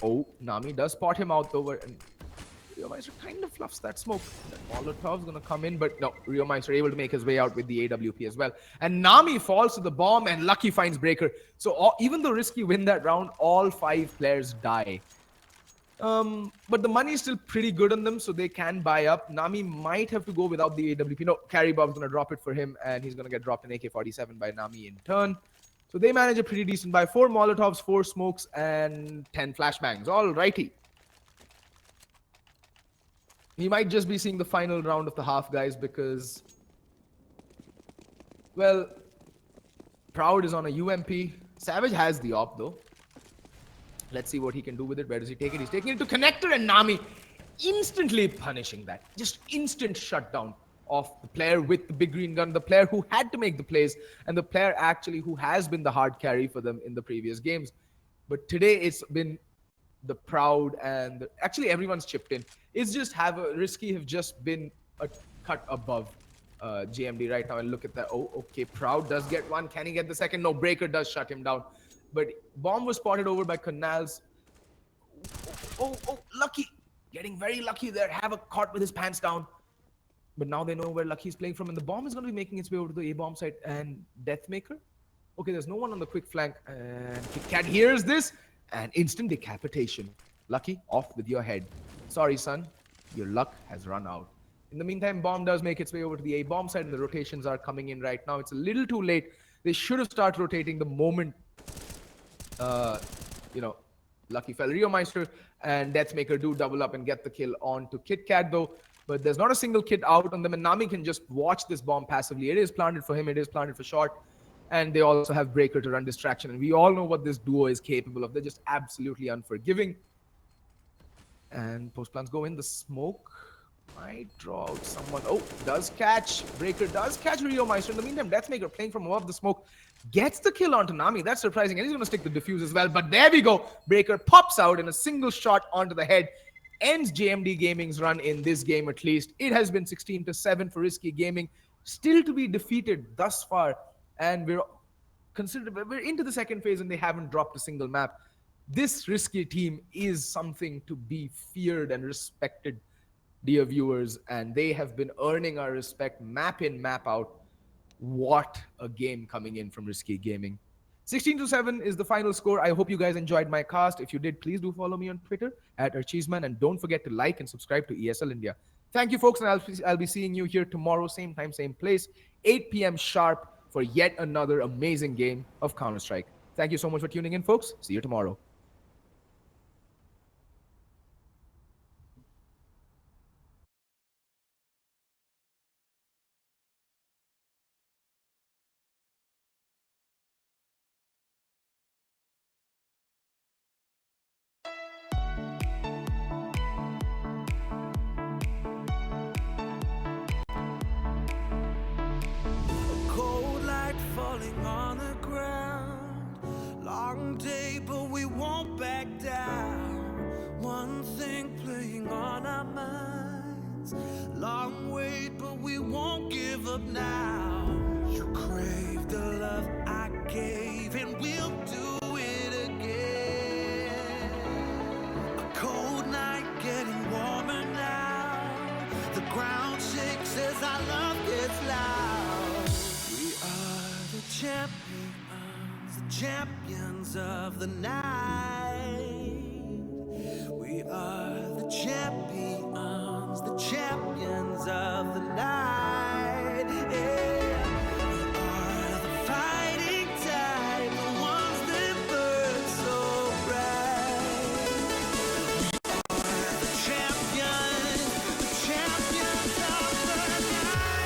Oh, Nami does spot him out though. And Rio Meister kind of fluffs that smoke. That Molotov's going to come in, but no, Rio Meister able to make his way out with the AWP as well. And Nami falls to the bomb, and Lucky finds Breaker. So even though Risky win that round, all 5 players die. But the money is still pretty good on them, so they can buy up. Nami might have to go without the AWP. No, Carrybob's going to drop it for him, and he's going to get dropped an AK-47 by Nami in turn. So they manage a pretty decent buy. 4 Molotovs, 4 smokes, and 10 flashbangs. All righty. We might just be seeing the final round of the half, guys, because, well, Proud is on a UMP. Savage has the op, though. Let's see what he can do with it. Where does he take it? He's taking it to connector, and Nami instantly punishing that. Just instant shutdown. of the player with the big green gun, the player who had to make the plays, and the player actually who has been the hard carry for them in the previous games. But today it's been the proud and actually everyone's chipped in. It's just Risky have just been a cut above JMD right now. And look at that. Oh, okay. Proud does get one. Can he get the second? No, Breaker does shut him down. But bomb was spotted over by Canals. Oh, Lucky. Getting very lucky there. Havoc caught with his pants down. But now they know where Lucky's playing from. And the bomb is going to be making its way over to the A-bomb side. And Deathmaker. Okay, there's no one on the quick flank. And KitKat hears this. And instant decapitation. Lucky, off with your head. Sorry, son. Your luck has run out. In the meantime, bomb does make its way over to the A-bomb side. And the rotations are coming in right now. It's a little too late. They should have started rotating the moment, Lucky fell. Rio Meister and Deathmaker do double up and get the kill on to KitKat though. But there's not a single kid out on them. And Nami can just watch this bomb passively. It is planted for him. It is planted for short. And they also have Breaker to run distraction. And we all know what this duo is capable of. They're just absolutely unforgiving. And post plans go in. The smoke might draw out someone. Oh, does catch. Breaker does catch Rio Meister. In the meantime, Deathmaker playing from above the smoke gets the kill onto Nami. That's surprising. And he's going to stick the defuse as well. But there we go. Breaker pops out in a single shot onto the head. Ends JMD Gaming's run in this game at least. It has been 16-7 for Risky Gaming. Still to be defeated thus far. And we're into the second phase and they haven't dropped a single map. This Risky team is something to be feared and respected, dear viewers, and they have been earning our respect map in, map out. What a game coming in from Risky Gaming. 16-7 is the final score. I hope you guys enjoyed my cast. If you did, please do follow me on Twitter @Archeesman, and don't forget to like and subscribe to ESL India. Thank you, folks, and I'll be seeing you here tomorrow, same time, same place, 8 p.m. sharp, for yet another amazing game of Counter-Strike. Thank you so much for tuning in, folks. See you tomorrow. Cold light falling on the ground. Long day, but we won't back down. One thing playing on our minds. Long wait, but we won't give up now. You crave the love I gave, and we'll do it again. A cold night getting warmer now. The ground shakes as our love gets loud. We are the champions of the night. We are the champions of the night. Yeah. We are the fighting type, the ones that burn so bright. We are the champions of the night.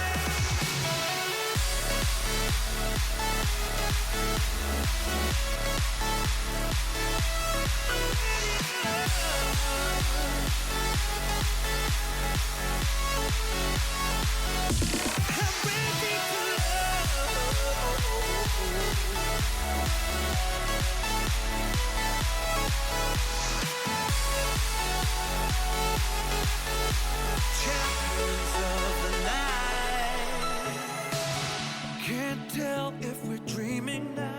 Champions of the night. Can't tell if we're dreaming now.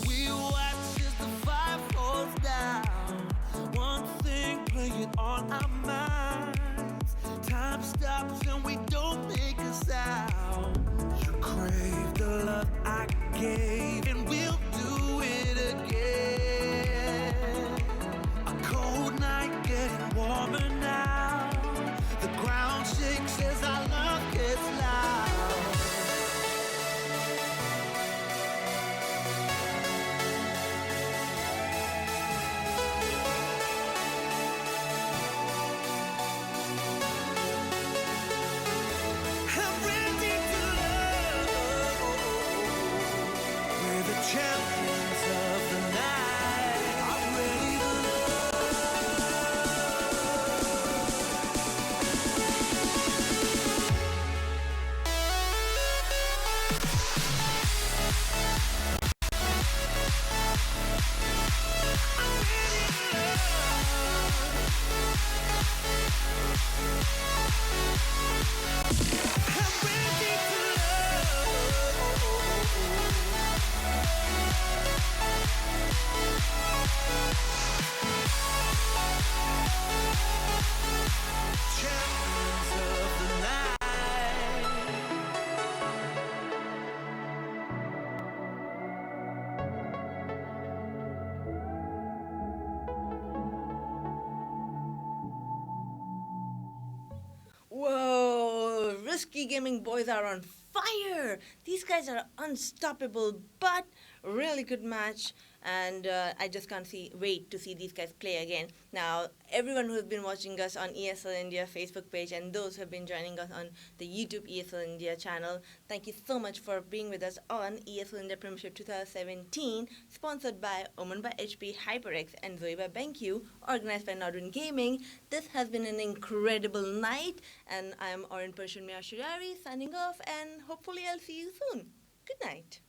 We watch as the fire falls down. One thing playing on our minds. Time stops and we don't make a sound. You crave the love I gave, and we'll do it again. A cold night getting warmer now. The ground shakes as our love gets loud. I'm ready to love. We're the champions. Whoa, Risky Gaming boys are on fire. These guys are unstoppable, but really good match. And I just can't wait to see these guys play again. Now, everyone who has been watching us on ESL India Facebook page and those who have been joining us on the YouTube ESL India channel, thank you so much for being with us on ESL India Premiership 2017, sponsored by Oman by HP, HyperX, and Zoe by BenQ, organized by Nodwin Gaming. This has been an incredible night, and I am Orin Pershan Mia Shirari signing off, and hopefully I'll see you soon. Good night.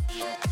Yeah.